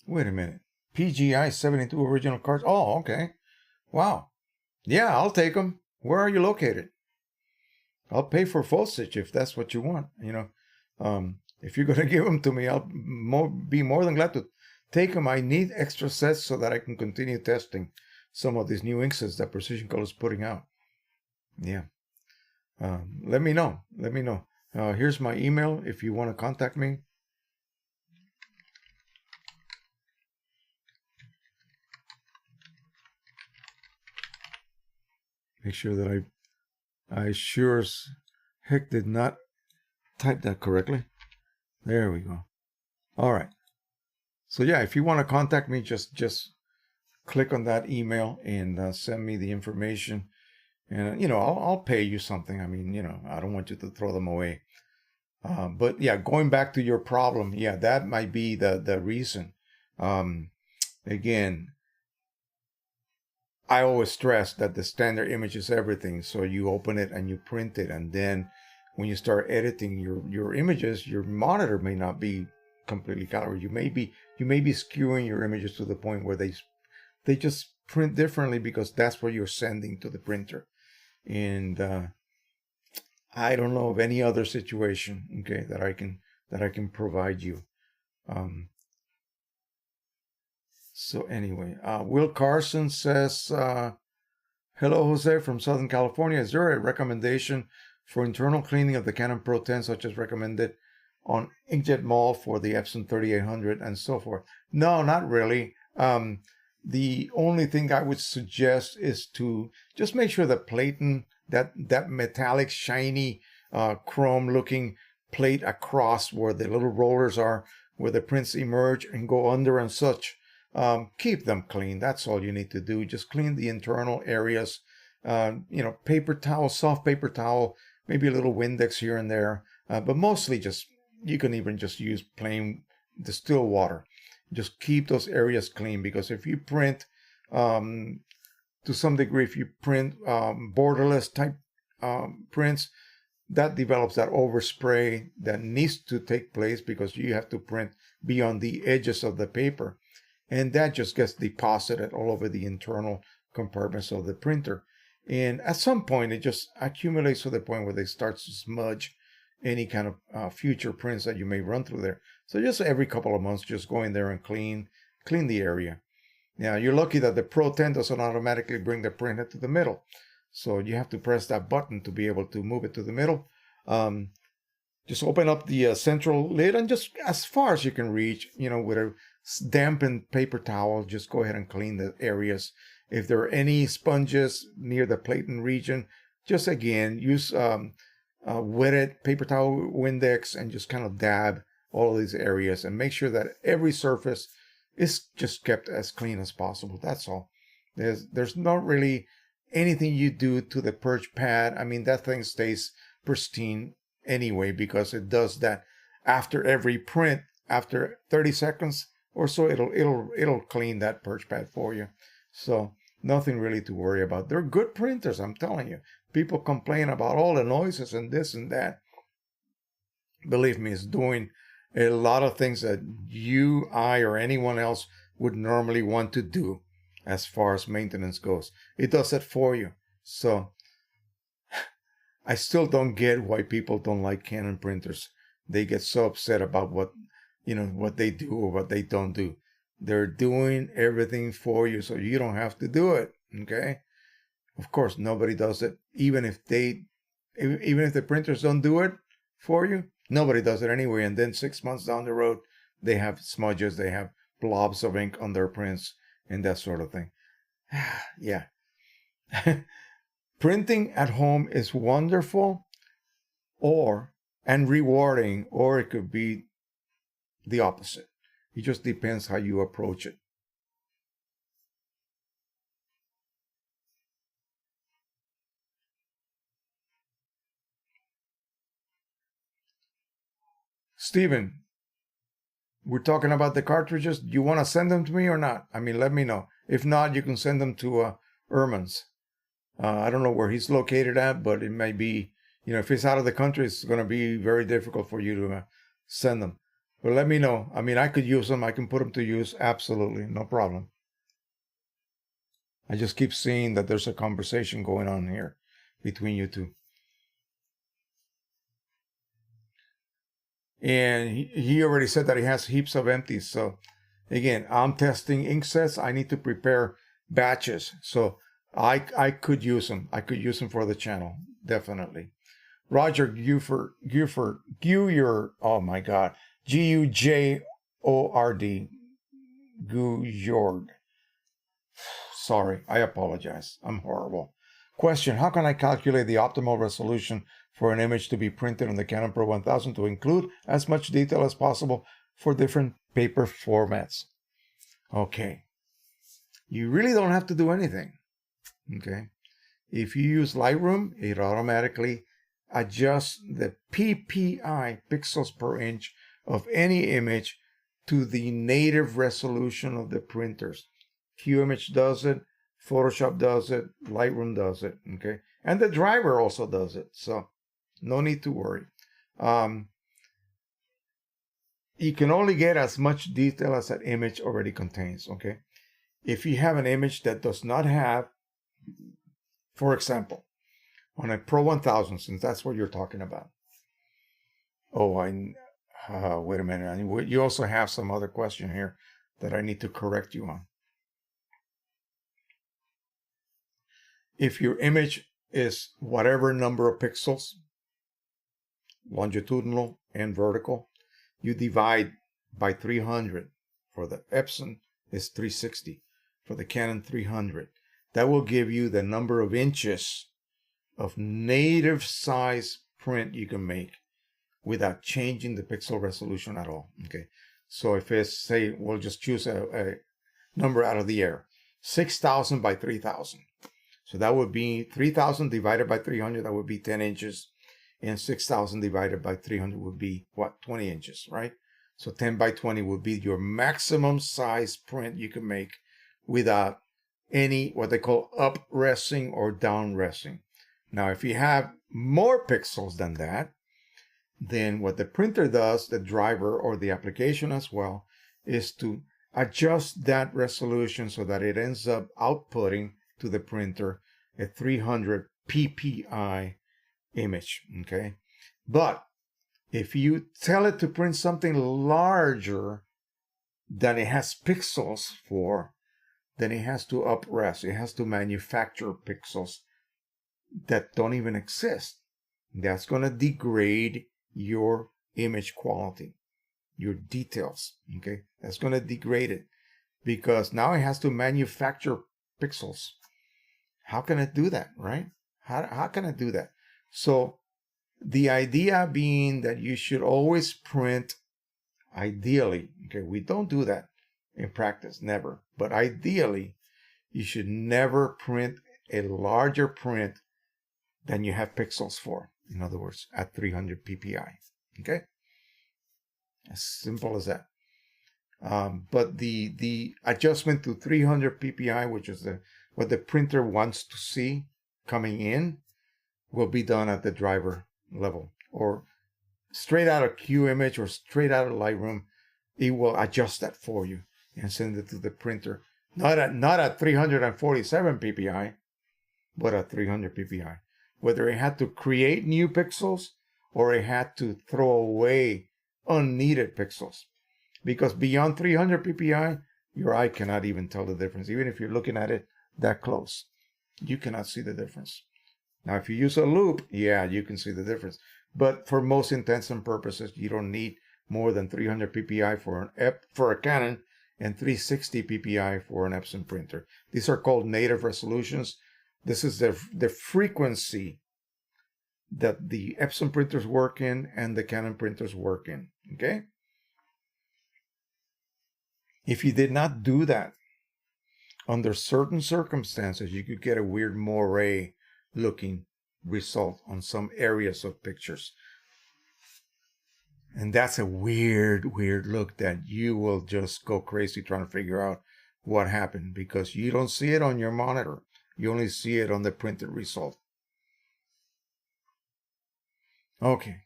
wait a minute, PGI 72 original cards. Oh, okay, wow, yeah, I'll take them. Where are you located? I'll pay for postage if that's what you want. If you're going to give them to me, I'll be more than glad to take them. I need extra sets so that I can continue testing some of these new inksets that Precision Color is putting out. Yeah. Let me know. Let me know. Here's my email if you want to contact me. Make sure that I sure as heck did not type that correctly. There we go. All right. So yeah, if you want to contact me, just click on that email and send me the information. And I'll pay you something. I mean, I don't want you to throw them away. But yeah, going back to your problem, yeah, that might be the reason. Again, I always stress that the standard image is everything. So you open it and you print it, and then when you start editing your images, your monitor may not be completely calibrated. You may be skewing your images to the point where they just print differently because that's what you're sending to the printer. And I don't know of any other situation, okay, that I can provide you. So anyway, Will Carson says, "Hello, Jose from Southern California. Is there a recommendation for internal cleaning of the Canon Pro 10, such as recommended on Inkjet Mall for the Epson 3800 and so forth?" No, not really. The only thing I would suggest is to just make sure the platen, that metallic, shiny, chrome-looking plate across where the little rollers are, where the prints emerge and go under and such, keep them clean. That's all you need to do. Just clean the internal areas. Paper towel, soft paper towel, maybe a little Windex here and there, but mostly you can even just use plain distilled water. Just keep those areas clean, because if you print, to some degree, if you print borderless type prints, that develops that overspray that needs to take place because you have to print beyond the edges of the paper. And that just gets deposited all over the internal compartments of the printer. And at some point, it just accumulates to the point where they start to smudge any kind of future prints that you may run through there. So just every couple of months, just go in there and clean the area. Now, you're lucky that the Pro 10 doesn't automatically bring the printer to the middle. So you have to press that button to be able to move it to the middle. Just open up the central lid and just as far as you can reach, with a dampened paper towel, just go ahead and clean the areas. If there are any sponges near the platen region, just again, use wetted paper towel, Windex, and just kind of dab all of these areas and make sure that every surface is just kept as clean as possible. That's all. There's not really anything you do to the purge pad. I mean, that thing stays pristine anyway, because it does that after every print. After 30 seconds or so, it'll clean that purge pad for you. So nothing really to worry about. They're good printers, I'm telling you. People complain about all the noises and this and that. Believe me, it's doing a lot of things that you, I, or anyone else would normally want to do as far as maintenance goes. It does it for you. So I still don't get why people don't like Canon printers. They get so upset about what they do or what they don't do. They're doing everything for you, so you don't have to do it. Okay? Of course, nobody does it. Even if the printers don't do it for you, nobody does it anyway. And then 6 months down the road, they have smudges, they have blobs of ink on their prints, and that sort of thing. Yeah. Printing at home is wonderful and rewarding, or it could be the opposite. It just depends how you approach it. Steven, we're talking about the cartridges. Do you want to send them to me or not? I mean, let me know. If not, you can send them to Erman's. I don't know where he's located at, but it may be, if he's out of the country, it's going to be very difficult for you to send them. But let me know. I mean, I could use them. I can put them to use. Absolutely. No problem. I just keep seeing that there's a conversation going on here between you two. And he already said that he has heaps of empties. So again, I'm testing ink sets. I need to prepare batches. So I could use them. I could use them for the channel, definitely. Roger Guford, oh my God, Gujord, Gujord. Sorry, I apologize. I'm horrible. Question, how can I calculate the optimal resolution for an image to be printed on the Canon Pro 1000 to include as much detail as possible for different paper formats? Okay. You really don't have to do anything. Okay. If you use Lightroom, it automatically adjusts the PPI, pixels per inch, of any image to the native resolution of the printers. QImage does it, Photoshop does it, Lightroom does it, okay? And the driver also does it, so no need to worry. You can only get as much detail as that image already contains, okay? If you have an image that does not have, for example, on a Pro 1000, since that's what you're talking about. Oh, wait a minute. You also have some other question here that I need to correct you on. If your image is whatever number of pixels, longitudinal and vertical, you divide by 300. For the Epson, it's 360. For the Canon, 300. That will give you the number of inches of native size print you can make without changing the pixel resolution at all. Okay, so if it's, say, we'll just choose a number out of the air, 6,000 by 3,000. So that would be 3,000 divided by 300, that would be 10 inches. And 6,000 divided by 300 would be, what, 20 inches, right? So 10 by 20 would be your maximum size print you can make without any, what they call up-resing or down-resing. Now, if you have more pixels than that, then what the printer does, the driver or the application as well, is to adjust that resolution so that it ends up outputting to the printer a 300 PPI image, okay? But if you tell it to print something larger than it has pixels for, then it has to up-res. It has to manufacture pixels that don't even exist. That's going to degrade your image quality, your details, okay? That's going to degrade it because now it has to manufacture pixels. How can it do that, right? How can it do that? So the idea being that you should always print, ideally, okay, we don't do that in practice, never, but ideally, you should never print a larger print than you have pixels for. In other words, at 300 PPI, okay? As simple as that. But the adjustment to 300 PPI, which is what the printer wants to see coming in, will be done at the driver level or straight out of QImage or straight out of Lightroom. It will adjust that for you and send it to the printer. Not at 347 PPI, but at 300 PPI. Whether it had to create new pixels or it had to throw away unneeded pixels. Because beyond 300 PPI, your eye cannot even tell the difference. Even if you're looking at it that close, you cannot see the difference. Now, if you use a loupe, yeah, you can see the difference. But for most intents and purposes, you don't need more than 300 PPI for a Canon and 360 PPI for an Epson printer. These are called native resolutions. This is the frequency that the Epson printers work in and the Canon printers work in, okay? If you did not do that, under certain circumstances, you could get a weird moire looking result on some areas of pictures. And that's a weird look that you will just go crazy trying to figure out what happened because you don't see it on your monitor. You only see it on the printed result. Okay.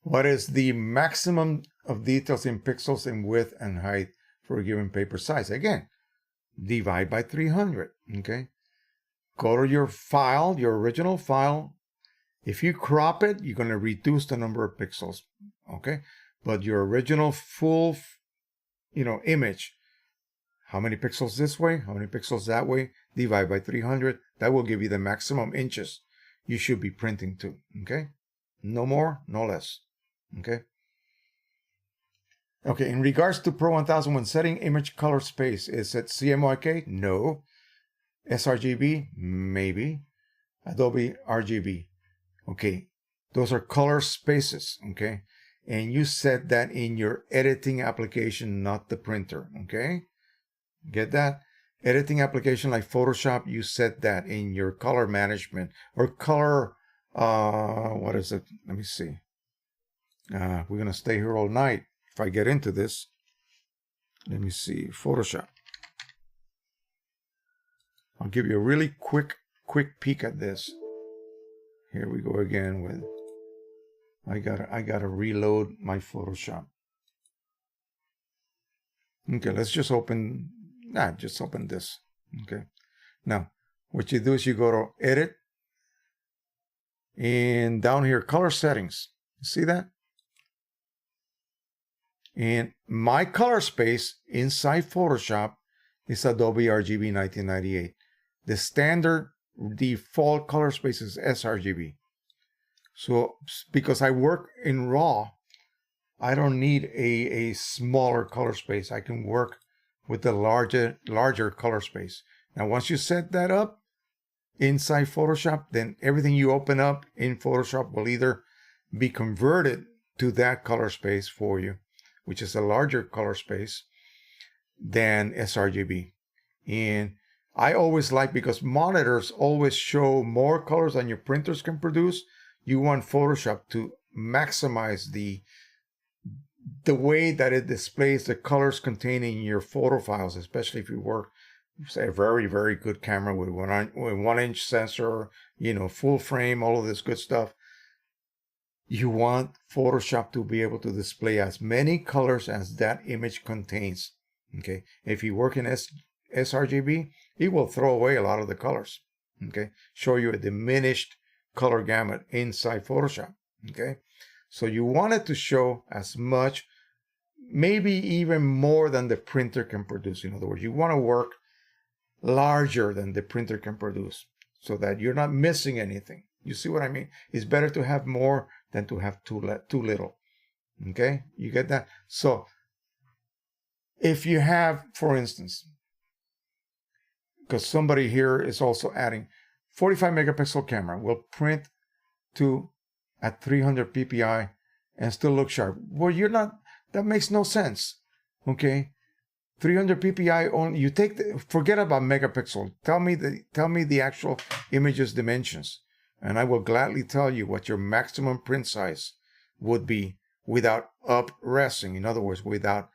What is the maximum of details in pixels in width and height for a given paper size? Again, divide by 300, okay? Go to your file, your original file, If you crop it, you're going to reduce the number of pixels, okay? But your original full, image, how many pixels this way, how many pixels that way, divide by 300, that will give you the maximum inches you should be printing to, okay? No more, no less, okay? Okay, in regards to Pro 1000, when setting image color space, is it CMYK? No. sRGB? Maybe. Adobe RGB. Okay, those are color spaces, okay? And you set that in your editing application, not the printer, okay? Get that? Editing application like Photoshop, you set that in your color management or color, what is it? Let me see. We're going to stay here all night if I get into this. Let me see, Photoshop. I'll give you a really quick peek at this. Here we go again with, I gotta reload my Photoshop. Okay, let's just open this. Okay. Now, what you do is you go to Edit, and down here, Color Settings. See that? And my color space inside Photoshop is Adobe RGB 1998. The standard default color space is sRGB. So because I work in RAW, I don't need a smaller color space. I can work with the larger color space. Now, once you set that up inside Photoshop, then everything you open up in Photoshop will either be converted to that color space for you, which is a larger color space than sRGB. And I always like, because monitors always show more colors than your printers can produce, you want Photoshop to maximize the way that it displays the colors contained in your photo files, especially if you work, say, a very, very good camera with 1-inch sensor, full frame, all of this good stuff. You want Photoshop to be able to display as many colors as that image contains. Okay. If you work in sRGB, it will throw away a lot of the colors. Okay. Show you a diminished color gamut inside Photoshop. Okay. So you want it to show as much, maybe even more than the printer can produce. In other words, you want to work larger than the printer can produce so that you're not missing anything. You see what I mean? It's better to have more than to have too little. Okay? You get that? So if you have, for instance, because somebody here is also adding 45 megapixel camera will print to at 300 ppi and still look sharp. Well, that makes no sense. Okay? 300 ppi on, you forget about megapixel. Tell me the actual image's dimensions, and I will gladly tell you what your maximum print size would be without up-resing. In other words, without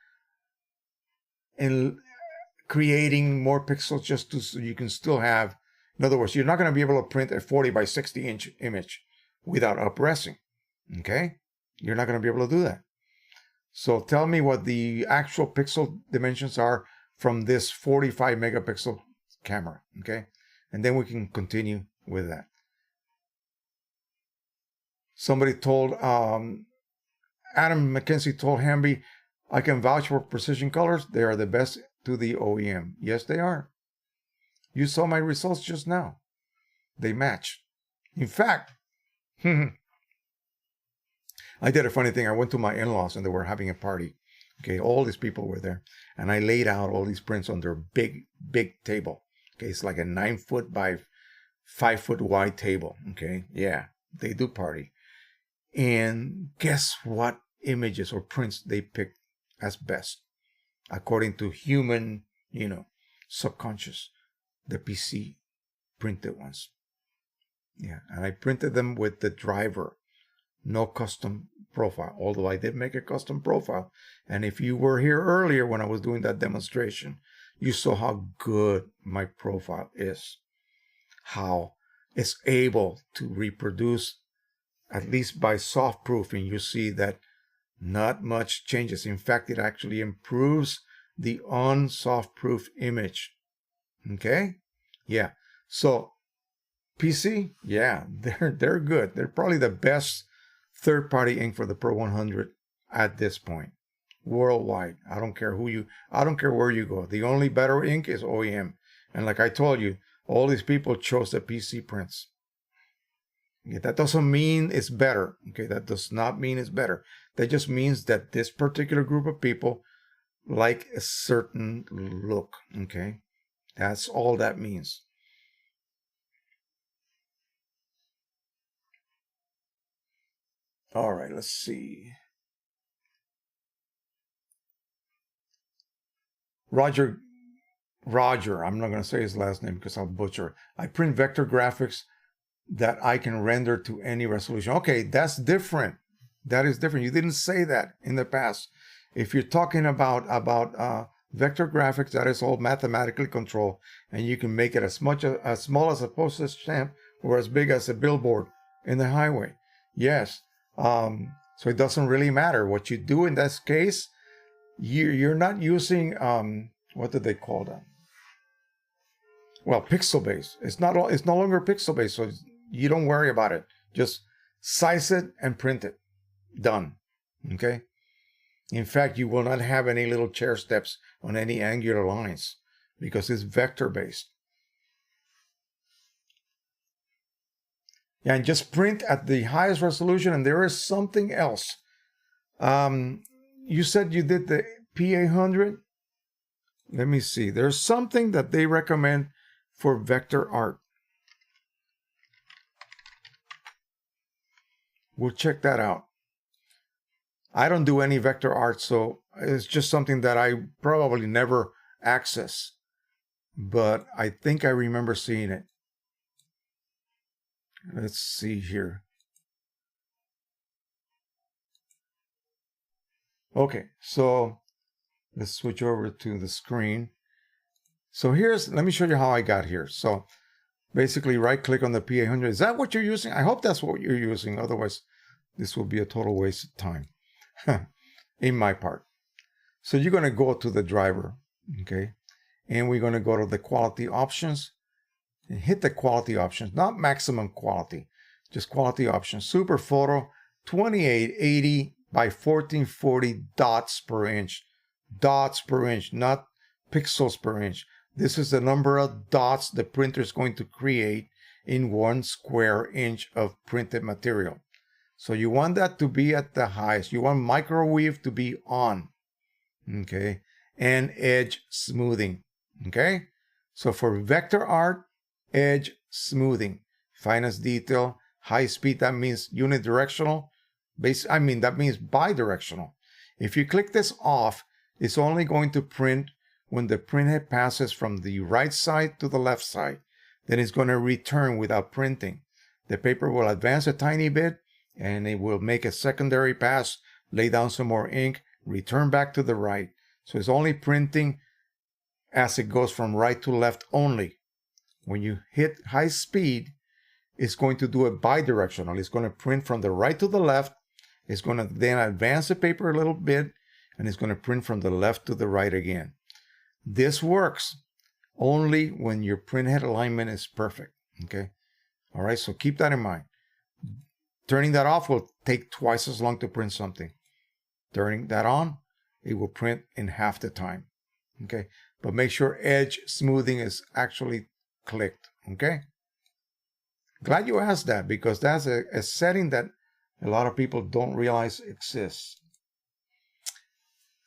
creating more pixels just so you can still have, in other words, you're not going to be able to print a 40 by 60 inch image without up-resing. Okay? You're not going to be able to do that. So tell me what the actual pixel dimensions are from this 45 megapixel camera, okay? And then we can continue with that. Somebody told, Adam McKenzie told Hamby, I can vouch for Precision Colors. They are the best to the OEM. Yes, they are. You saw my results just now. They match. In fact, I did a funny thing. I went to my in-laws and they were having a party. Okay, all these people were there. And I laid out all these prints on their big table. Okay, it's like a 9-foot by 5-foot wide table. Okay, yeah, they do party. And guess what images or prints they picked as best? According to human, subconscious. The PC printed ones. Yeah, and I printed them with the driver. No custom profile, although I did make a custom profile. And if you were here earlier when I was doing that demonstration, you saw how good my profile is. How it's able to reproduce, at least by soft proofing. You see that not much changes. In fact, it actually improves the unsoft proof image. Okay? Yeah. So PC, yeah, they're good. They're probably the best third-party ink for the Pro 100 at this point, worldwide. I don't care where you go. The only better ink is OEM. And like I told you, all these people chose the PC prints. Okay, that doesn't mean it's better. Okay, that does not mean it's better. That just means that this particular group of people like a certain look. Okay, that's all that means. All right, let's see. Roger, I'm not going to say his last name because I'll butcher it. I print vector graphics that I can render to any resolution. Okay, that's different. That is different. You didn't say that in the past. If you're talking about vector graphics, that is all mathematically controlled, and you can make it as small as a postage stamp or as big as a billboard in the highway. Yes. So it doesn't really matter what you do in this case. You're not using what do they call that? Well, pixel based. It's no longer pixel based, so you don't worry about it. Just size it and print it. Done. Okay. In fact, you will not have any little chair steps on any angular lines because it's vector based. Yeah, and just print at the highest resolution. And there is something else. You said you did the P800. Let me see. There's something that they recommend for vector art. We'll check that out. I don't do any vector art, so it's just something that I probably never access. But I think I remember seeing it. Let's see here. Okay, so let's switch over to the screen. So let me show you how I got here. So basically right click on the P800. Is that what you're using? I hope that's what you're using. Otherwise, this will be a total waste of time in my part. So you're going to go to the driver, okay? And we're going to go to the quality options and hit the quality options, not maximum quality, just quality options. Super photo, 2880 by 1440 dots per inch. Dots per inch, not pixels per inch. This is the number of dots the printer is going to create in 1 square inch of printed material. So you want that to be at the highest. You want microweave to be on, okay? And edge smoothing, okay? So for vector art, edge smoothing, finest detail, high speed, that means unidirectional. That means bidirectional. If you click this off, it's only going to print when the printhead passes from the right side to the left side. Then it's going to return without printing. The paper will advance a tiny bit, and it will make a secondary pass, lay down some more ink, return back to the right. So it's only printing as it goes from right to left only. When you hit high speed, it's going to do it bidirectional. It's going to print from the right to the left. It's going to then advance the paper a little bit, and it's going to print from the left to the right again. This works only when your printhead alignment is perfect, okay? All right, so keep that in mind. Turning that off will take twice as long to print something. Turning that on, it will print in half the time, okay? But make sure edge smoothing is actually clicked, okay? Glad you asked that, because that's a setting that a lot of people don't realize exists.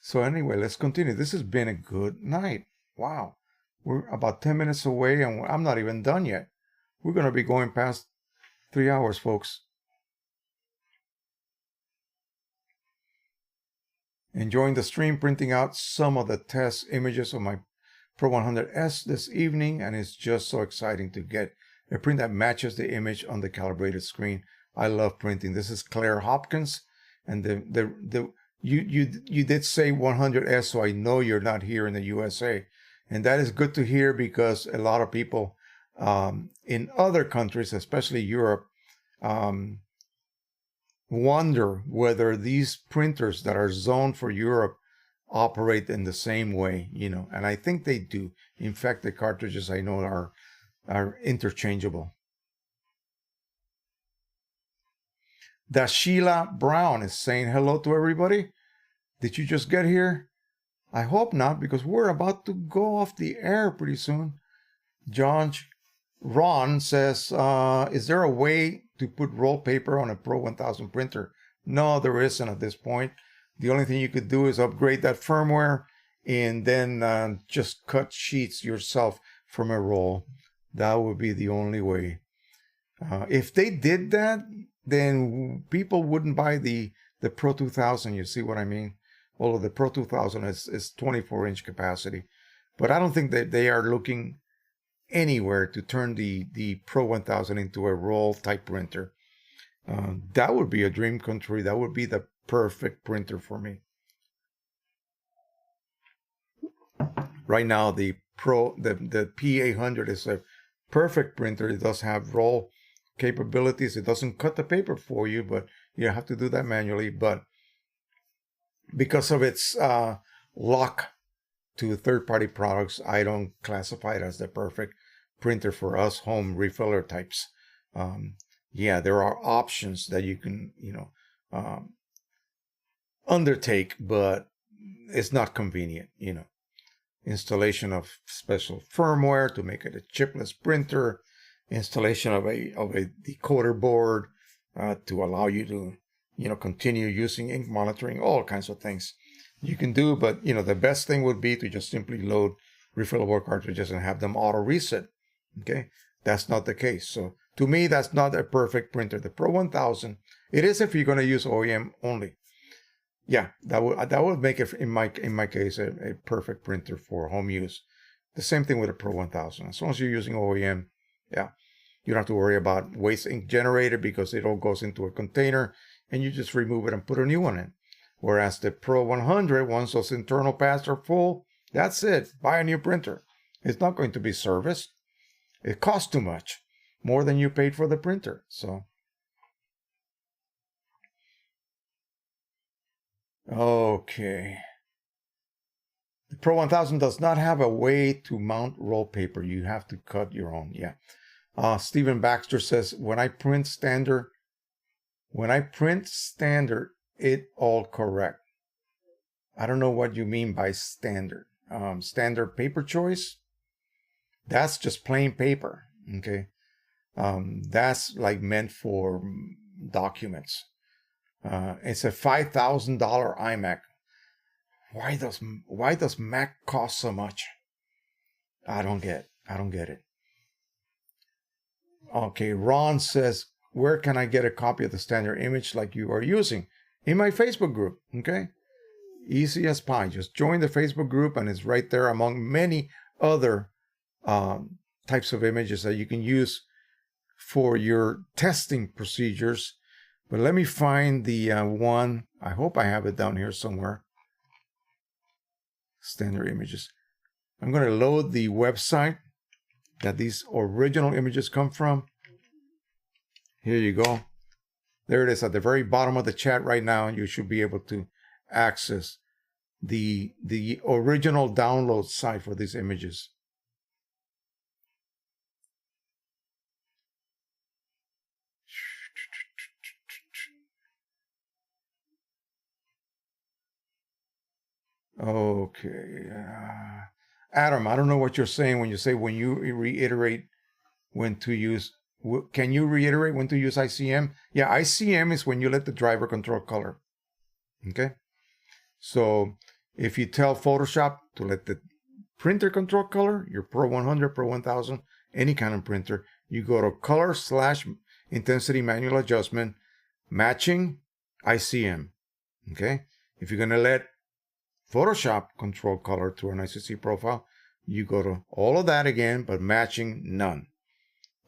So anyway, let's continue. This has been a good night. Wow. We're about 10 minutes away, and I'm not even done yet. We're going to be going past 3 hours, folks. Enjoying the stream, printing out some of the test images of my Pro 100S this evening, and it's just so exciting to get a print that matches the image on the calibrated screen. I love printing. This is Claire Hopkins, and you did say 100S, so I know you're not here in the USA, and that is good to hear, because a lot of people in other countries, especially Europe, wonder whether these printers that are zoned for Europe operate in the same way, and I think they do. In fact, the cartridges I know are interchangeable. Sheila Brown is saying hello to everybody. Did you just get here? I hope not, because we're about to go off the air pretty soon. Ron says, is there a way to put roll paper on a Pro 1000 printer? No, there isn't at this point. The only thing you could do is upgrade that firmware and then just cut sheets yourself from a roll. That would be the only way. If they did that, then people wouldn't buy the Pro 2000. You see what I mean? Although the Pro 2000 is 24-inch capacity. But I don't think that they are looking anywhere to turn the Pro 1000 into a roll type printer. That would be a dream come true. That would be the perfect printer for me. Right now, the P800 is a perfect printer. It does have roll capabilities. It doesn't cut the paper for you, but you have to do that manually. But because of its lock to third-party products, I don't classify it as the perfect printer for us home refiller types. Yeah, there are options that you can, undertake, but it's not convenient, Installation of special firmware to make it a chipless printer, installation of a decoder board to allow you to, continue using ink monitoring, all kinds of things you can do. But, the best thing would be to just simply load refillable cartridges and have them auto reset. Okay, that's not the case. So to me, that's not a perfect printer. The Pro 1000, it is if you're going to use OEM only. Yeah, that would make it, in my case, a perfect printer for home use. The same thing with the Pro 1000. As long as you're using OEM, yeah, you don't have to worry about waste ink generated because it all goes into a container and you just remove it and put a new one in. Whereas the Pro 100, once those internal pads are full, that's it. Buy a new printer. It's not going to be serviced. It costs too much, more than you paid for the printer. So, okay. The Pro 1000 does not have a way to mount roll paper. You have to cut your own. Yeah. Stephen Baxter says, when I print standard, it all correct. I don't know what you mean by standard. Standard paper choice? That's just plain paper. Okay. That's like meant for documents. It's a $5,000 iMac. Why does Mac cost so much? I don't get it. Okay, Ron says, where can I get a copy of the standard image like you are using? In my Facebook group. Okay, easy as pie. Just join the Facebook group and it's right there among many other types of images that you can use for your testing procedures. But let me find the one. I hope I have it down here somewhere. Standard images. I'm going to load the website that these original images come from. Here you go. There it is at the very bottom of the chat right now. You should be able to access the original download site for these images. Okay. Adam, I don't know what you're saying when you say when you reiterate when to use. Can you reiterate when to use ICM? Yeah, ICM is when you let the driver control color. Okay? So if you tell Photoshop to let the printer control color, your Pro 100, Pro 1000, any kind of printer, you go to color/intensity manual adjustment, matching ICM. Okay? If you're going to let Photoshop control color to an ICC profile, you go to all of that again, but matching none.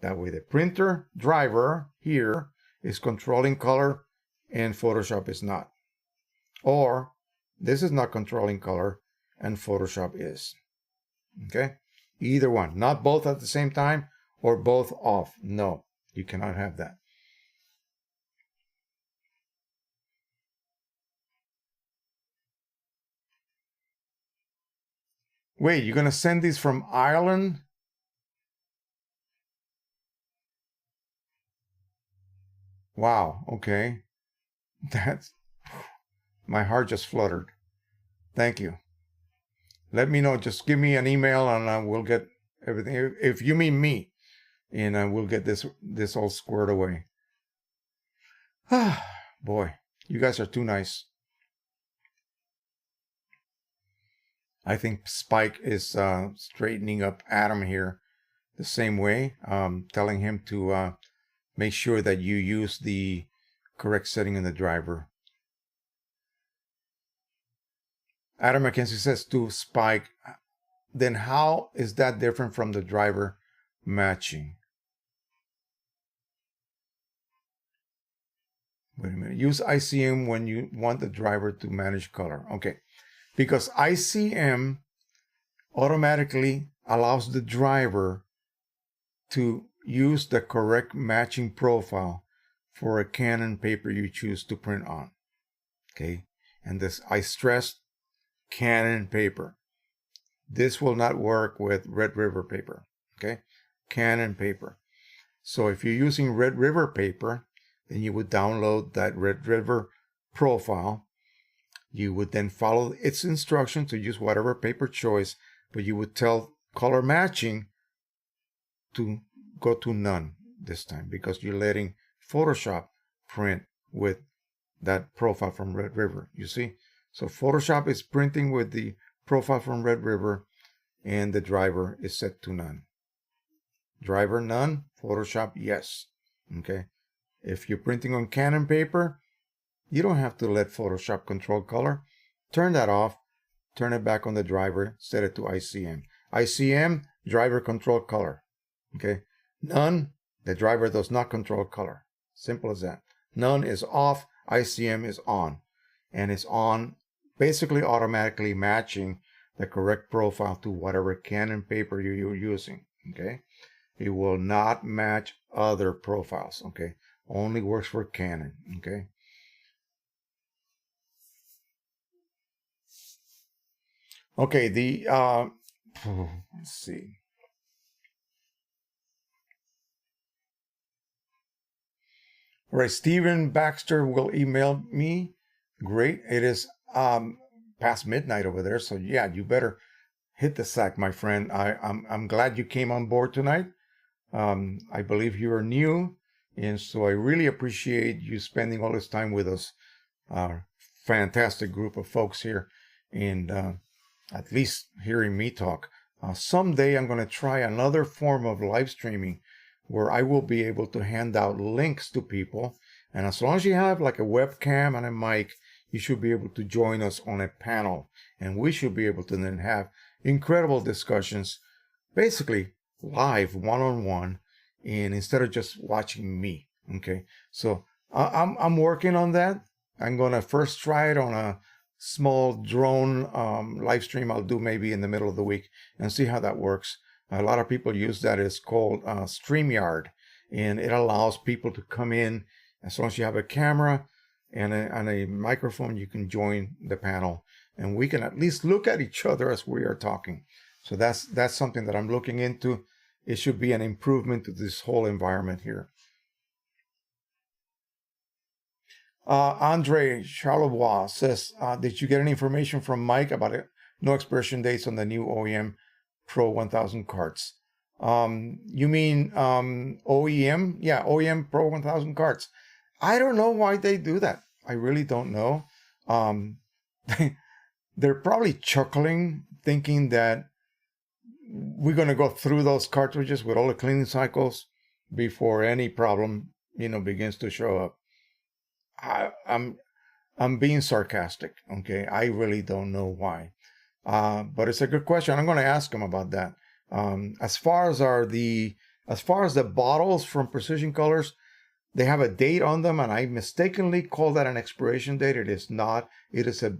That way the printer driver here is controlling color and Photoshop is not. Or this is not controlling color and Photoshop is. Okay? Either one. Not both at the same time or both off. No, you cannot have that. Wait, you're going to send these from Ireland? Wow, okay. That's, my heart just fluttered. Thank you. Let me know. Just give me an email and we'll get everything. If you mean me, and we'll get this all squared away. Ah, boy, you guys are too nice. I think Spike is straightening up Adam here the same way, telling him to make sure that you use the correct setting in the driver. Adam McKenzie says to Spike, then how is that different from the driver matching? Wait a minute. Use ICM when you want the driver to manage color. Okay. Because ICM automatically allows the driver to use the correct matching profile for a Canon paper you choose to print on. Okay. And this, I stress Canon paper. This will not work with Red River paper. Okay. Canon paper. So if you're using Red River paper, then you would download that Red River profile. You would then follow its instruction to use whatever paper choice, but you would tell color matching to go to none this time because you're letting Photoshop print with that profile from Red River. You see? So Photoshop is printing with the profile from Red River and the driver is set to none. Driver none, Photoshop yes. Okay. If you're printing on Canon paper, you don't have to let Photoshop control color. Turn that off, turn it back on the driver, set it to ICM. ICM, driver control color. Okay. None, the driver does not control color. Simple as that. None is off, ICM is on. And it's on basically automatically matching the correct profile to whatever Canon paper you're using. Okay. It will not match other profiles. Okay. Only works for Canon. Okay. Okay, let's see. All right, Stephen Baxter will email me. Great. It is past midnight over there, so yeah, you better hit the sack, my friend. I'm glad you came on board tonight. I believe you are new, and so I really appreciate you spending all this time with us. Fantastic group of folks here, and at least hearing me talk. Someday I'm going to try another form of live streaming where I will be able to hand out links to people. And as long as you have like a webcam and a mic, you should be able to join us on a panel. And we should be able to then have incredible discussions, basically live, one-on-one, and instead of just watching me. Okay. So I'm working on that. I'm going to first try it on a small drone live stream I'll do maybe in the middle of the week and see how that works. A lot of people use that. It's called StreamYard, and it allows people to come in. As long as you have a camera and a microphone, you can join the panel, and we can at least look at each other as we are talking. So that's something that I'm looking into. It should be an improvement to this whole environment here. Andre Charlevoix says, did you get any information from Mike about it? No expiration dates on the new OEM Pro 1000 carts. You mean OEM? Yeah, OEM Pro 1000 carts. I don't know why they do that. I really don't know. They're probably chuckling, thinking that we're going to go through those cartridges with all the cleaning cycles before any problem, begins to show up. I'm being sarcastic. Okay, I really don't know why, but it's a good question. I'm going to ask him about that. As far as the bottles from Precision Colors, they have a date on them, and I mistakenly call that an expiration date. It is not. It is a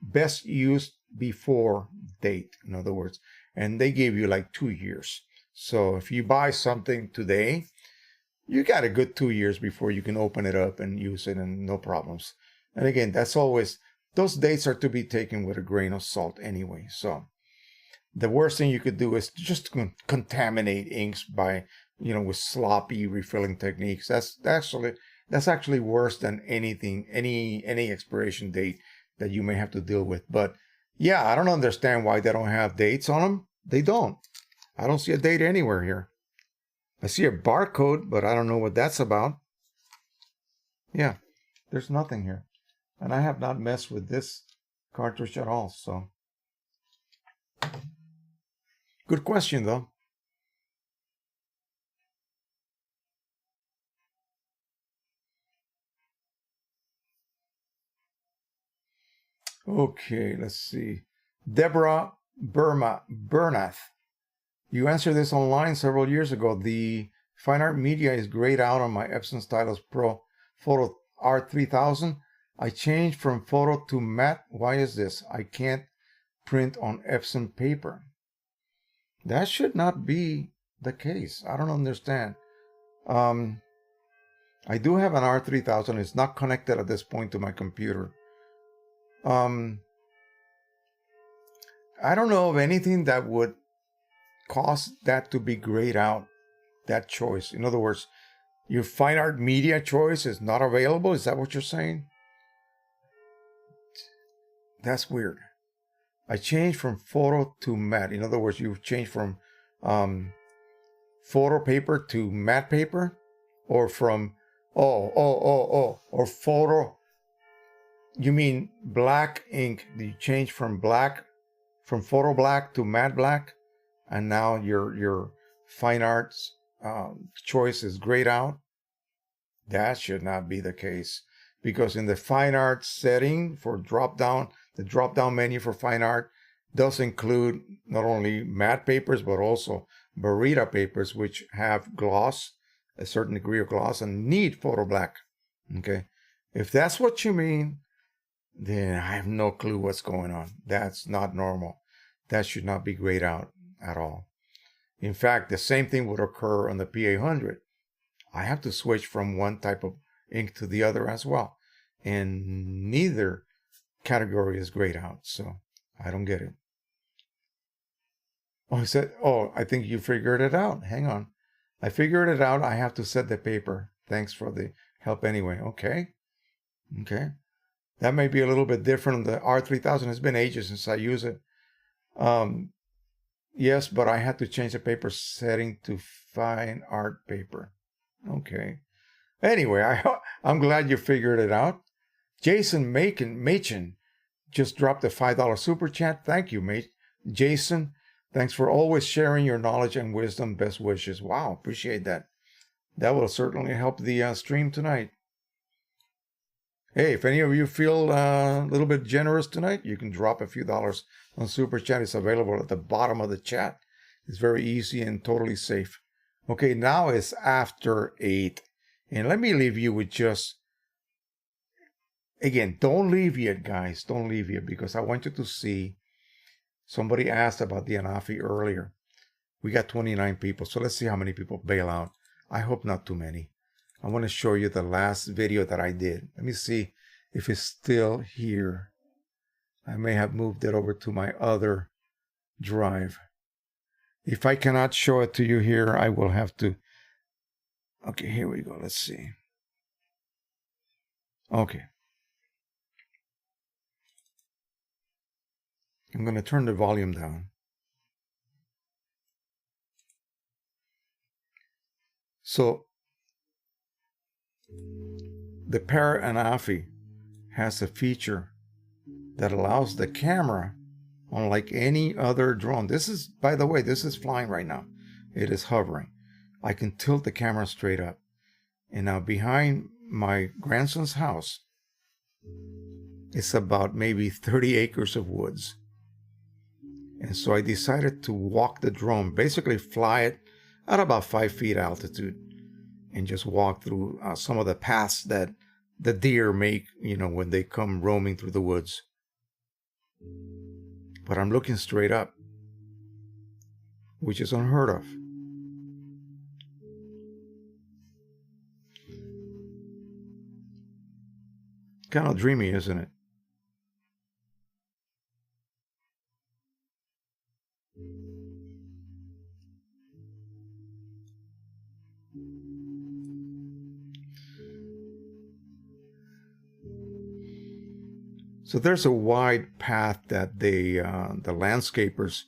best used before date, in other words, and they give you like 2 years. So if you buy something today, you got a good 2 years before you can open it up and use it, and no problems. And again, those dates are to be taken with a grain of salt anyway. So the worst thing you could do is just contaminate inks by, with sloppy refilling techniques. That's actually That's actually worse than anything, any expiration date that you may have to deal with. But yeah, I don't understand why they don't have dates on them. They don't. I don't see a date anywhere here. I see a barcode, but I don't know what that's about. Yeah, there's nothing here. And I have not messed with this cartridge at all, so. Good question, though. Okay, let's see. Deborah Bernath. You answered this online several years ago. The fine art media is grayed out on my Epson Stylus Pro Photo R3000. I changed from photo to matte. Why is this? I can't print on Epson paper. That should not be the case. I don't understand. I do have an R3000. It's not connected at this point to my computer. I don't know of anything that would cause that to be grayed out, that choice. In other words, your fine art media choice is not available. Is that what you're saying? That's weird. I changed from photo to matte. In other words, you've changed from photo paper to matte paper, or from or photo. You mean black ink? You change from photo black to matte black, and now your fine arts choice is grayed out? That should not be the case, because in the fine art setting for the drop down menu for fine art does include not only matte papers but also Barita papers, which have gloss, a certain degree of gloss, and need photo black. Okay, if that's what you mean, then I have no clue what's going on. That's not normal. That should not be grayed out at all. In fact, the same thing would occur on the P800. I have to switch from one type of ink to the other as well. And neither category is grayed out. So I don't get it. Oh, I think you figured it out. Hang on. I figured it out. I have to set the paper. Thanks for the help anyway. Okay. That may be a little bit different. The R3000 has been ages since I use it. Yes, but I had to change the paper setting to fine art paper. Okay. Anyway, I'm glad you figured it out. Jason Machin just dropped a $5 super chat. Thank you, Jason. Thanks for always sharing your knowledge and wisdom. Best wishes. Wow, appreciate that. That will certainly help the stream tonight. Hey, if any of you feel a little bit generous tonight, you can drop a few dollars on Super Chat. It's available at the bottom of the chat. It's very easy and totally safe. Okay, now it's after 8. And let me leave you with just, again, don't leave yet, guys. Don't leave yet, because I want you to see. Somebody asked about the Anafi earlier. We got 29 people, so let's see how many people bail out. I hope not too many. I want to show you the last video that I did. Let me see if it's still here. I may have moved it over to my other drive. If I cannot show it to you here, I will have to. Okay, here we go. Let's see. Okay. I'm going to turn the volume down. So, the Para Anafi has a feature that allows the camera, unlike any other drone. This is, by the way, this is flying right now. It is hovering. I can tilt the camera straight up. And now behind my grandson's house, it's about maybe 30 acres of woods. And so I decided to walk the drone, basically fly it at about 5 feet altitude, and just walk through some of the paths that the deer make, when they come roaming through the woods. But I'm looking straight up, which is unheard of. Kind of dreamy, isn't it? So there's a wide path that the landscapers,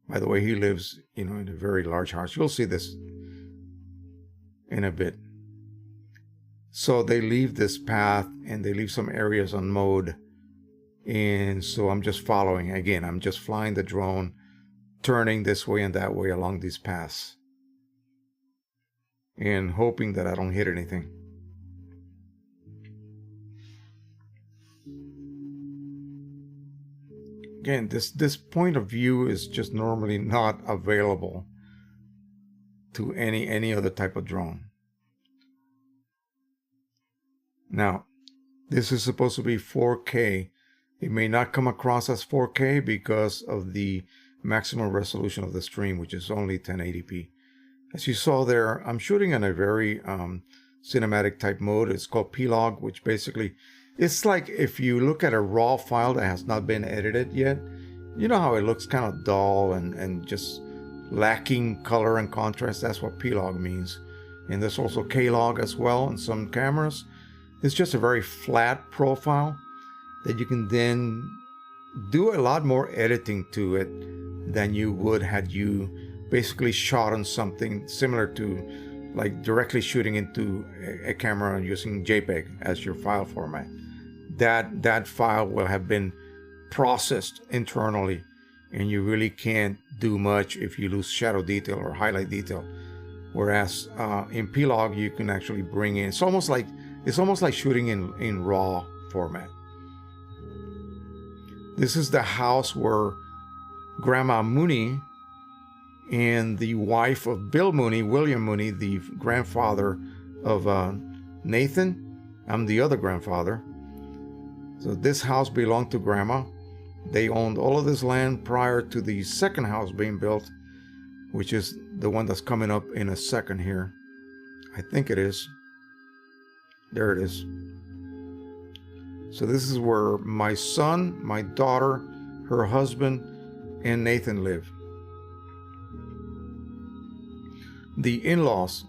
by the way, he lives, in a very large house. You'll see this in a bit. So they leave this path and they leave some areas unmowed. And so I'm just following. Again, I'm just flying the drone, turning this way and that way along these paths, and hoping that I don't hit anything. Again, this point of view is just normally not available to any other type of drone. Now, this is supposed to be 4K. It may not come across as 4K because of the maximum resolution of the stream, which is only 1080p. As you saw there, I'm shooting in a very cinematic type mode. It's called P-Log, which basically, it's like if you look at a raw file that has not been edited yet, you know how it looks kind of dull and just lacking color and contrast. That's what P-Log means. And there's also K-Log as well on some cameras. It's just a very flat profile that you can then do a lot more editing to it than you would had you basically shot on something similar to like directly shooting into a camera using JPEG as your file format. That file will have been processed internally, and you really can't do much if you lose shadow detail or highlight detail. Whereas in P-Log you can actually bring in, it's almost like shooting in RAW format. This is the house where Grandma Mooney and the wife of Bill Mooney, William Mooney, the grandfather of Nathan. I'm the other grandfather. So this house belonged to Grandma. They owned all of this land prior to the second house being built, which is the one that's coming up in a second here. I think it is. There it is. So this is where my son, my daughter, her husband, and Nathan live. The in-laws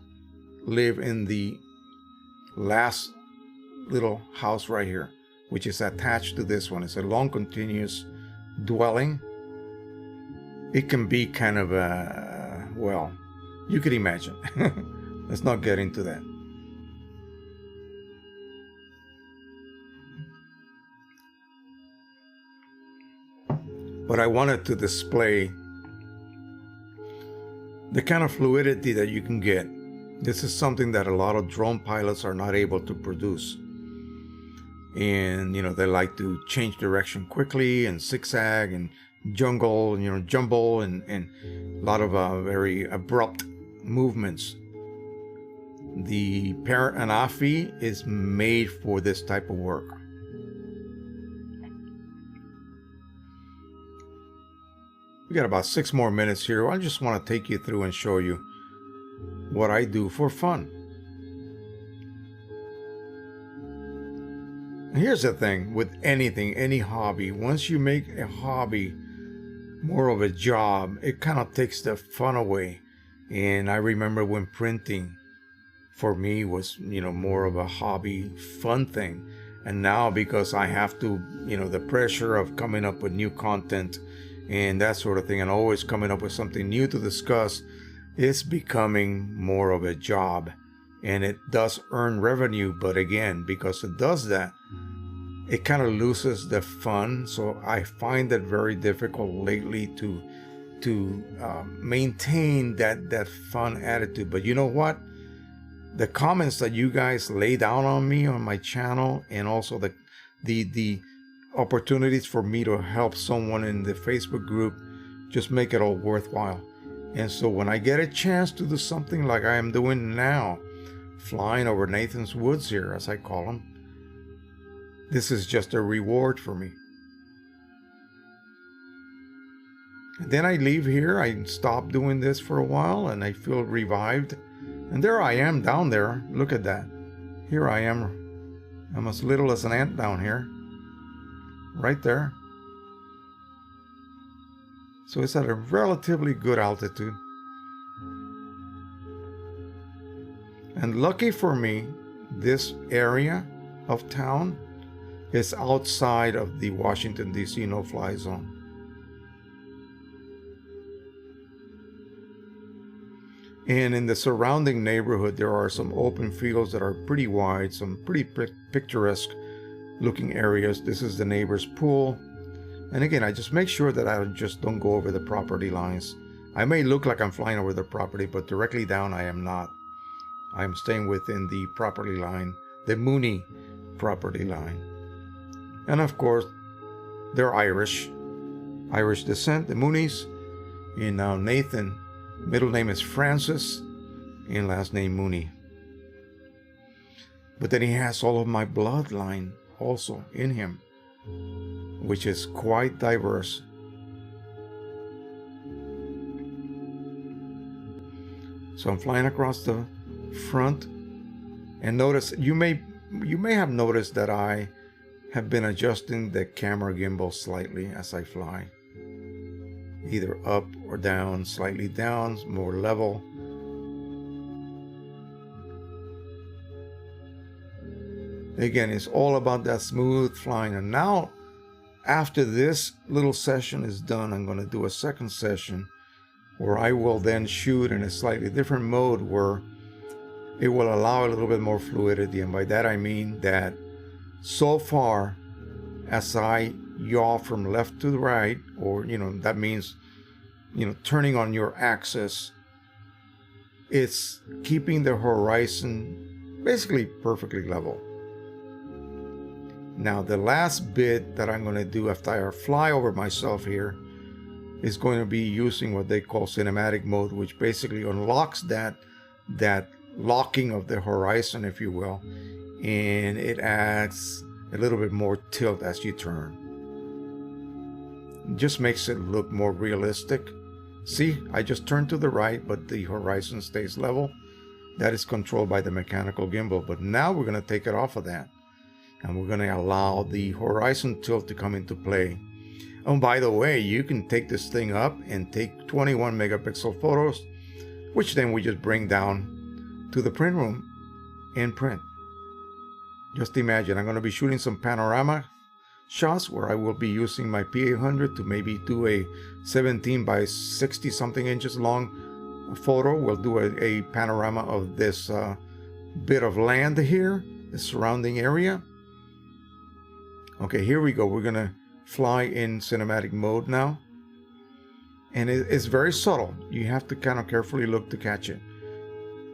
live in the last little house right here, which is attached to this one. It's a long continuous dwelling. It can be kind of a, well, you could imagine. Let's not get into that. But I wanted to display the kind of fluidity that you can get. This is something that a lot of drone pilots are not able to produce. And, they like to change direction quickly and zigzag and jungle, jumble and a lot of very abrupt movements. The Parrot Anafi is made for this type of work. We got about 6 more minutes here. I just want to take you through and show you what I do for fun. And here's the thing with anything, any hobby, once you make a hobby more of a job, it kind of takes the fun away. And I remember when printing for me was, more of a hobby, fun thing. And now because I have to, the pressure of coming up with new content and that sort of thing, and always coming up with something new to discuss, it's becoming more of a job. And it does earn revenue, but again, because it does that, it kind of loses the fun. So I find it very difficult lately to maintain that fun attitude. But you know what? The comments that you guys lay down on me on my channel, and also the opportunities for me to help someone in the Facebook group, just make it all worthwhile. And so when I get a chance to do something like I am doing now, flying over Nathan's woods here, as I call them, this is just a reward for me. And then I leave here, I stop doing this for a while, and I feel revived. And there I am down there. Look at that. Here I am. I'm as little as an ant down here. Right there. So it's at a relatively good altitude. And lucky for me, this area of town It's outside of the Washington, D.C. no-fly zone. And in the surrounding neighborhood, there are some open fields that are pretty wide, some pretty picturesque looking areas. This is the neighbor's pool. And again, I just make sure that I just don't go over the property lines. I may look like I'm flying over the property, but directly down I am not. I'm staying within the property line, the Mooney property line. And of course, they're Irish descent, the Mooneys. And now Nathan, middle name is Francis, and last name Mooney. But then he has all of my bloodline also in him, which is quite diverse. So I'm flying across the front, and notice you may have noticed that I have been adjusting the camera gimbal slightly as I fly, either up or down, slightly down, more level. Again, it's all about that smooth flying. And now, after this little session is done, I'm going to do a second session where I will then shoot in a slightly different mode where it will allow a little bit more fluidity. And by that I mean that so far as I yaw from left to the right, or that means turning on your axis, it's keeping the horizon basically perfectly level. Now the last bit that I'm going to do after I fly over myself here is going to be using what they call cinematic mode, which basically unlocks that locking of the horizon, if you will, and it adds a little bit more tilt as you turn. It just makes it look more realistic. See, I just turned to the right, but the horizon stays level. That is controlled by the mechanical gimbal. But now we're going to take it off of that, and we're going to allow the horizon tilt to come into play. Oh, by the way, you can take this thing up and take 21 megapixel photos, which then we just bring down to the print room and print. Just imagine, I'm going to be shooting some panorama shots where I will be using my P800 to maybe do a 17 by 60 something inches long photo. We'll do a panorama of this bit of land here, the surrounding area. Okay, here we go. We're going to fly in cinematic mode now. And it's very subtle. You have to kind of carefully look to catch it.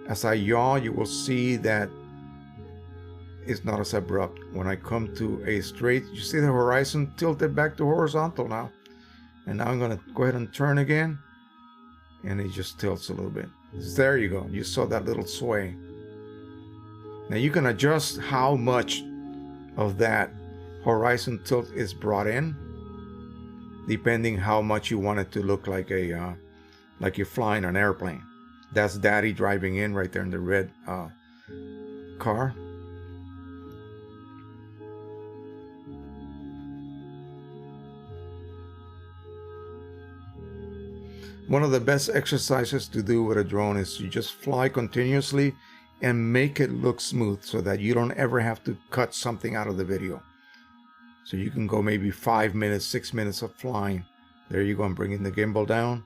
As I yaw, you will see that it's not as abrupt. When I come to a straight, you see the horizon tilted back to horizontal now. And now I'm going to go ahead and turn again. And it just tilts a little bit. There you go. You saw that little sway. Now you can adjust how much of that horizon tilt is brought in, depending how much you want it to look like like you're flying an airplane. That's Daddy driving in right there in the red car. One of the best exercises to do with a drone is to just fly continuously and make it look smooth so that you don't ever have to cut something out of the video. So you can go maybe 5 minutes, 6 minutes of flying. There you go, I'm bringing the gimbal down.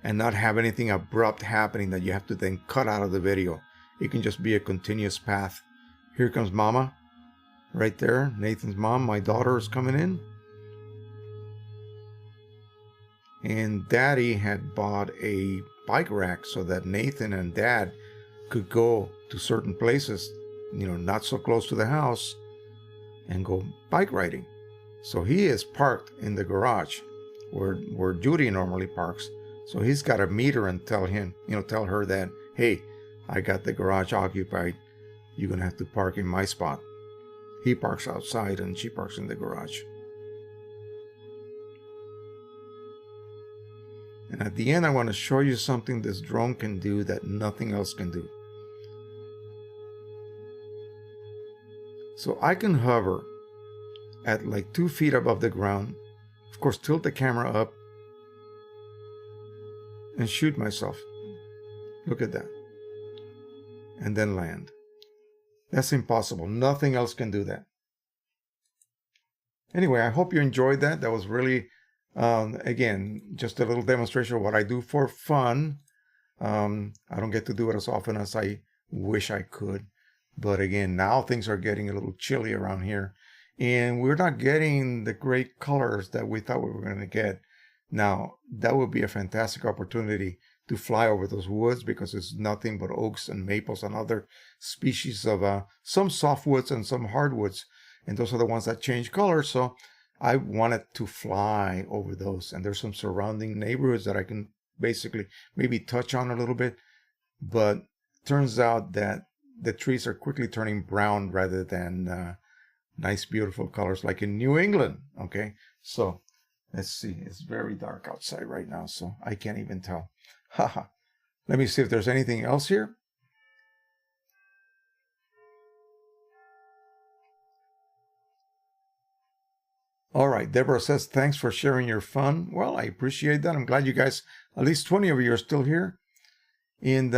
And not have anything abrupt happening that you have to then cut out of the video. It can just be a continuous path. Here comes Mama, right there. Nathan's mom, my daughter, is coming in. And Daddy had bought a bike rack so that Nathan and Dad could go to certain places, not so close to the house, and go bike riding. So he is parked in the garage where Judy normally parks. So he's got a meter and tell her that, hey, I got the garage occupied. You're gonna have to park in my spot. He parks outside and she parks in the garage. And at the end, I want to show you something this drone can do that nothing else can do. So I can hover at like 2 feet above the ground, of course tilt the camera up, and shoot myself. Look at that. And then land. That's impossible. Nothing else can do that. anyway, I hope you enjoyed that. That was really, again, just a little demonstration of what I do for fun. I don't get to do it as often as I wish I could. But again, now things are getting a little chilly around here. And we're not getting the great colors that we thought we were going to get. Now, that would be a fantastic opportunity to fly over those woods, because it's nothing but oaks and maples and other species of some softwoods and some hardwoods. And those are the ones that change color. So I wanted to fly over those. And there's some surrounding neighborhoods that I can basically maybe touch on a little bit. But turns out that the trees are quickly turning brown rather than nice, beautiful colors like in New England. Okay, so let's see. It's very dark outside right now, so I can't even tell. Haha. Let me see if there's anything else here. All right, Deborah says, thanks for sharing your fun. Well, I appreciate that. I'm glad you guys, at least 20 of you, are still here. And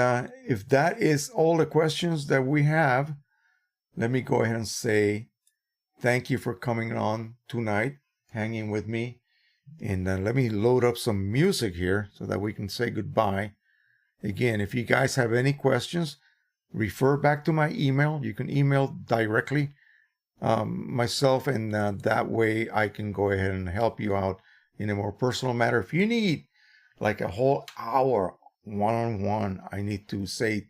if that is all the questions that we have, let me go ahead and say thank you for coming on tonight, hanging with me. And let me load up some music here so that we can say goodbye. Again, if you guys have any questions, refer back to my email. You can email directly myself, and that way I can go ahead and help you out in a more personal matter. If you need like a whole hour one-on-one, I need to say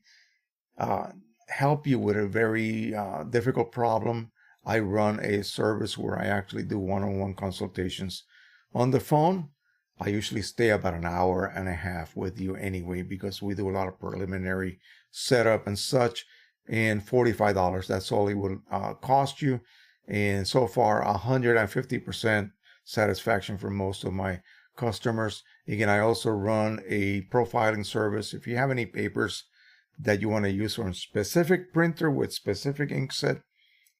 help you with a very difficult problem, I run a service where I actually do one-on-one consultations. On the phone, I usually stay about an hour and a half with you anyway, because we do a lot of preliminary setup and such. And $45, that's all it will cost you. And so far, 150% satisfaction for most of my customers. Again, I also run a profiling service. If you have any papers that you want to use from a specific printer with specific ink set,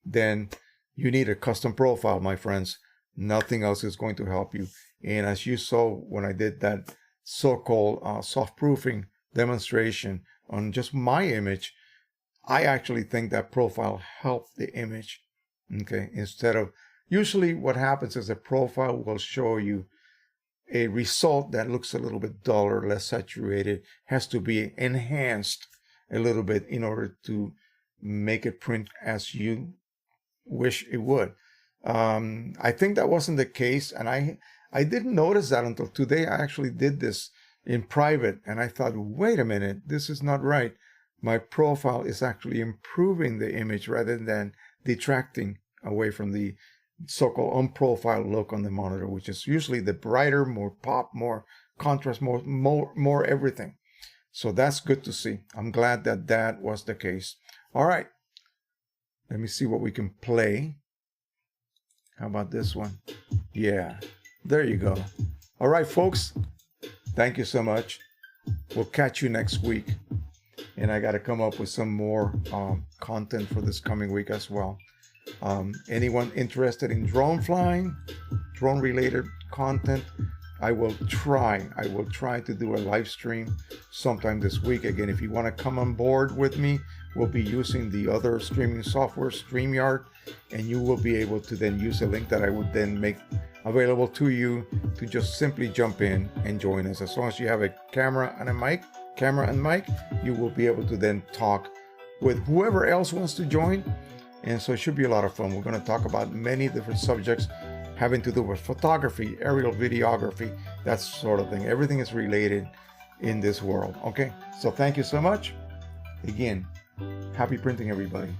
then you need a custom profile, my friends. Nothing else is going to help you. And as you saw when I did that so-called soft proofing demonstration on just my image, I actually think that profile helped the image. Okay, instead of, usually what happens is a profile will show you a result that looks a little bit duller, less saturated, has to be enhanced a little bit in order to make it print as you wish it would. I think that wasn't the case, and I didn't notice that until today. I actually did this in private, and I thought, wait a minute, this is not right. My profile is actually improving the image rather than detracting away from the so-called unprofiled look on the monitor, which is usually the brighter, more pop, more contrast, more everything. So that's good to see. I'm glad that that was the case. All right. Let me see what we can play. How about this one? Yeah, there you go. All right, folks. Thank you so much. We'll catch you next week. And I got to come up with some more content for this coming week as well. Anyone interested in drone flying, drone related content, I will try to do a live stream sometime this week. Again, if you want to come on board with me, we'll be using the other streaming software, StreamYard, and you will be able to then use a link that I would then make available to you to just simply jump in and join us. As long as you have a camera and mic, you will be able to then talk with whoever else wants to join. And so it should be a lot of fun. We're going to talk about many different subjects having to do with photography, aerial videography, that sort of thing. Everything is related in this world. Okay, so thank you so much. Again, happy printing, everybody.